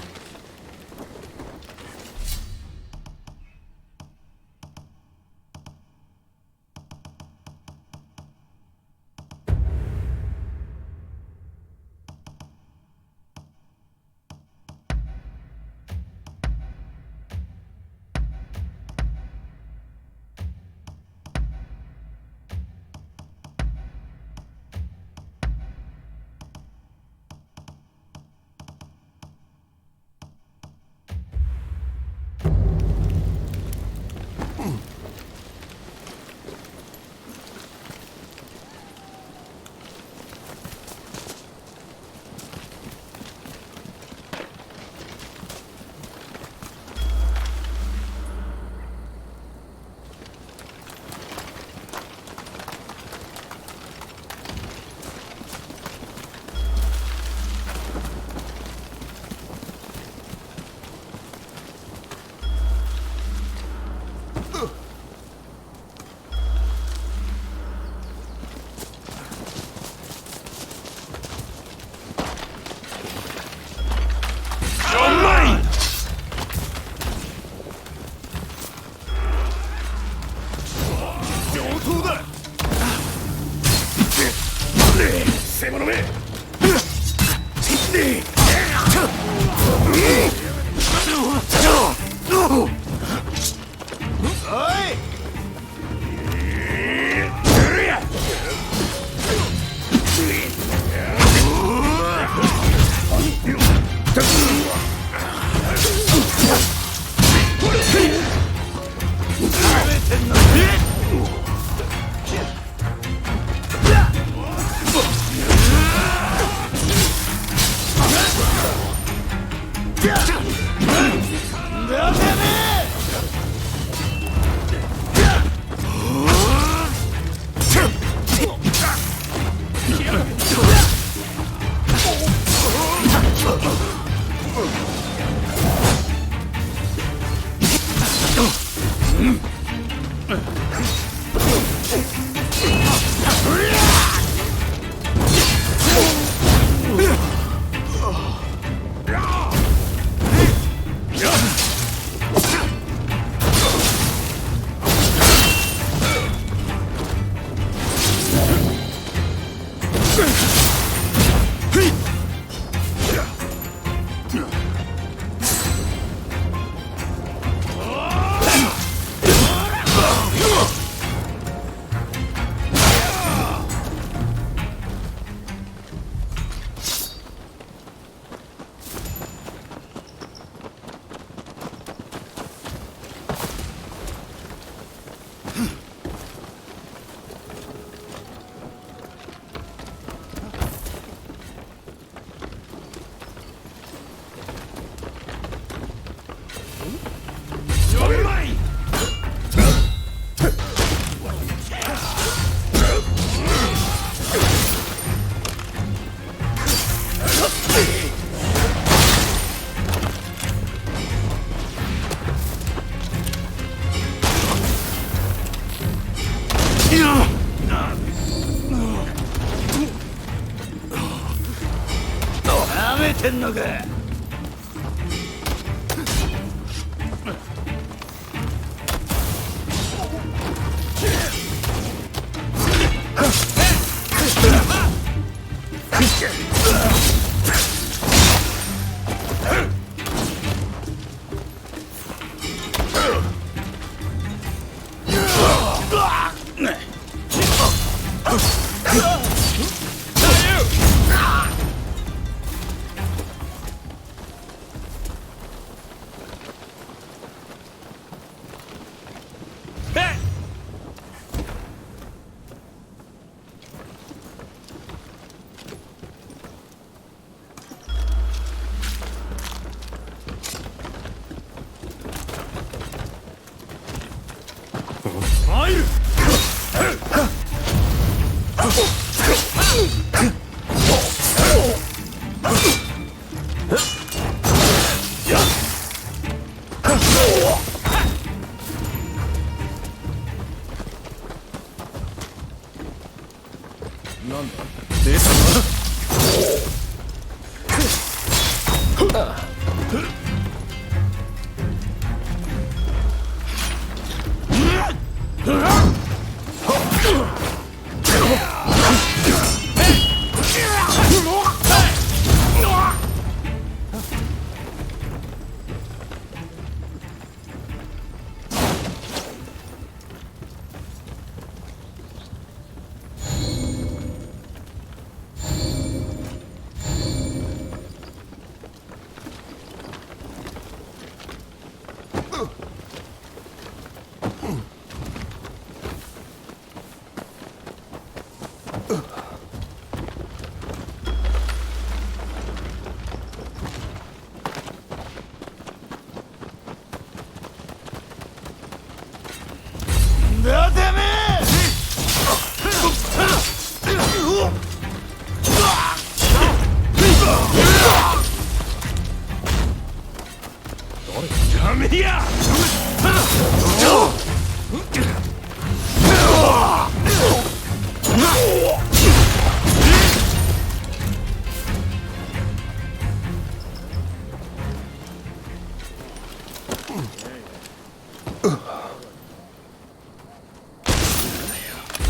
てんのか。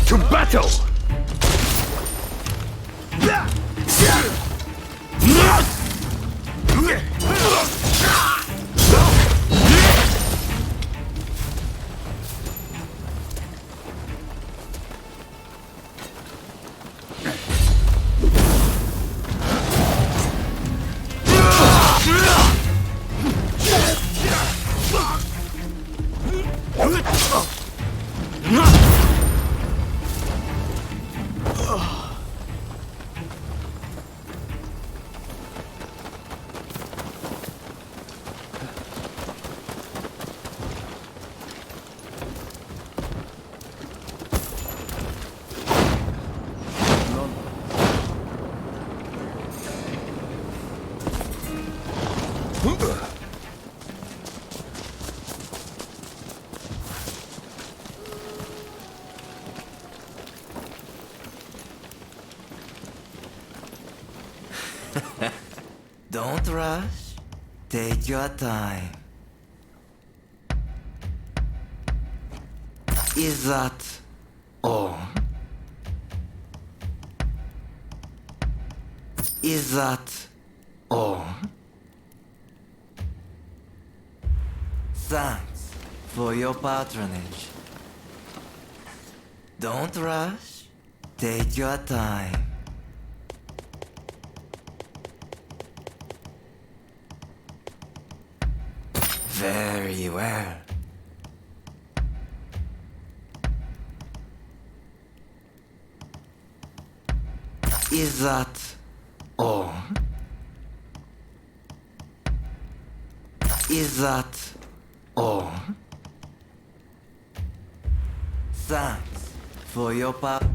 To battle! Don't rush. Take your time. Is that all? Is that all? Thanks for your patronage. Don't rush. Take your time. Very well. Is that all? Is that all? Thanks for your patronage.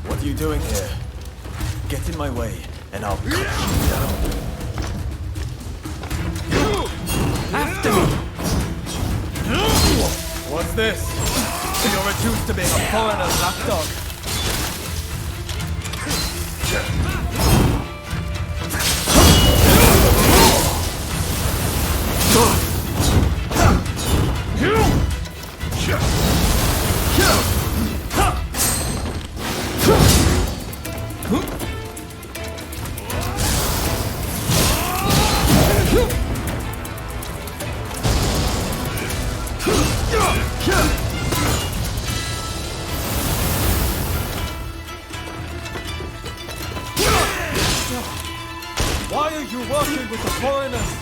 What are you doing here? Get in my way, and I'll cut you down. After me! What's this? You're reduced to being a foreigner's lapdog. Why are you working with the foreigners?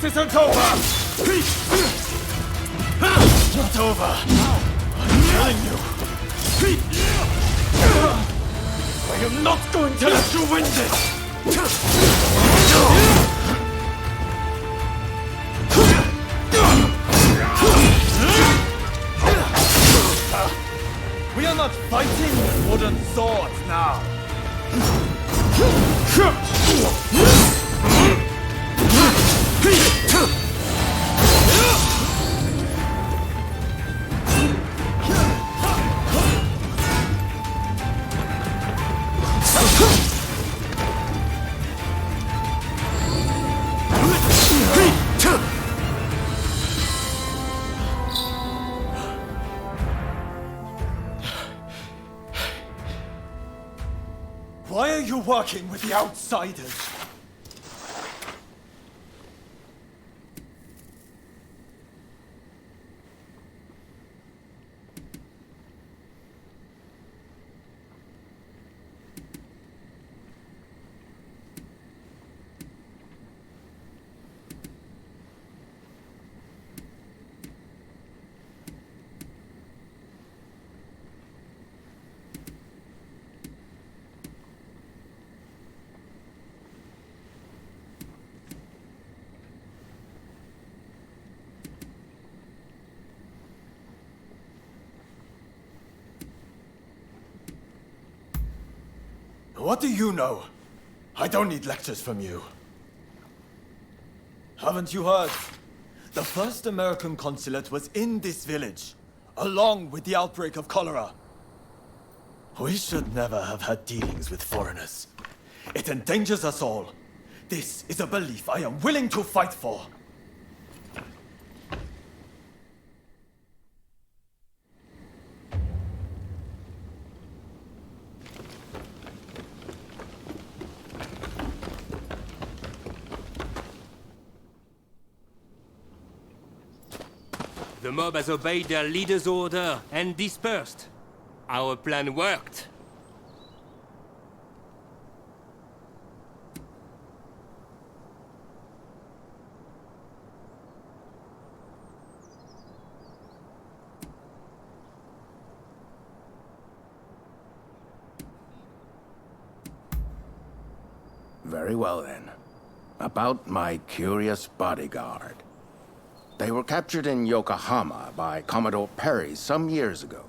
Isn't over! Not over! I'm telling you! I am not going to let you win this! We are not fighting with wooden swords now! Why are you working with the outsiders? What do you know? I don't need lectures from you. Haven't you heard? The first American consulate was in this village, along with the outbreak of cholera. We should never have had dealings with foreigners. It endangers us all. This is a belief I am willing to fight for. The mob has obeyed their leader's order and dispersed. Our plan worked. Very well, then. About my curious bodyguard. They were captured in Yokohama by Commodore Perry some years ago.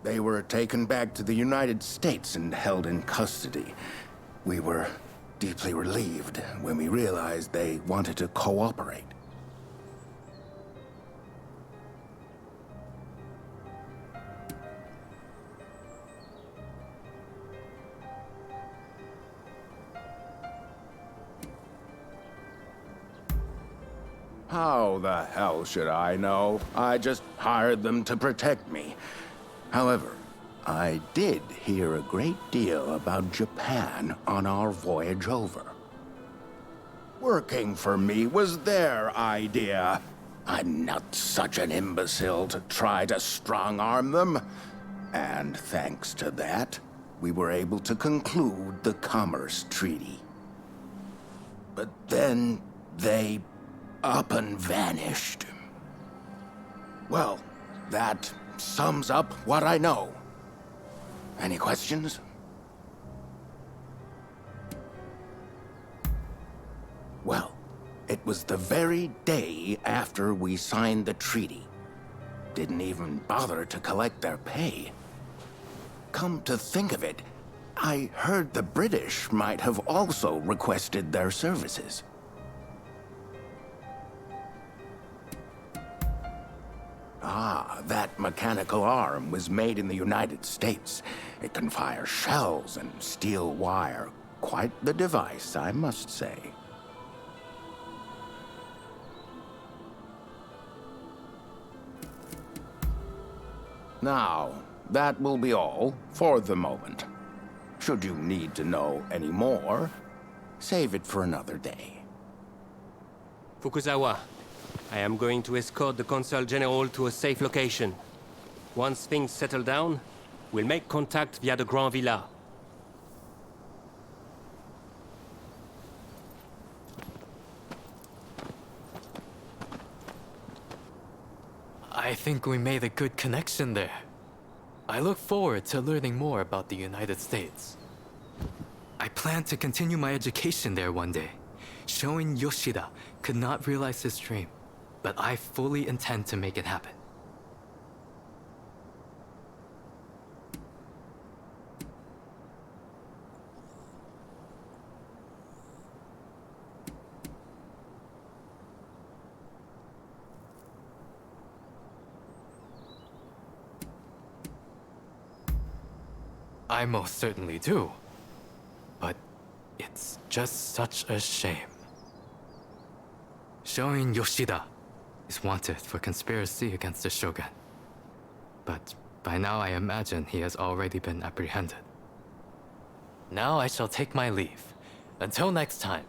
They were taken back to the United States and held in custody. We were deeply relieved when we realized they wanted to cooperate. How the hell should I know? I just hired them to protect me. However, I did hear a great deal about Japan on our voyage over. Working for me was their idea. I'm not such an imbecile to try to strong-arm them. And thanks to that, we were able to conclude the Commerce Treaty. But then they up and vanished. Well, that sums up what I know. Any questions? Well, it was the very day after we signed the treaty. Didn't even bother to collect their pay. Come to think of it, I heard the British might have also requested their services. Ah, that mechanical arm was made in the United States. It can fire shells and steel wire. Quite the device, I must say. Now, that will be all for the moment. Should you need to know any more, save it for another day. Fukuzawa, I am going to escort the Consul General to a safe location. Once things settle down, we'll make contact via the Grand Villa. I think we made a good connection there. I look forward to learning more about the United States. I plan to continue my education there one day. Showing Yoshida could not realize his dream, but I fully intend to make it happen. I most certainly do. But it's just such a shame. Shoin Yoshida is wanted for conspiracy against the Shogun. But by now I imagine he has already been apprehended. Now I shall take my leave. Until next time.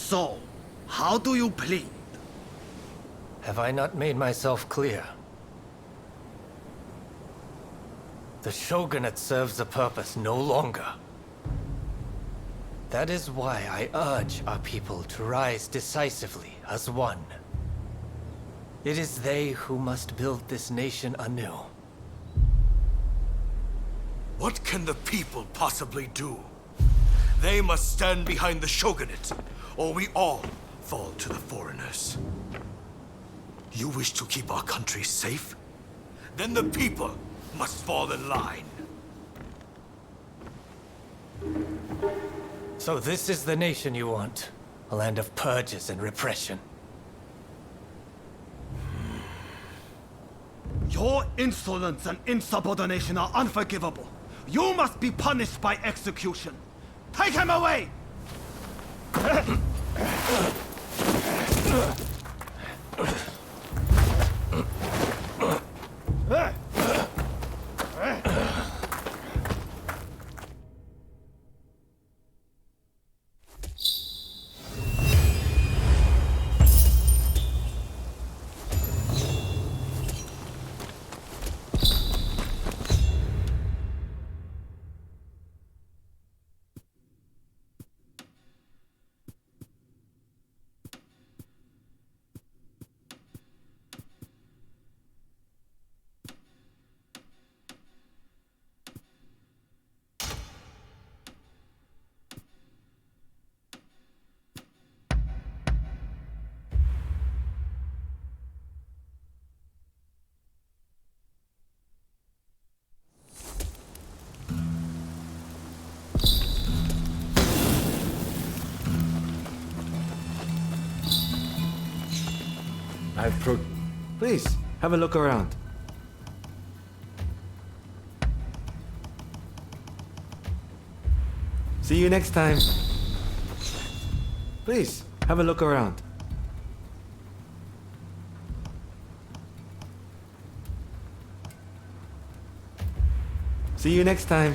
So, how do you plead? Have I not made myself clear? The shogunate serves a purpose no longer. That is why I urge our people to rise decisively as one. It is they who must build this nation anew. What can the people possibly do? They must stand behind the shogunate, or we all fall to the foreigners. You wish to keep our country safe? Then the people must fall in line. So this is the nation you want? A land of purges and repression. Your insolence and insubordination are unforgivable. You must be punished by execution. Take him away! Please, have a look around. See you next time. Please, have a look around. See you next time.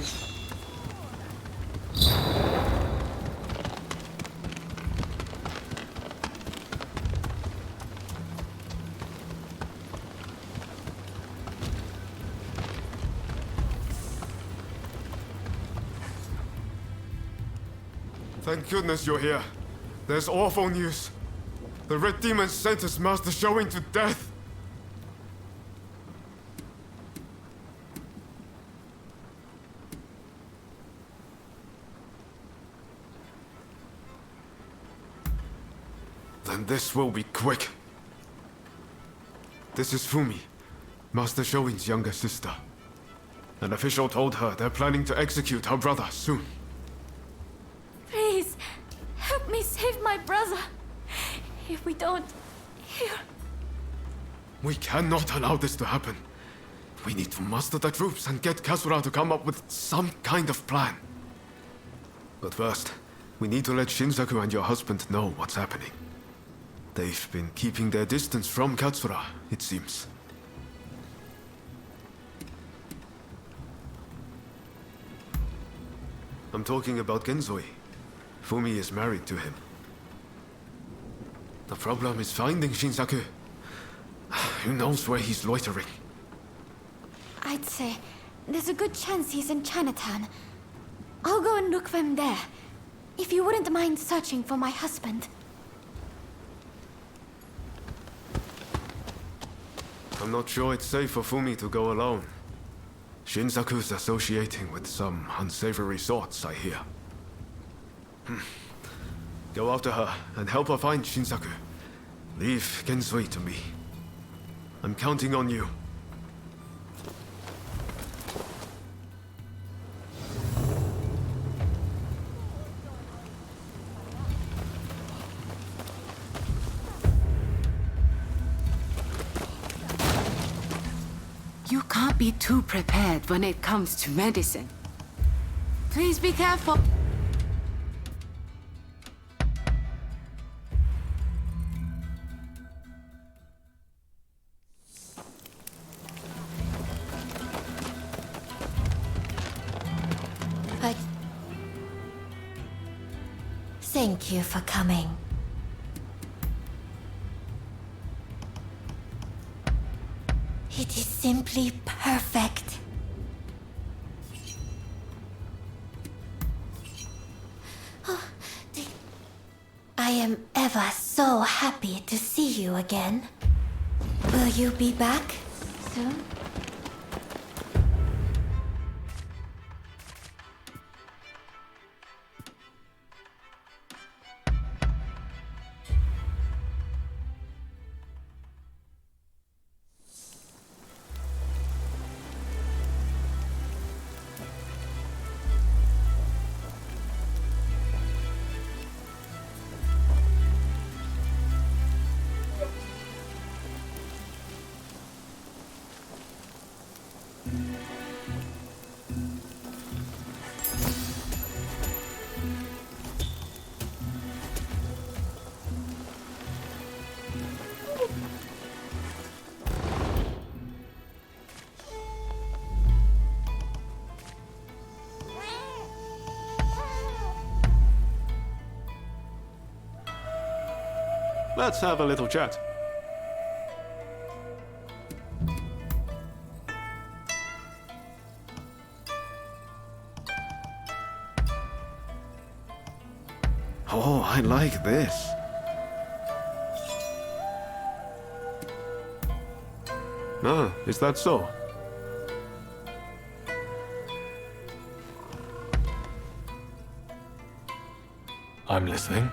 Thank goodness you're here. There's awful news. The Red Demon sentenced Master Showing to death. Then this will be quick. This is Fumi, Master Showing's younger sister. An official told her they're planning to execute her brother soon. Please, help me save my brother. If we don't, here. We cannot allow this to happen. We need to muster the troops and get Katsura to come up with some kind of plan. But first, we need to let Shinsaku and your husband know what's happening. They've been keeping their distance from Katsura, it seems. I'm talking about Genzoi. Fumi is married to him. The problem is finding Shinsaku. Who knows where he's loitering? I'd say there's a good chance he's in Chinatown. I'll go and look for him there. If you wouldn't mind searching for my husband. I'm not sure it's safe for Fumi to go alone. Shinsaku's associating with some unsavory sorts, I hear. Go after her and help her find Shinsaku. Leave Genzui to me. I'm counting on you. You can't be too prepared when it comes to medicine. Please be careful. Thank you for coming. It is simply perfect. Oh, I am ever so happy to see you again. Will you be back soon? Let's have a little chat. Oh, I like this. Ah, is that so? I'm listening.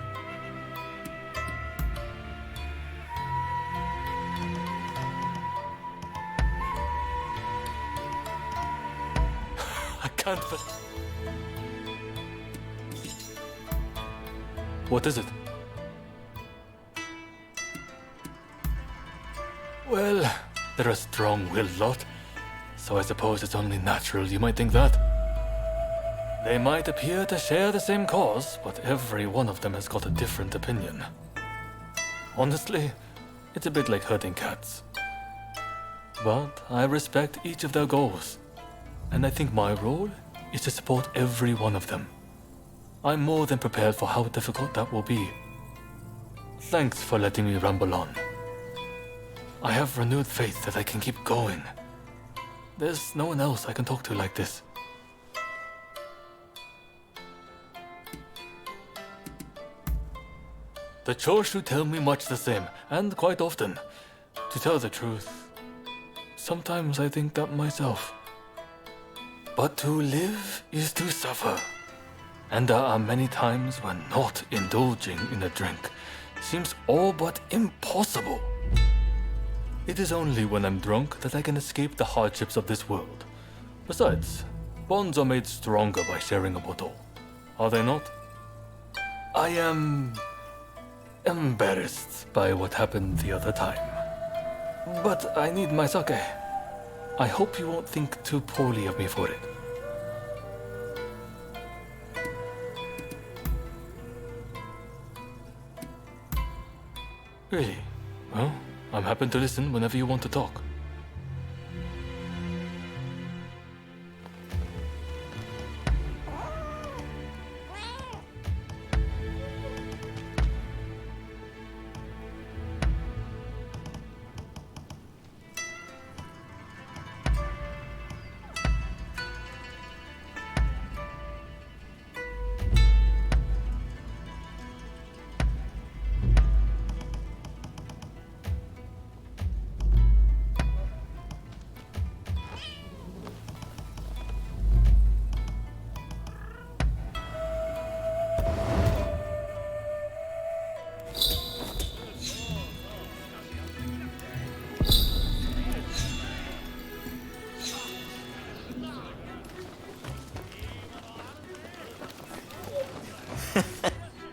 I can't. What is it? Well, they're a strong-willed lot, so I suppose it's only natural you might think that. They might appear to share the same cause, but every one of them has got a different opinion. Honestly, it's a bit like herding cats. But I respect each of their goals, and I think my role is to support every one of them. I'm more than prepared for how difficult that will be. Thanks for letting me ramble on. I have renewed faith that I can keep going. There's no one else I can talk to like this. The Choshu tell me much the same, and quite often. To tell the truth, sometimes I think that myself. But to live is to suffer. And there are many times when not indulging in a drink seems all but impossible. It is only when I'm drunk that I can escape the hardships of this world. Besides, bonds are made stronger by sharing a bottle. Are they not? I am embarrassed by what happened the other time. But I need my sake. I hope you won't think too poorly of me for it. Really? Well, I'm happy to listen whenever you want to talk.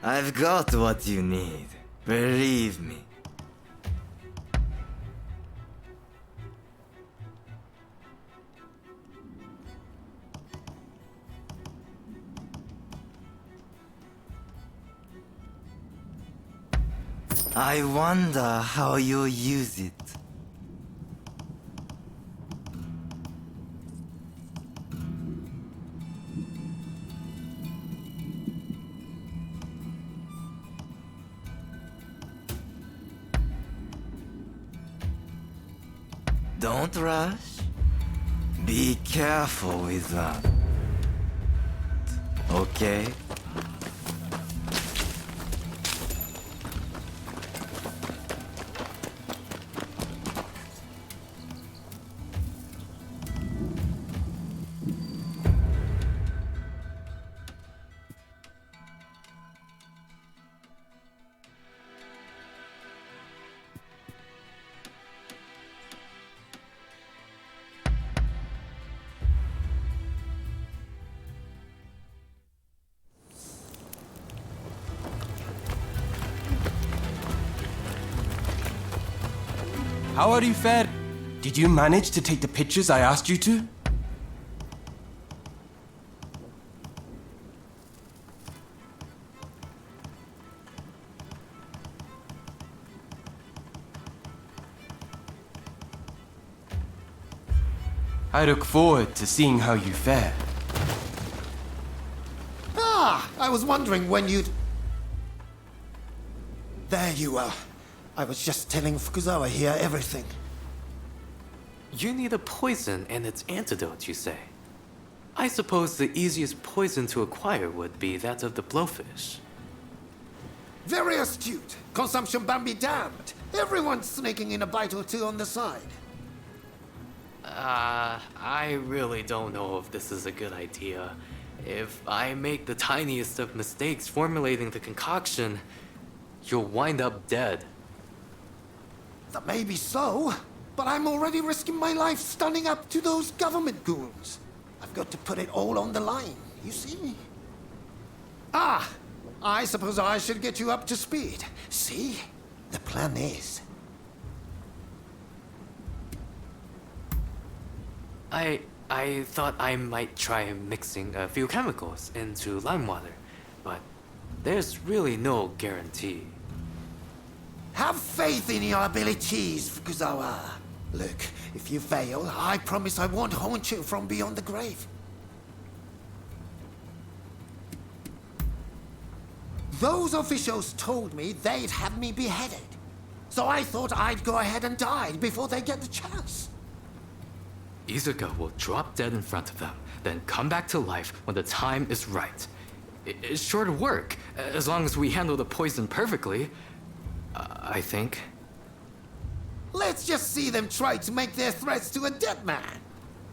I've got what you need. Believe me. I wonder how you'll use it. Don't rush. Be careful with that. Okay? How are you fared? Did you manage to take the pictures I asked you to? I look forward to seeing how you fare. Ah, I was wondering when you'd... There you are. I was just telling Fukuzawa here everything. You need a poison and its antidote, you say? I suppose the easiest poison to acquire would be that of the blowfish. Very astute. Consumption ban be damned. Everyone's sneaking in a bite or two on the side. I really don't know if this is a good idea. If I make the tiniest of mistakes formulating the concoction, you'll wind up dead. That may be so, but I'm already risking my life standing up to those government goons. I've got to put it all on the line, you see? Ah, I suppose I should get you up to speed. See? The plan is... I thought I might try mixing a few chemicals into lime water, but there's really no guarantee. Have faith in your abilities, Fukuzawa. Look, if you fail, I promise I won't haunt you from beyond the grave. Those officials told me they'd have me beheaded. So I thought I'd go ahead and die before they get the chance. Izuka will drop dead in front of them, then come back to life when the time is right. It's sure to work, as long as we handle the poison perfectly. I think. Let's just see them try to make their threats to a dead man.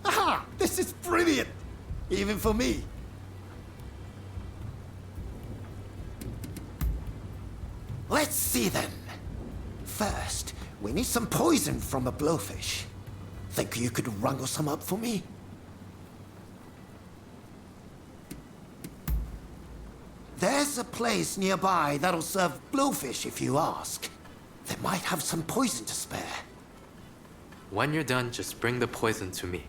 Aha! This is brilliant! Even for me. Let's see then. First, we need some poison from a blowfish. Think you could wrangle some up for me? There's a place nearby that'll serve blowfish if you ask. They might have some poison to spare. When you're done, just bring the poison to me.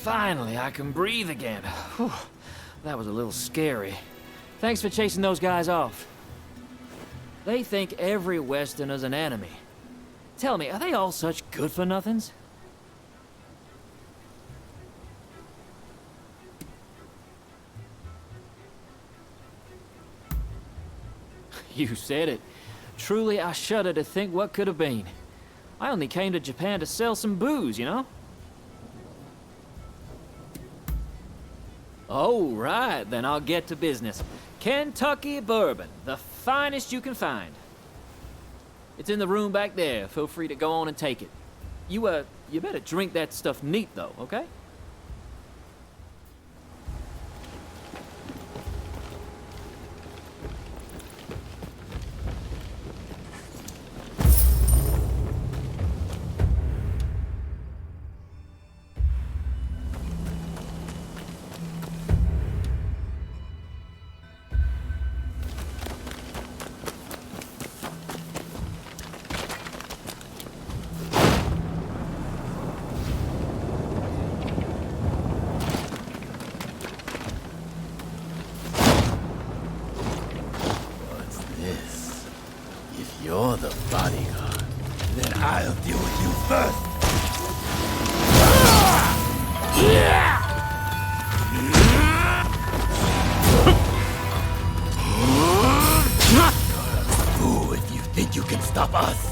Finally, I can breathe again. Whew. That was a little scary. Thanks for chasing those guys off. They think every Westerner's an enemy. Tell me, are they all such good-for-nothings? You said it. Truly, I shudder to think what could have been. I only came to Japan to sell some booze, you know? Oh, right, then I'll get to business. Kentucky bourbon, the finest you can find. It's in the room back there. Feel free to go on and take it. You better drink that stuff neat, though, okay? You're the bodyguard. Then I'll deal with you first. You're a fool if you think you can stop us.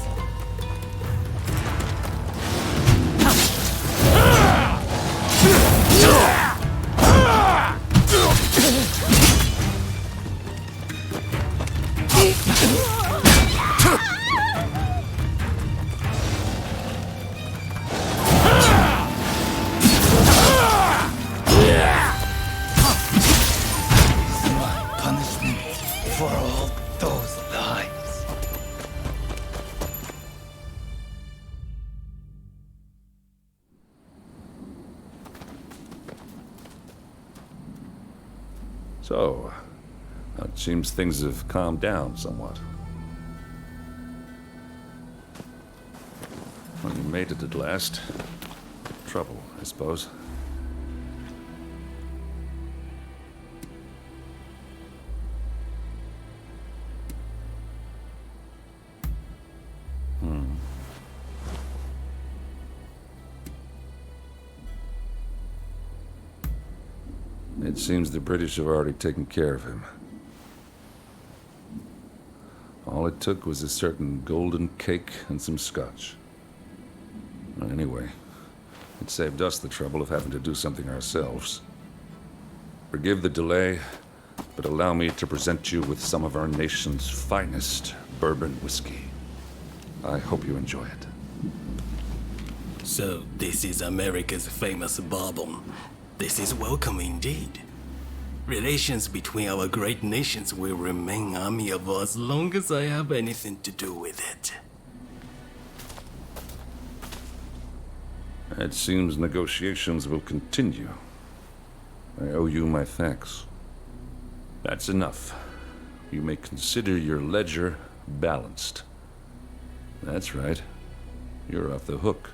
For all those lives. So, it seems things have calmed down somewhat. Well, you made it at last. Trouble, I suppose. It seems the British have already taken care of him. All it took was a certain golden cake and some scotch. Anyway, it saved us the trouble of having to do something ourselves. Forgive the delay, but allow me to present you with some of our nation's finest bourbon whiskey. I hope you enjoy it. So, this is America's famous bourbon. This is welcome indeed. Relations between our great nations will remain amiable as long as I have anything to do with it. It seems negotiations will continue. I owe you my thanks. That's enough. You may consider your ledger balanced. That's right. You're off the hook.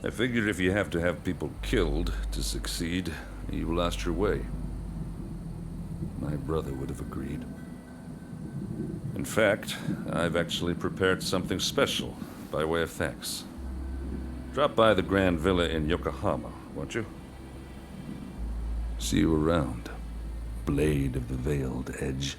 I figure if you have to have people killed to succeed, you lost your way. My brother would have agreed. In fact, I've actually prepared something special by way of thanks. Drop by the Grand Villa in Yokohama, won't you? See you around, Blade of the Veiled Edge.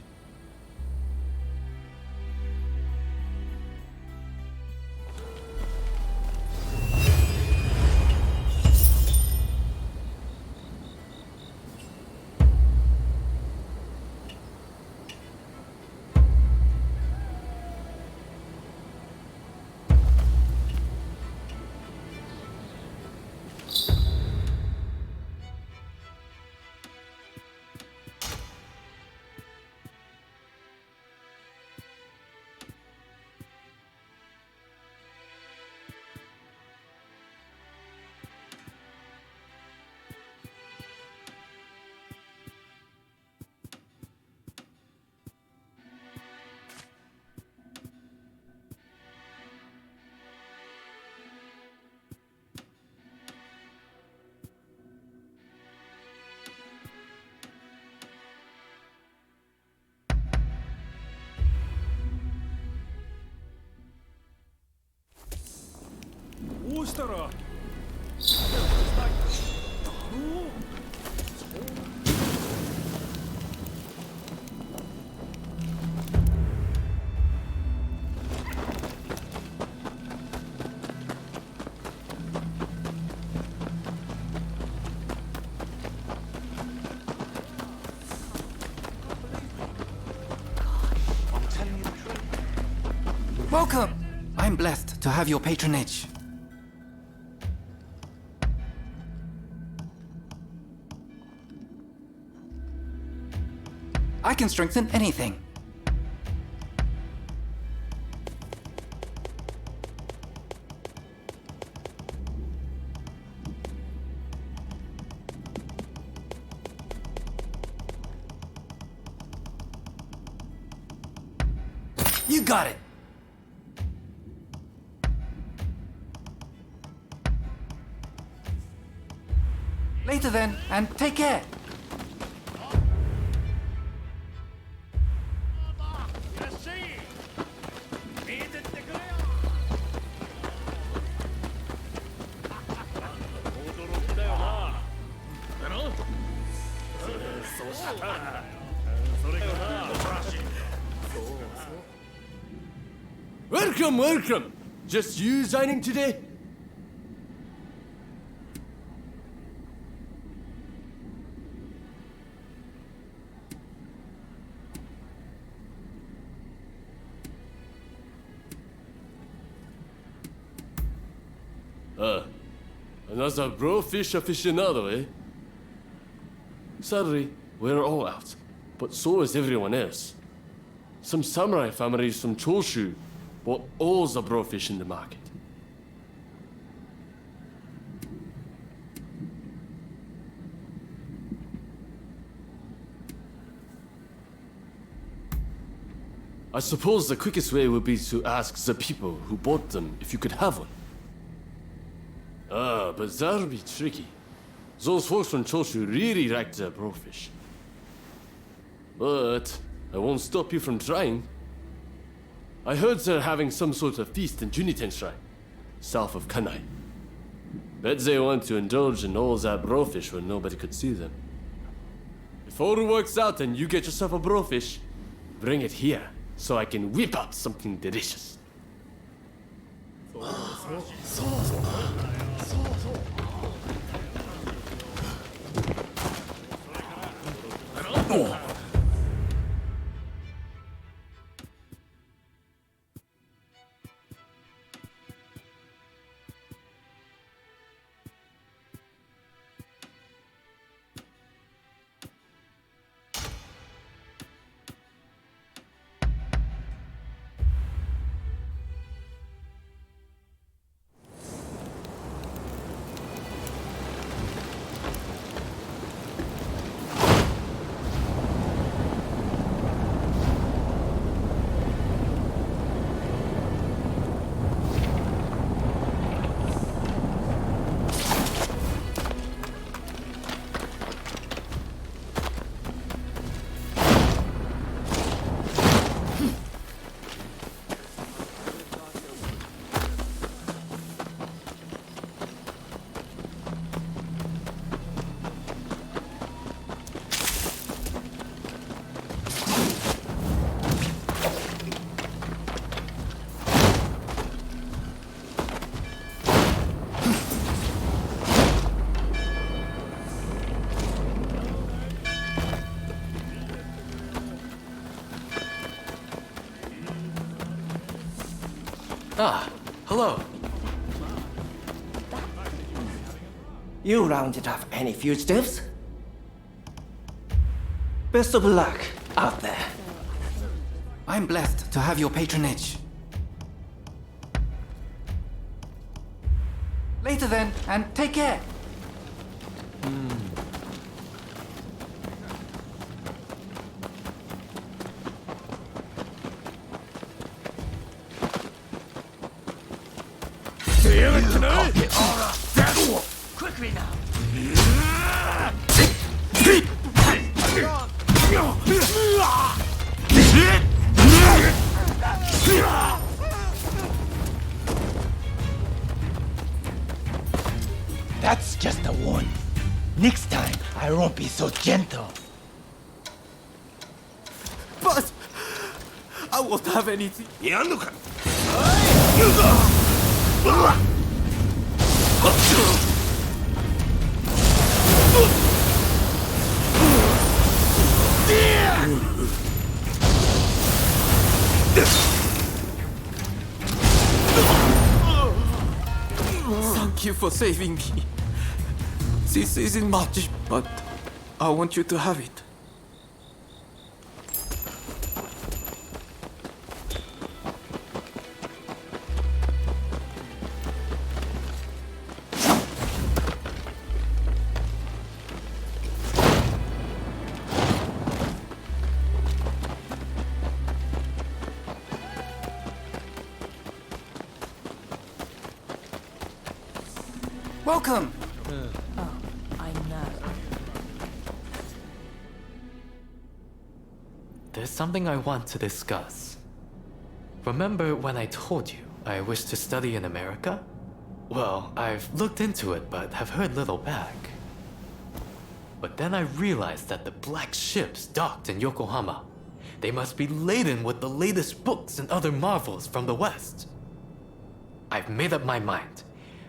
Welcome! I'm blessed to have your patronage. I can strengthen anything. You got it! Later then, and take care. Welcome, welcome! Just you signing today? Another brofish aficionado, eh? Sadly, we're all out, but so is everyone else. Some samurai families from Choshu bought all the brofish in the market. I suppose the quickest way would be to ask the people who bought them if you could have one. But that'll be tricky. Those folks from Choshu really like their brofish. But I won't stop you from trying. I heard they're having some sort of feast in Juniten Shrine, south of Kanai. Bet they want to indulge in all that brofish when nobody could see them. If all works out and you get yourself a brofish, bring it here so I can whip out something delicious. Ah, hello. You rounded up any fugitives? Best of luck out there. I'm blessed to have your patronage. Later then, and take care. Quickly now! That's just a warning. Next time, I won't be so gentle. But I won't have anything. Thank you for saving me. This isn't much, but I want you to have it. Welcome! Oh, I know. There's something I want to discuss. Remember when I told you I wish to study in America? Well, I've looked into it but have heard little back. But then I realized that the black ships docked in Yokohama. They must be laden with the latest books and other marvels from the West. I've made up my mind.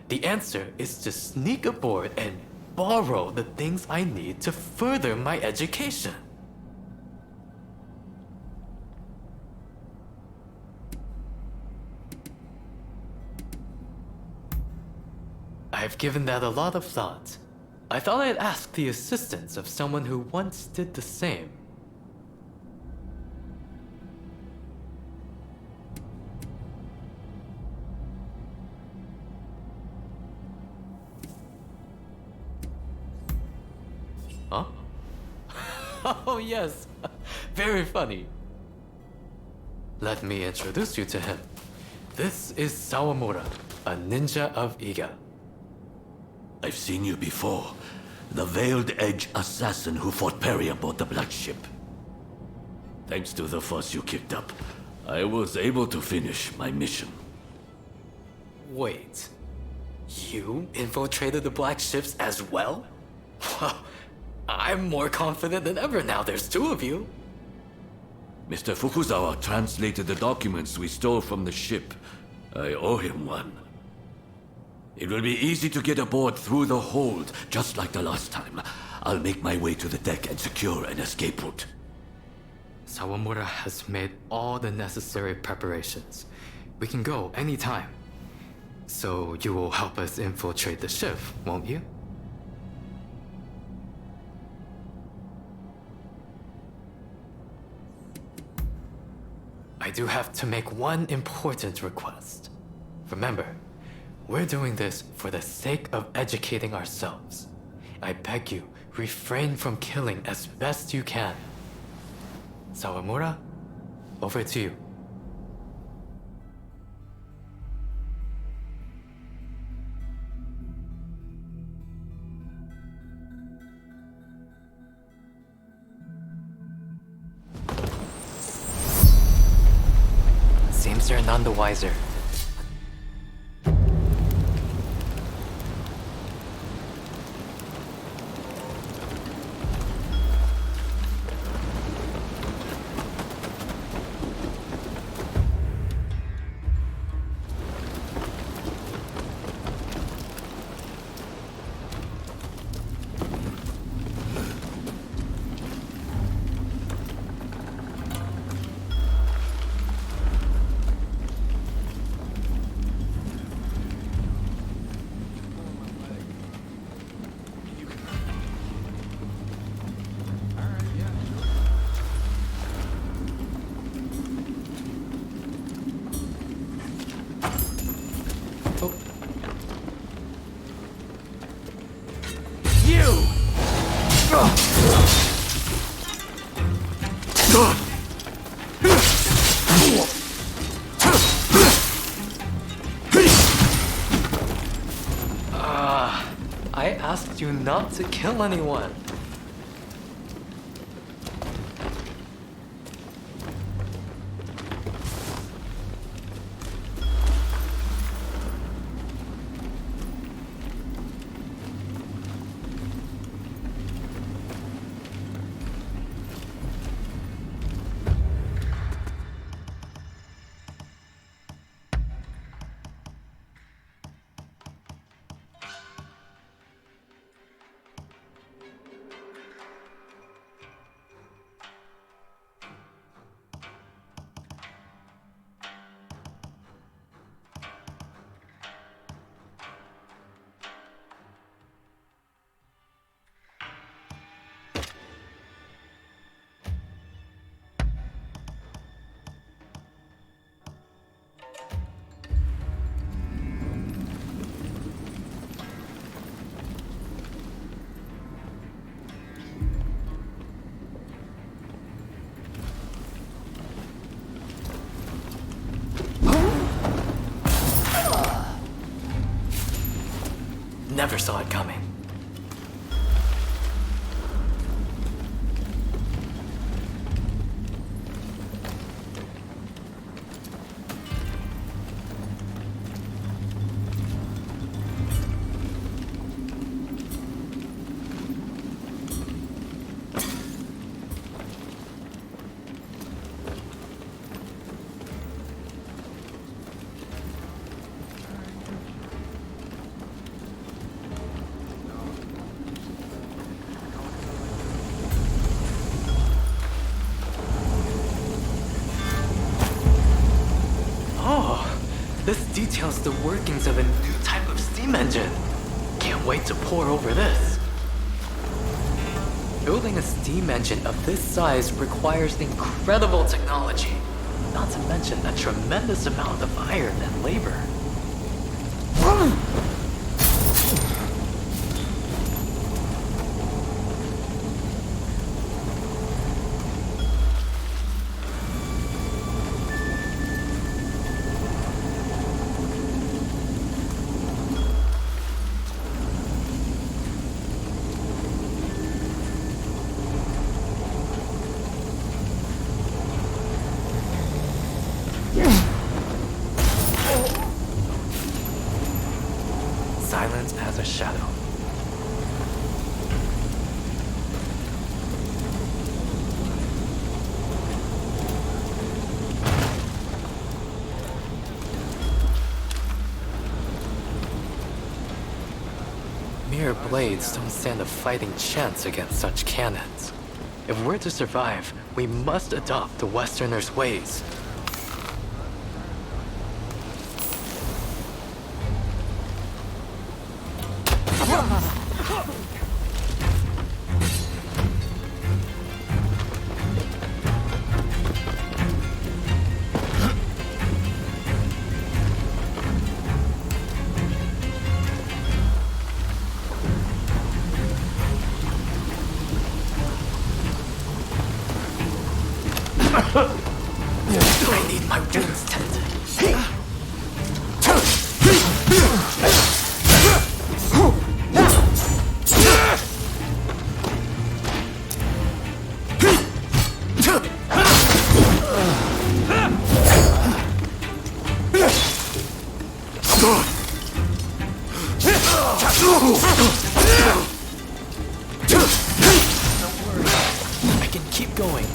The answer is to sneak aboard and borrow the things I need to further my education. I've given that a lot of thought. I thought I'd ask the assistance of someone who once did the same. Huh? Oh yes, very funny. Let me introduce you to him. This is Sawamura, a ninja of Iga. I've seen you before. The Veiled Edge assassin who fought Perry aboard the Black Ship. Thanks to the fuss you kicked up, I was able to finish my mission. Wait, you infiltrated the Black Ships as well? I'm more confident than ever now there's two of you. Mr. Fukuzawa translated the documents we stole from the ship. I owe him one. It will be easy to get aboard through the hold, just like the last time. I'll make my way to the deck and secure an escape route. Sawamura has made all the necessary preparations. We can go anytime. So you will help us infiltrate the ship, won't you? I do have to make one important request. Remember, we're doing this for the sake of educating ourselves. I beg you, refrain from killing as best you can. Sawamura, over to you. Seems you're none the wiser. I asked you not to kill anyone. never saw it coming. This details the workings of a new type of steam engine. Can't wait to pore over this. Building a steam engine of this size requires incredible technology, not to mention a tremendous amount of iron and labor. Silence as a shadow. Mere blades don't stand a fighting chance against such cannons. If we're to survive, we must adopt the Westerners' ways. I need my wounds tended. Don't worry, I can keep going.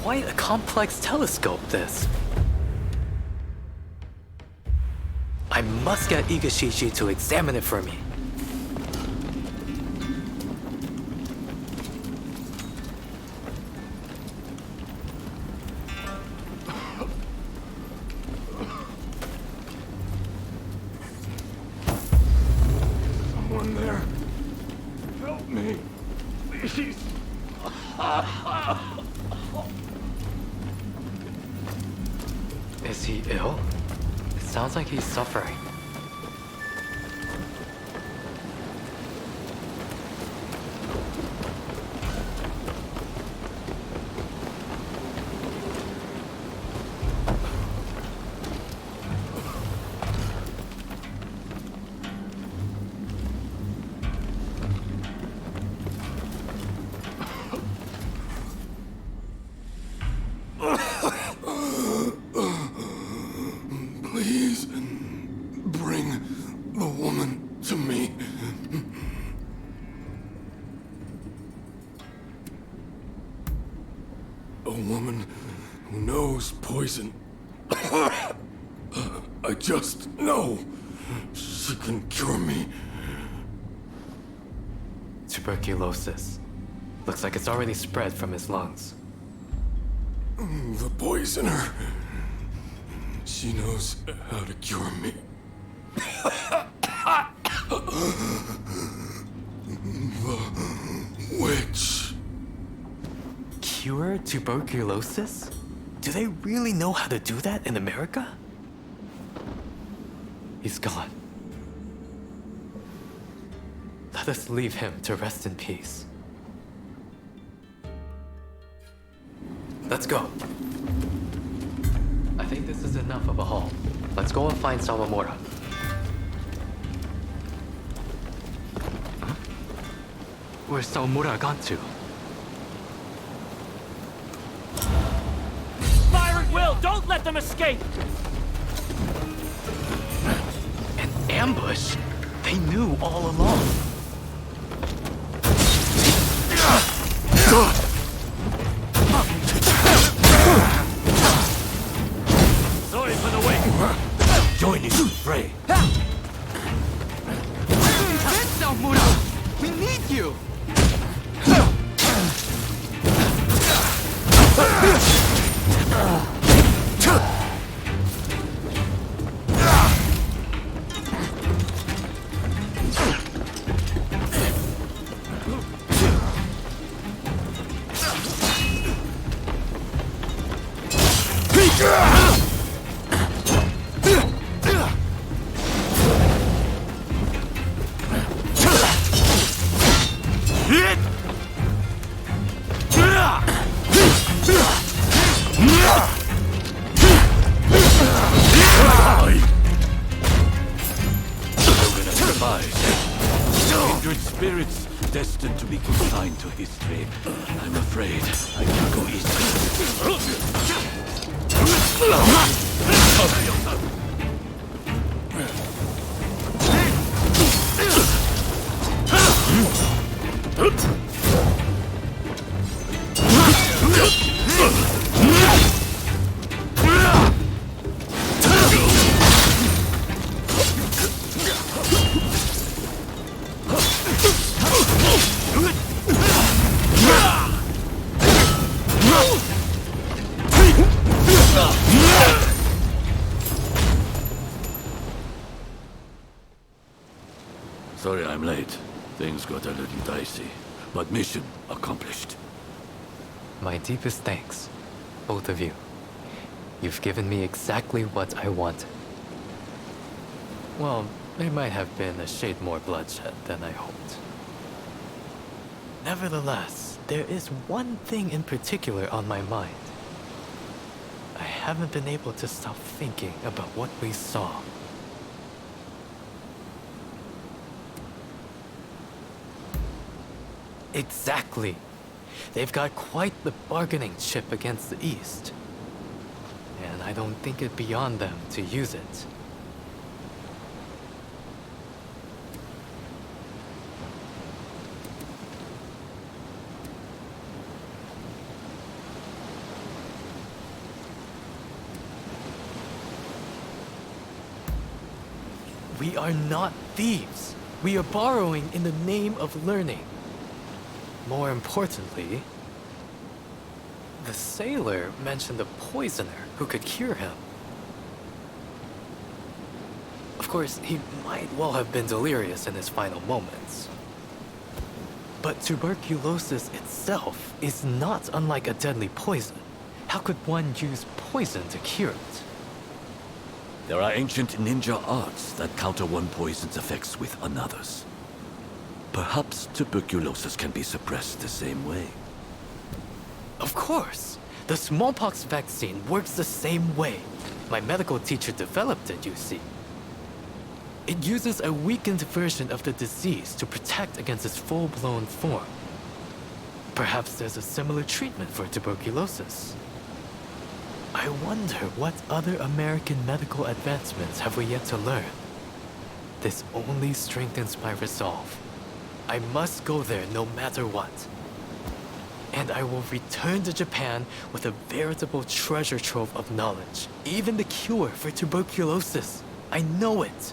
quite a complex telescope, this. I must get Igashishi to examine it for me. Someone there. Help me. Please. Is he ill? It sounds like he's suffering. Please bring the woman to me. A woman who knows poison. I just know she can cure me. Tuberculosis. Looks like it's already spread from his lungs. The poisoner. She knows how to cure me. The witch. Cure tuberculosis? Do they really know how to do that in America? He's gone. Let us leave him to rest in peace. Let's go. I think this is enough of a haul. Let's go and find Sawamura. Huh? Where's Sawamura gone to? Fire at will! Don't let them escape! An ambush? They knew all along. Sorry for the wait. Join in the fray. We need you! Kindred spirits destined to be consigned to history. I'm afraid I can go Sorry I'm late. Things got a little dicey. But mission accomplished. My deepest thanks, both of you. You've given me exactly what I wanted. Well, there might have been a shade more bloodshed than I hoped. Nevertheless, there is one thing in particular on my mind. I haven't been able to stop thinking about what we saw. Exactly. They've got quite the bargaining chip against the East. And I don't think it beyond them to use it. We are not thieves. We are borrowing in the name of learning. More importantly, the sailor mentioned a poisoner who could cure him. Of course, he might well have been delirious in his final moments. But tuberculosis itself is not unlike a deadly poison. How could one use poison to cure it? There are ancient ninja arts that counter one poison's effects with another's. Perhaps tuberculosis can be suppressed the same way. Of course! The smallpox vaccine works the same way. My medical teacher developed it, you see. It uses a weakened version of the disease to protect against its full-blown form. Perhaps there's a similar treatment for tuberculosis. I wonder what other American medical advancements have we yet to learn? This only strengthens my resolve. I must go there no matter what. And I will return to Japan with a veritable treasure trove of knowledge. Even the cure for tuberculosis. I know it.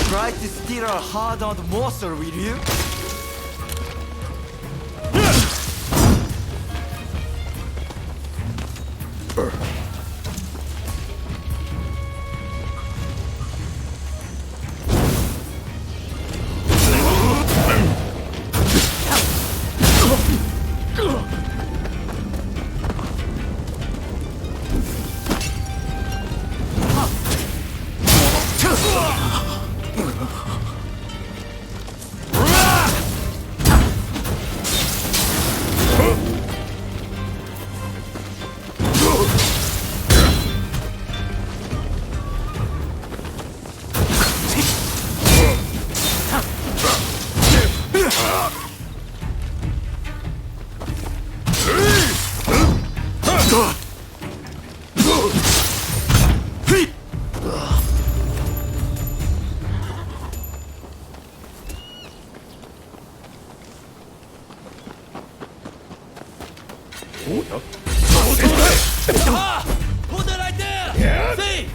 Try to steal our hard-earned morsel, will you? Hold it right there! See!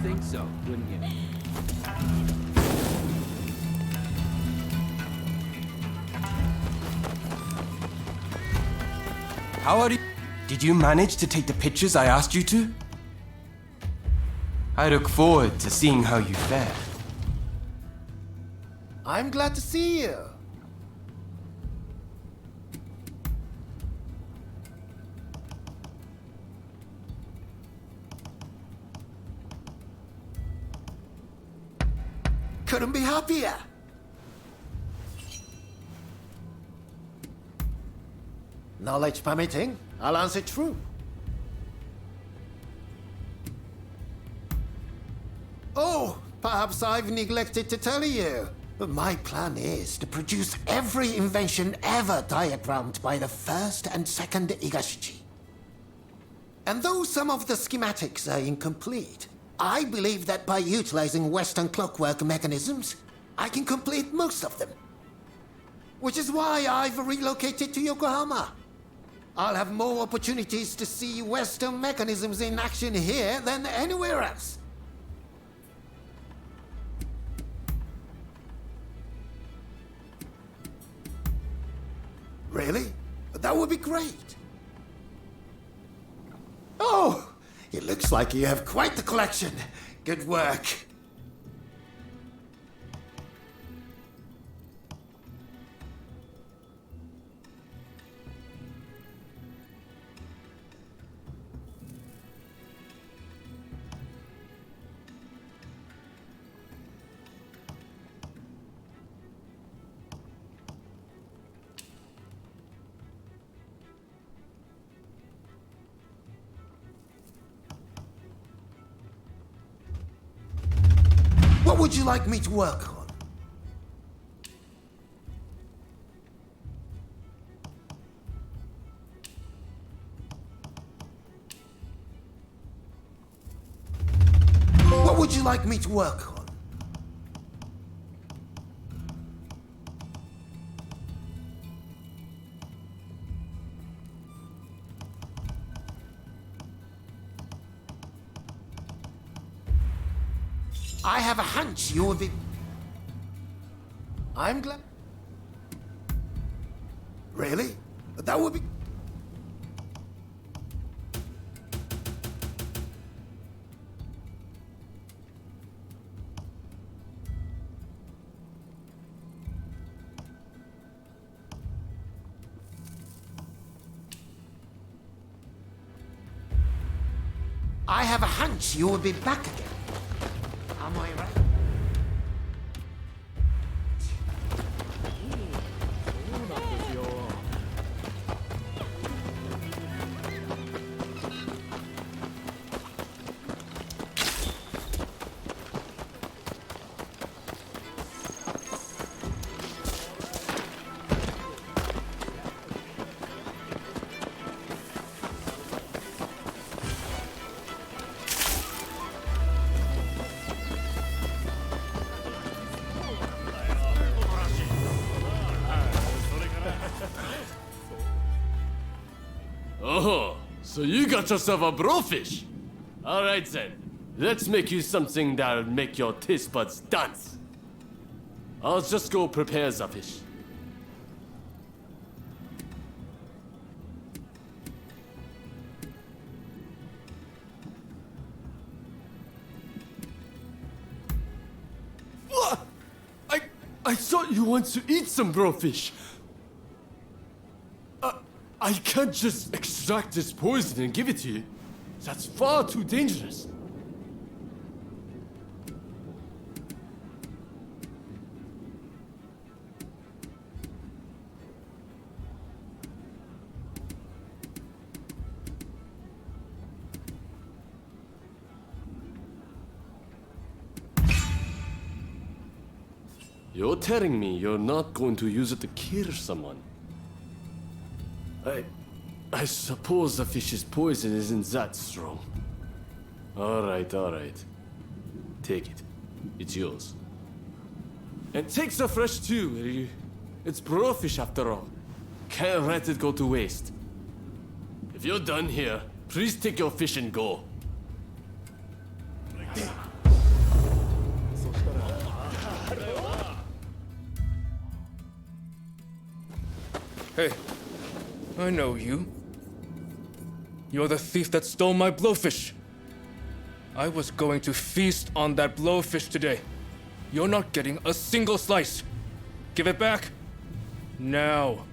Think so, wouldn't you? How are you? Did you manage to take the pictures I asked you to? I look forward to seeing how you fare. I'm glad to see you. Couldn't be happier. Knowledge permitting, I'll answer true. Oh, perhaps I've neglected to tell you. But my plan is to produce every invention ever diagrammed by the first and second Igashichi. And though some of the schematics are incomplete, I believe that by utilizing Western clockwork mechanisms, I can complete most of them. Which is why I've relocated to Yokohama. I'll have more opportunities to see Western mechanisms in action here than anywhere else. Really? That would be great. Oh, it looks like you have quite the collection. Good work. What would you like me to work on? What would you like me to work on? I have a hunch you will be... I'm glad... Really? That would be... I have a hunch you will be back again. Am I right? Oh, so you got yourself a blowfish? Alright then, let's make you something that'll make your taste buds dance. I'll just go prepare the fish. What? I thought you wanted to eat some blowfish. I can't just extract this poison and give it to you. That's far too dangerous. You're telling me you're not going to use it to kill someone? I suppose the fish's poison isn't that strong. Alright. Take it. It's yours. And take the fresh too. It's blowfish after all. Can't let it go to waste. If you're done here, please take your fish and go. Hey, I know you. You're the thief that stole my blowfish. I was going to feast on that blowfish today. You're not getting a single slice. Give it back. Now.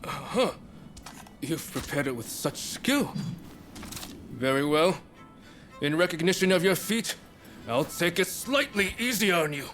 Huh. You've prepared it with such skill. Very well. In recognition of your feat, I'll take it slightly easier on you.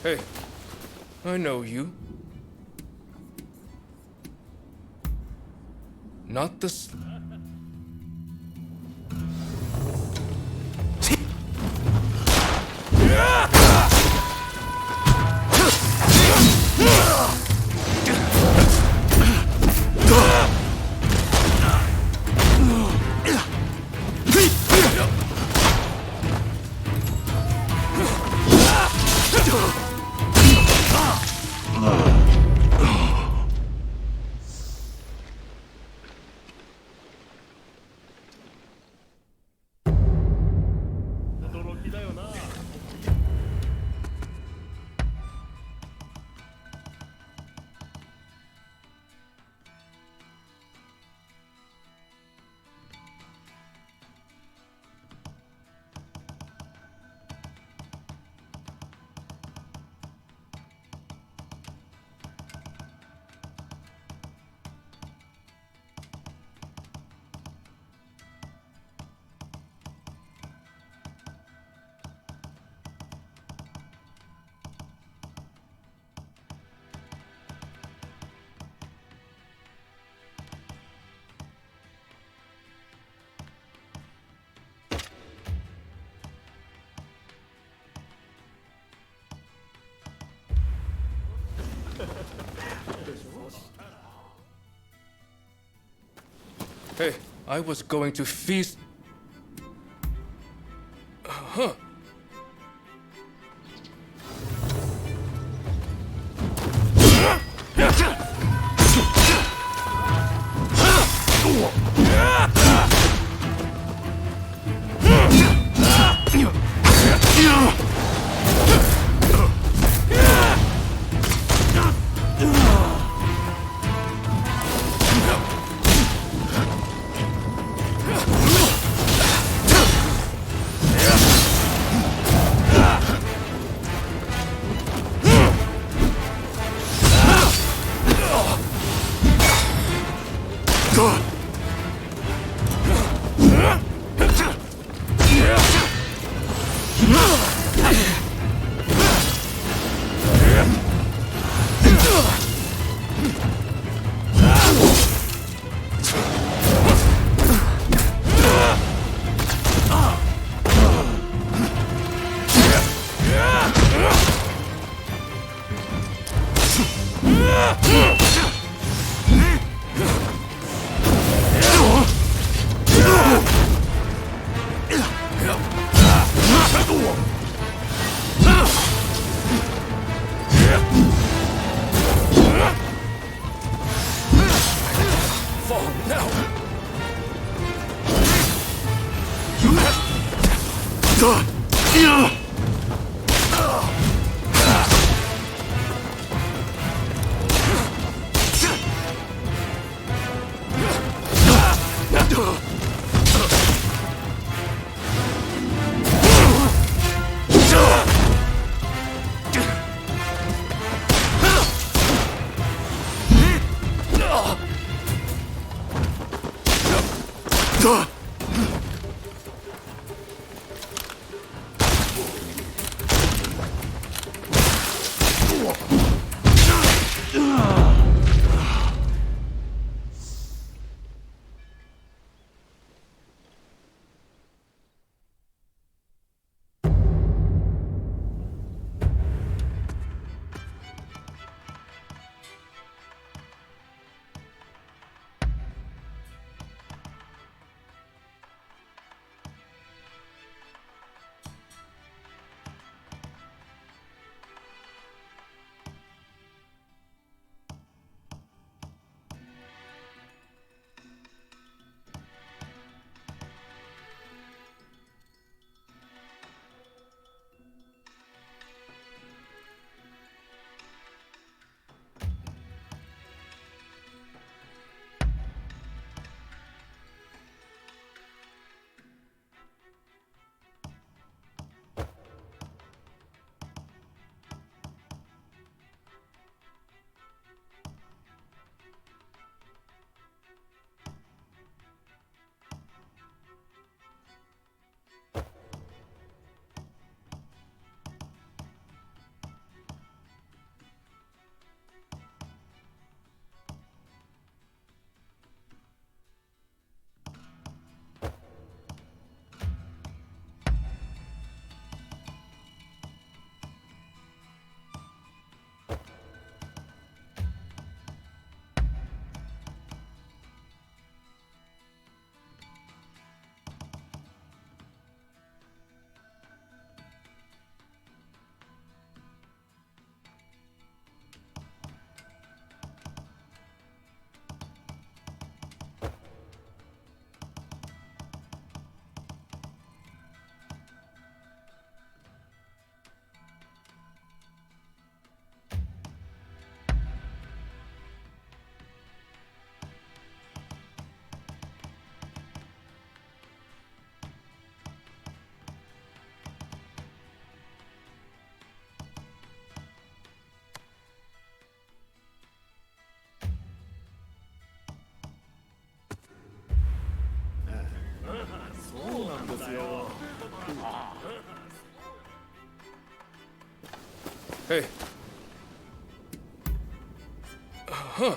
Hey, I know you. Not this. Hey, I was going to feast. Huh. Hey. Huh.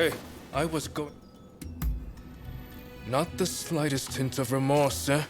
Hey, I was going... Not the slightest hint of remorse, eh?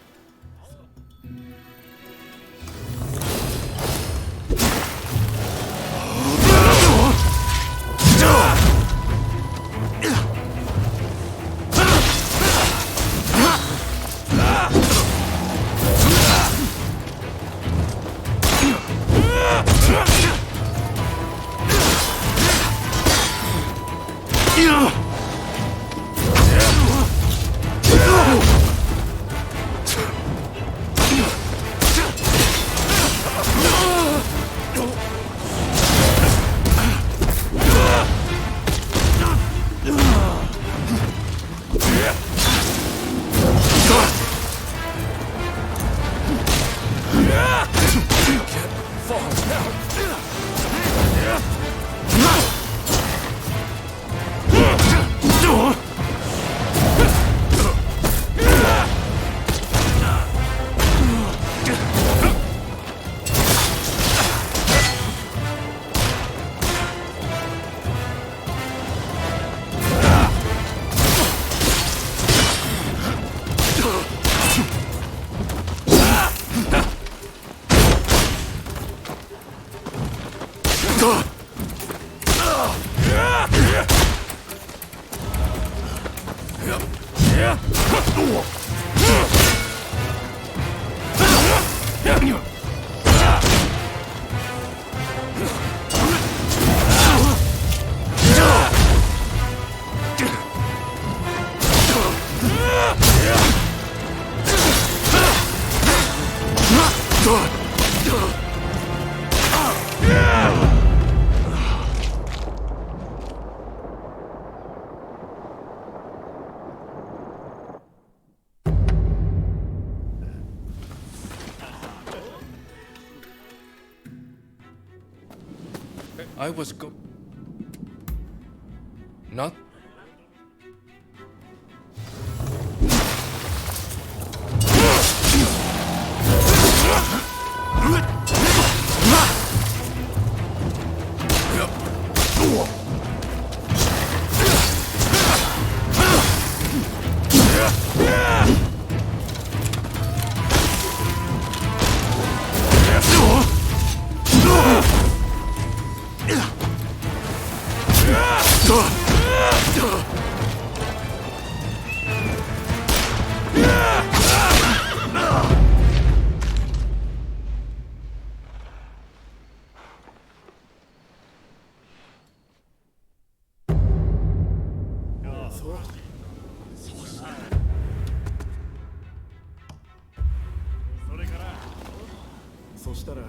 I was not... そしたら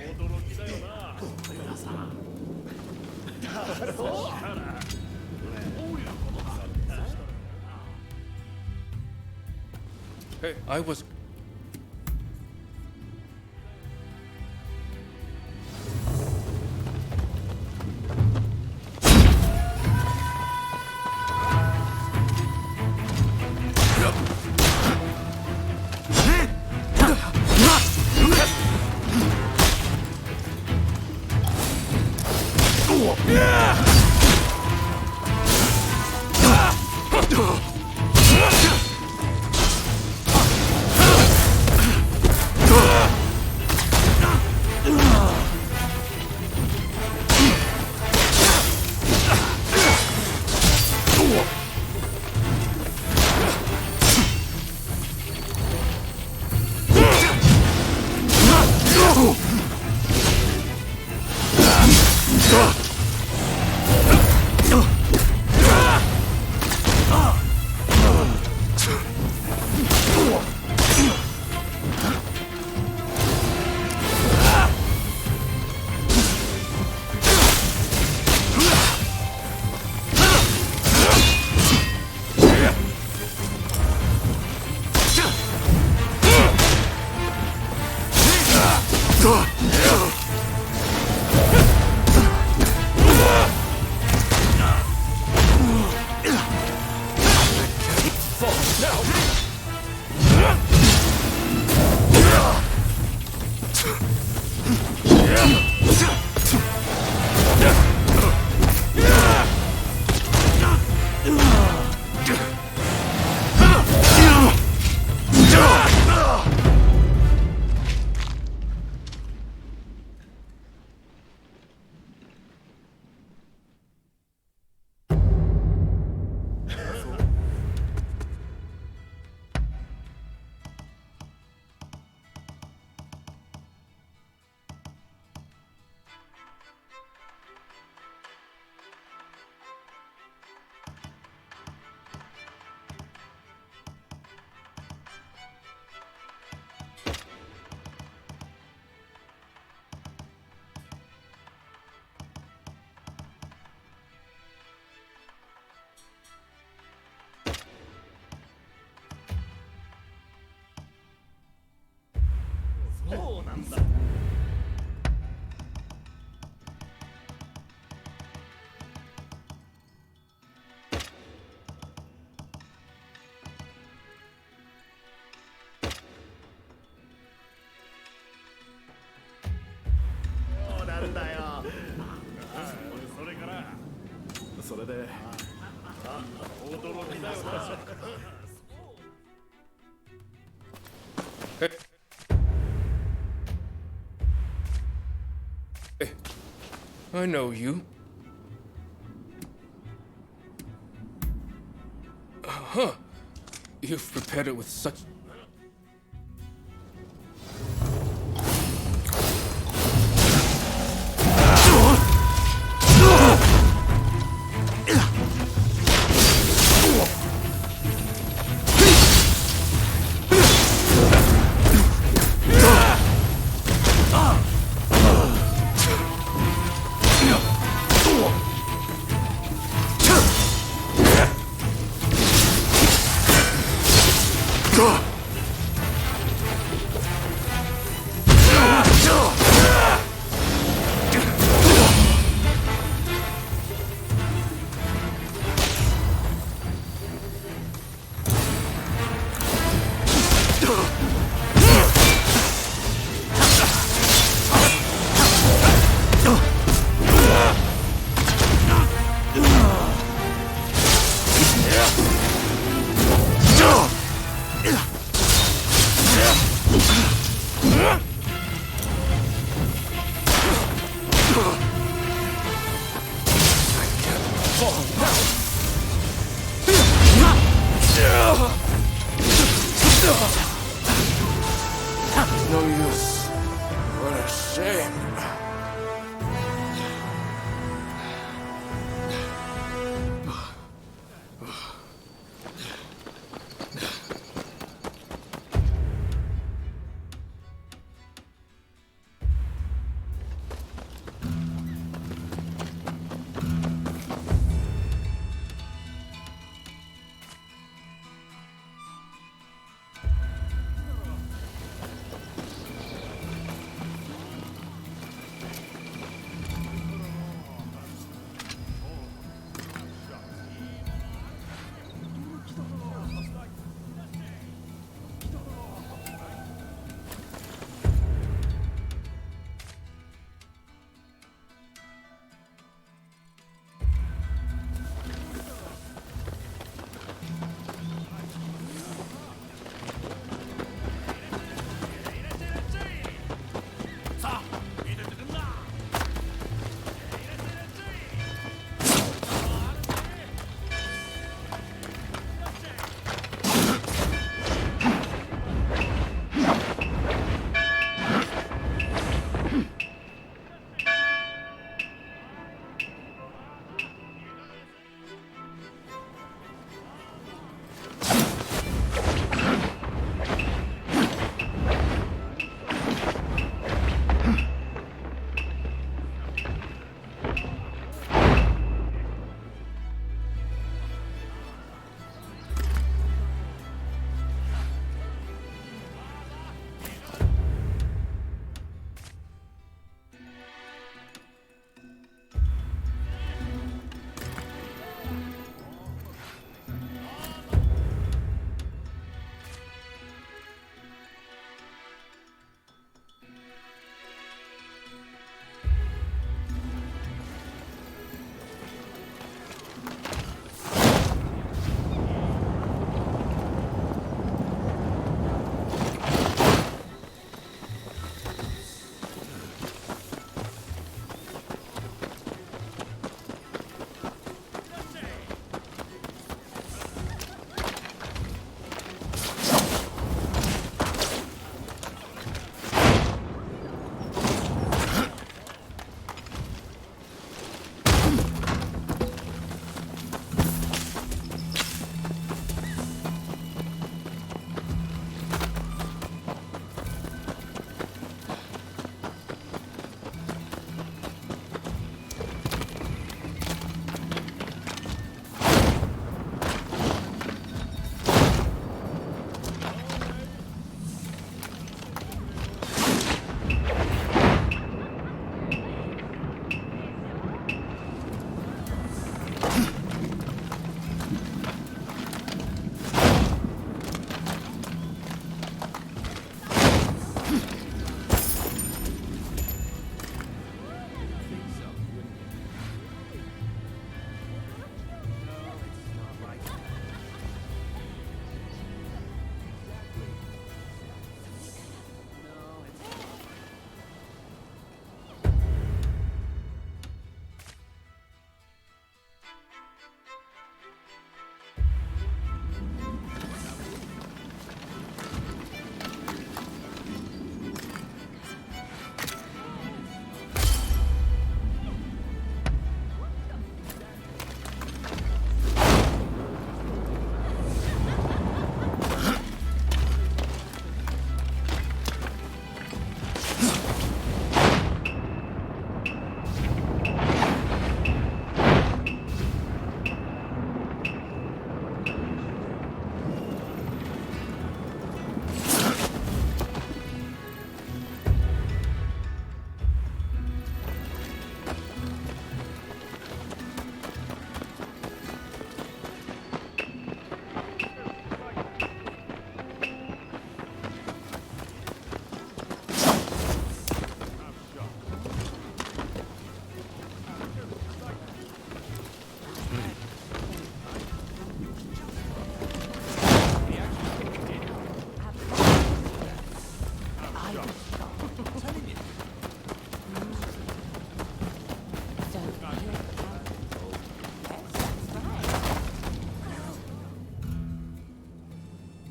驚きだよな。Hey, I was. Hey, I know you. Huh. You've prepared it with such... no use. What a shame.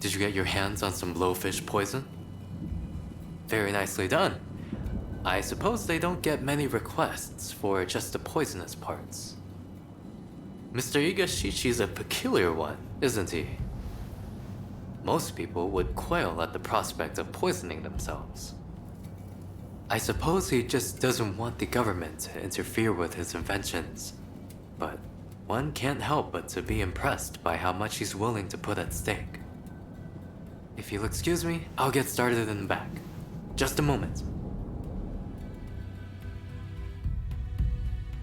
Did you get your hands on some blowfish poison? Very nicely done. I suppose they don't get many requests for just the poisonous parts. Mr. Igashichi's a peculiar one, isn't he? Most people would quail at the prospect of poisoning themselves. I suppose he just doesn't want the government to interfere with his inventions. But one can't help but to be impressed by how much he's willing to put at stake. If you'll excuse me, I'll get started in the back. Just a moment.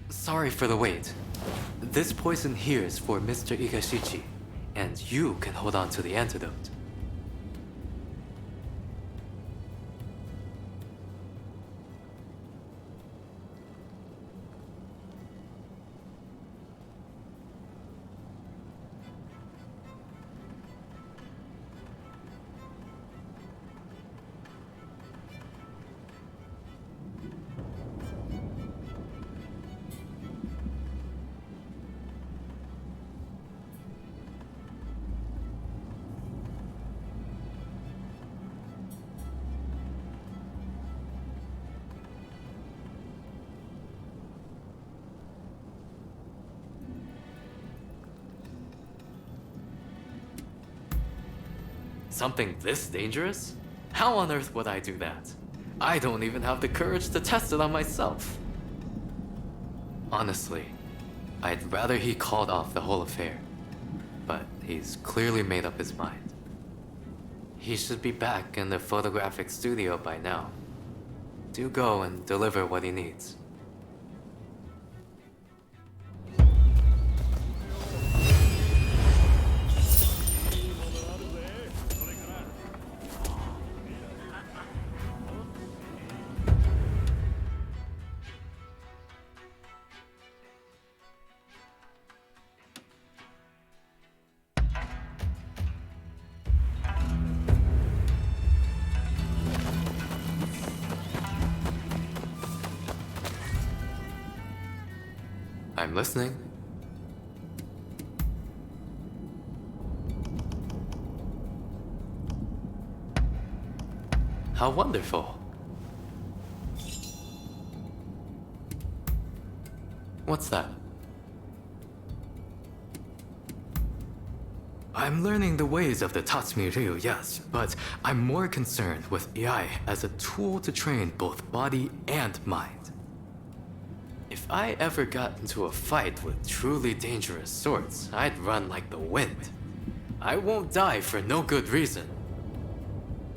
Sorry for the wait. This poison here is for Mr. Igashichi, and you can hold on to the antidote. Something this dangerous? How on earth would I do that? I don't even have the courage to test it on myself. Honestly, I'd rather he called off the whole affair. But he's clearly made up his mind. He should be back in the photographic studio by now. Do go and deliver what he needs. I'm listening. How wonderful. What's that? I'm learning the ways of the Tatsumi Ryu, yes, but I'm more concerned with AI as a tool to train both body and mind. If I ever got into a fight with truly dangerous swords, I'd run like the wind. I won't die for no good reason.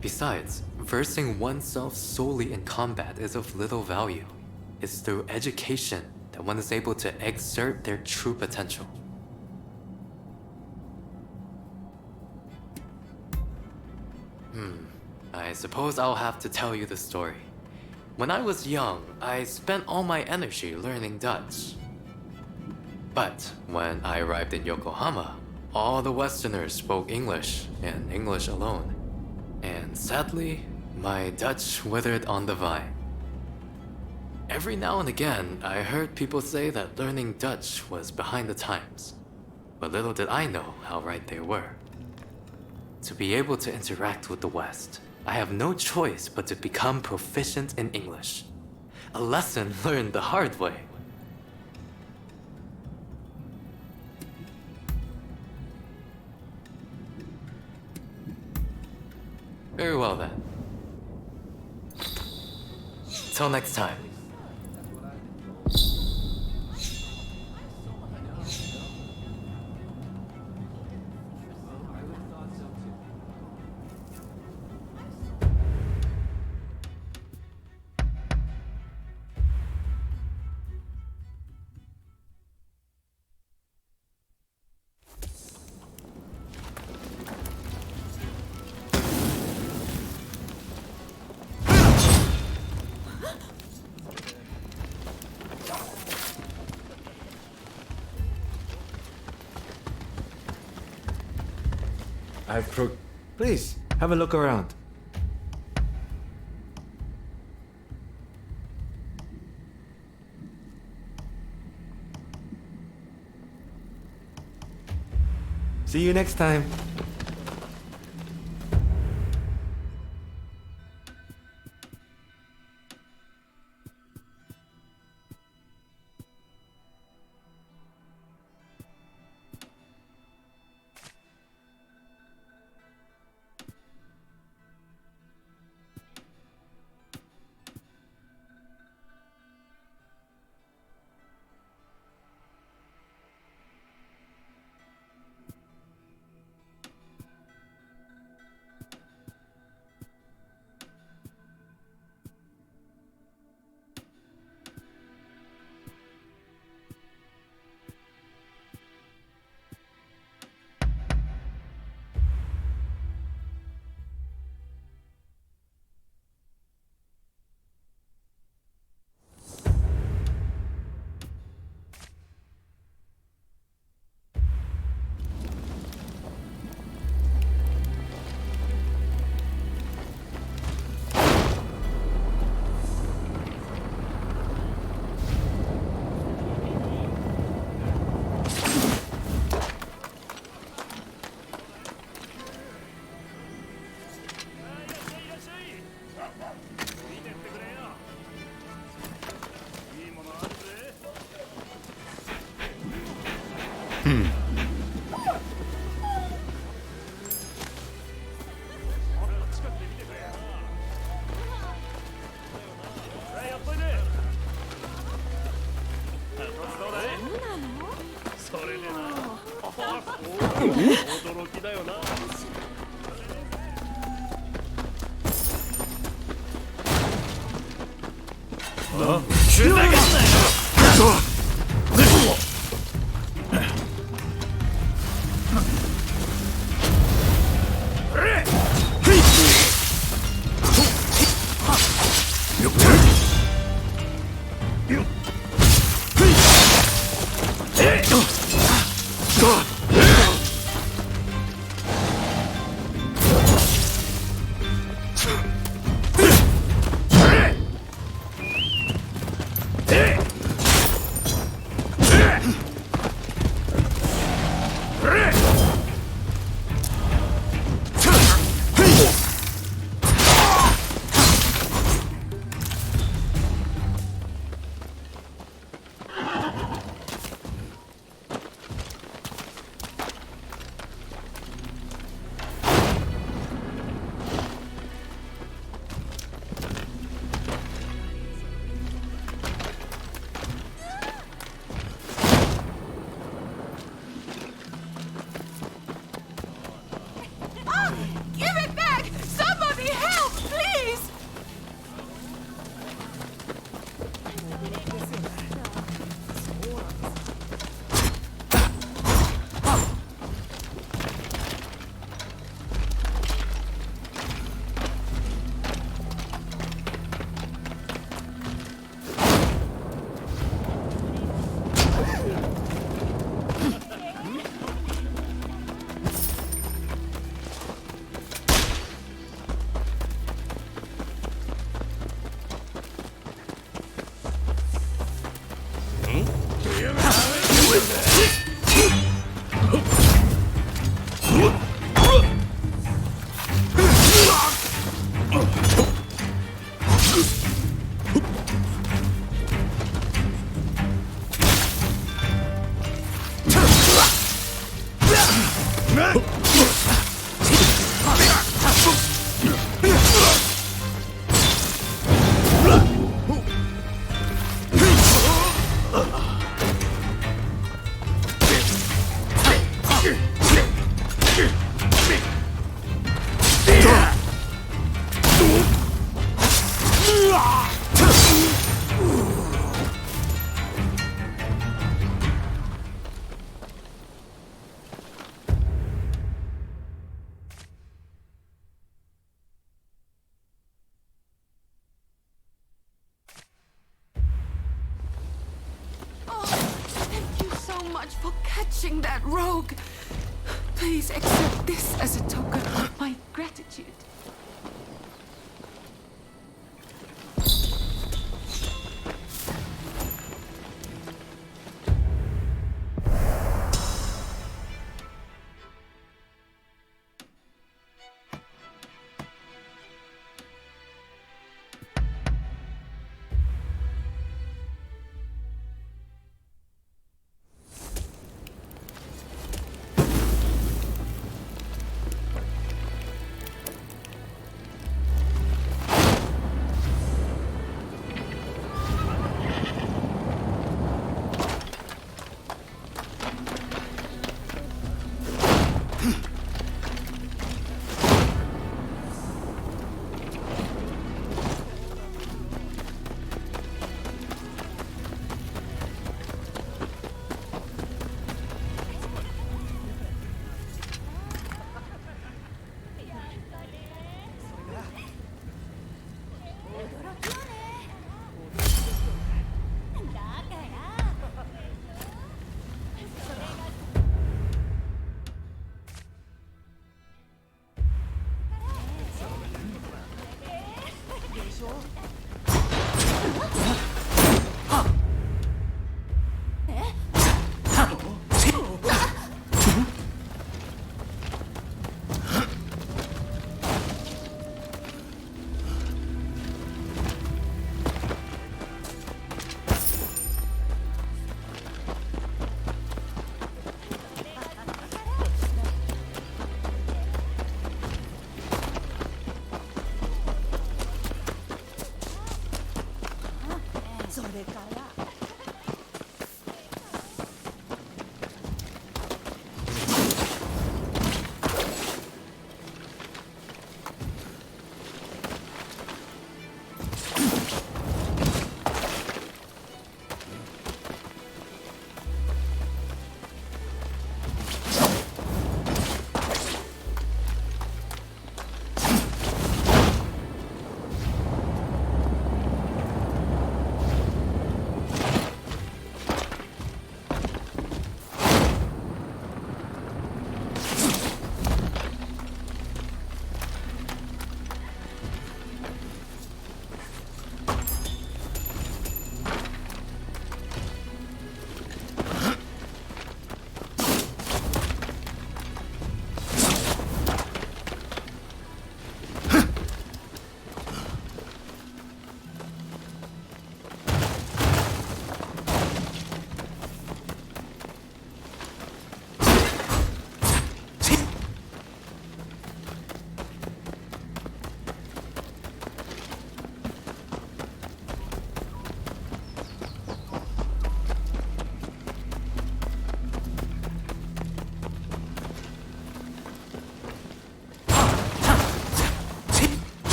Besides, versing oneself solely in combat is of little value. It's through education that one is able to exert their true potential. I suppose I'll have to tell you the story. When I was young, I spent all my energy learning Dutch. But when I arrived in Yokohama, all the Westerners spoke English, and English alone. And sadly, my Dutch withered on the vine. Every now and again, I heard people say that learning Dutch was behind the times. But little did I know how right they were. To be able to interact with the West, I have no choice but to become proficient in English. A lesson learned the hard way. Very well then. Till next time. Please, have a look around. See you next time. Give it back! Somebody help, please! For catching that rogue. Please accept this as a token of my gratitude.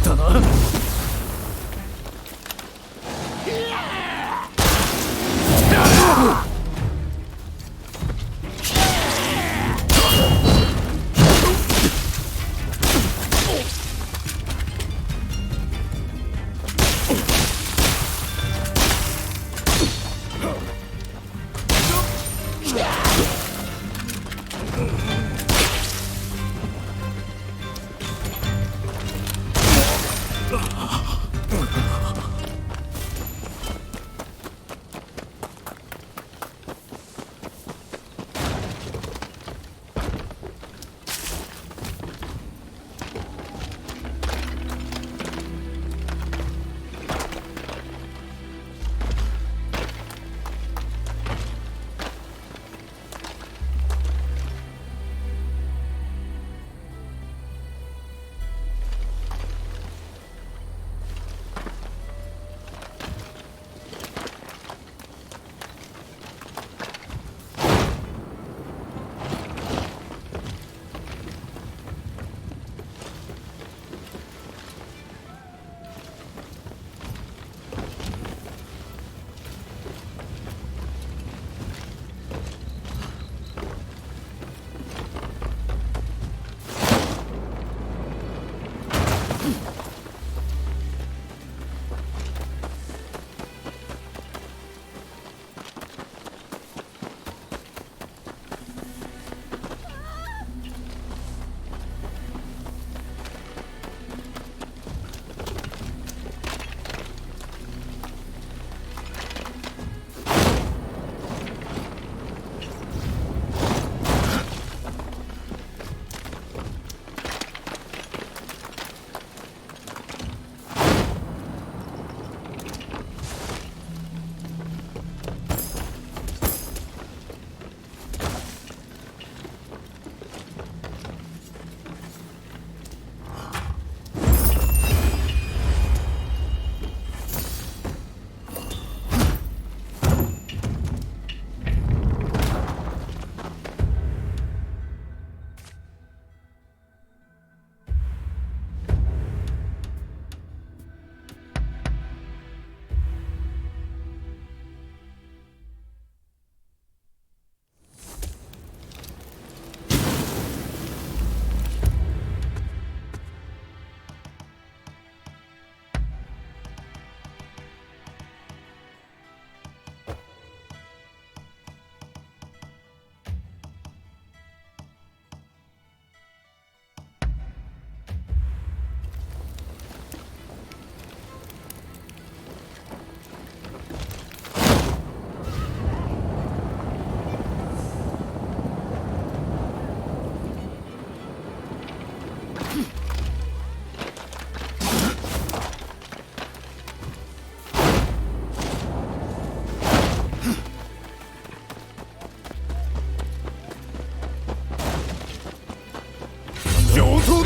たな。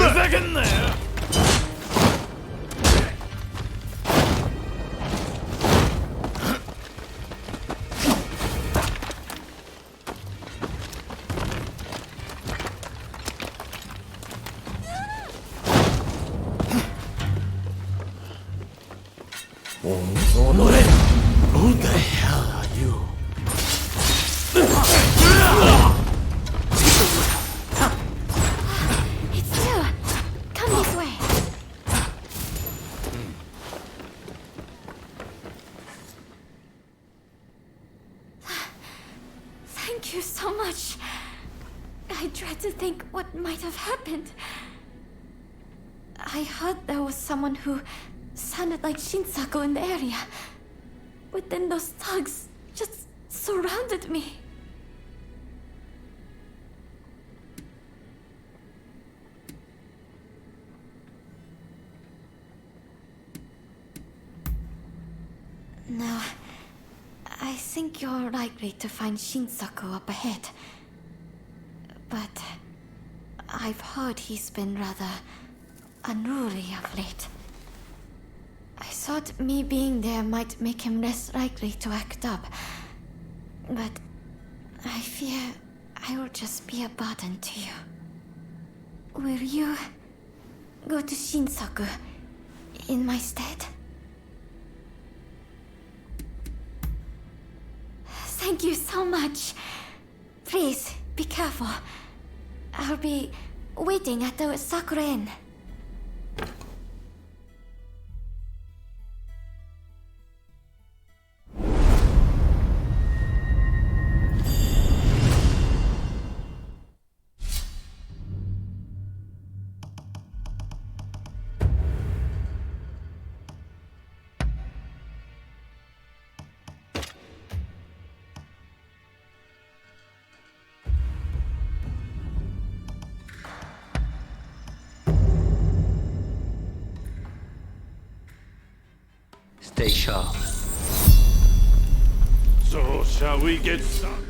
ふざけんなよ。Who the hell are you? It's you. Come this way. Thank you so much. I tried to think what might have happened. I heard there was someone who sounded like Shinsaku in the area. But then those thugs just surrounded me. No, I think you're likely to find Shinsaku up ahead. But I've heard he's been rather unruly of late. I thought me being there might make him less likely to act up. But I fear I will just be a burden to you. Will you go to Shinsaku in my stead? Thank you so much. Please, be careful. I'll be waiting at the Sakura Inn. Stay sharp. So, shall we get started?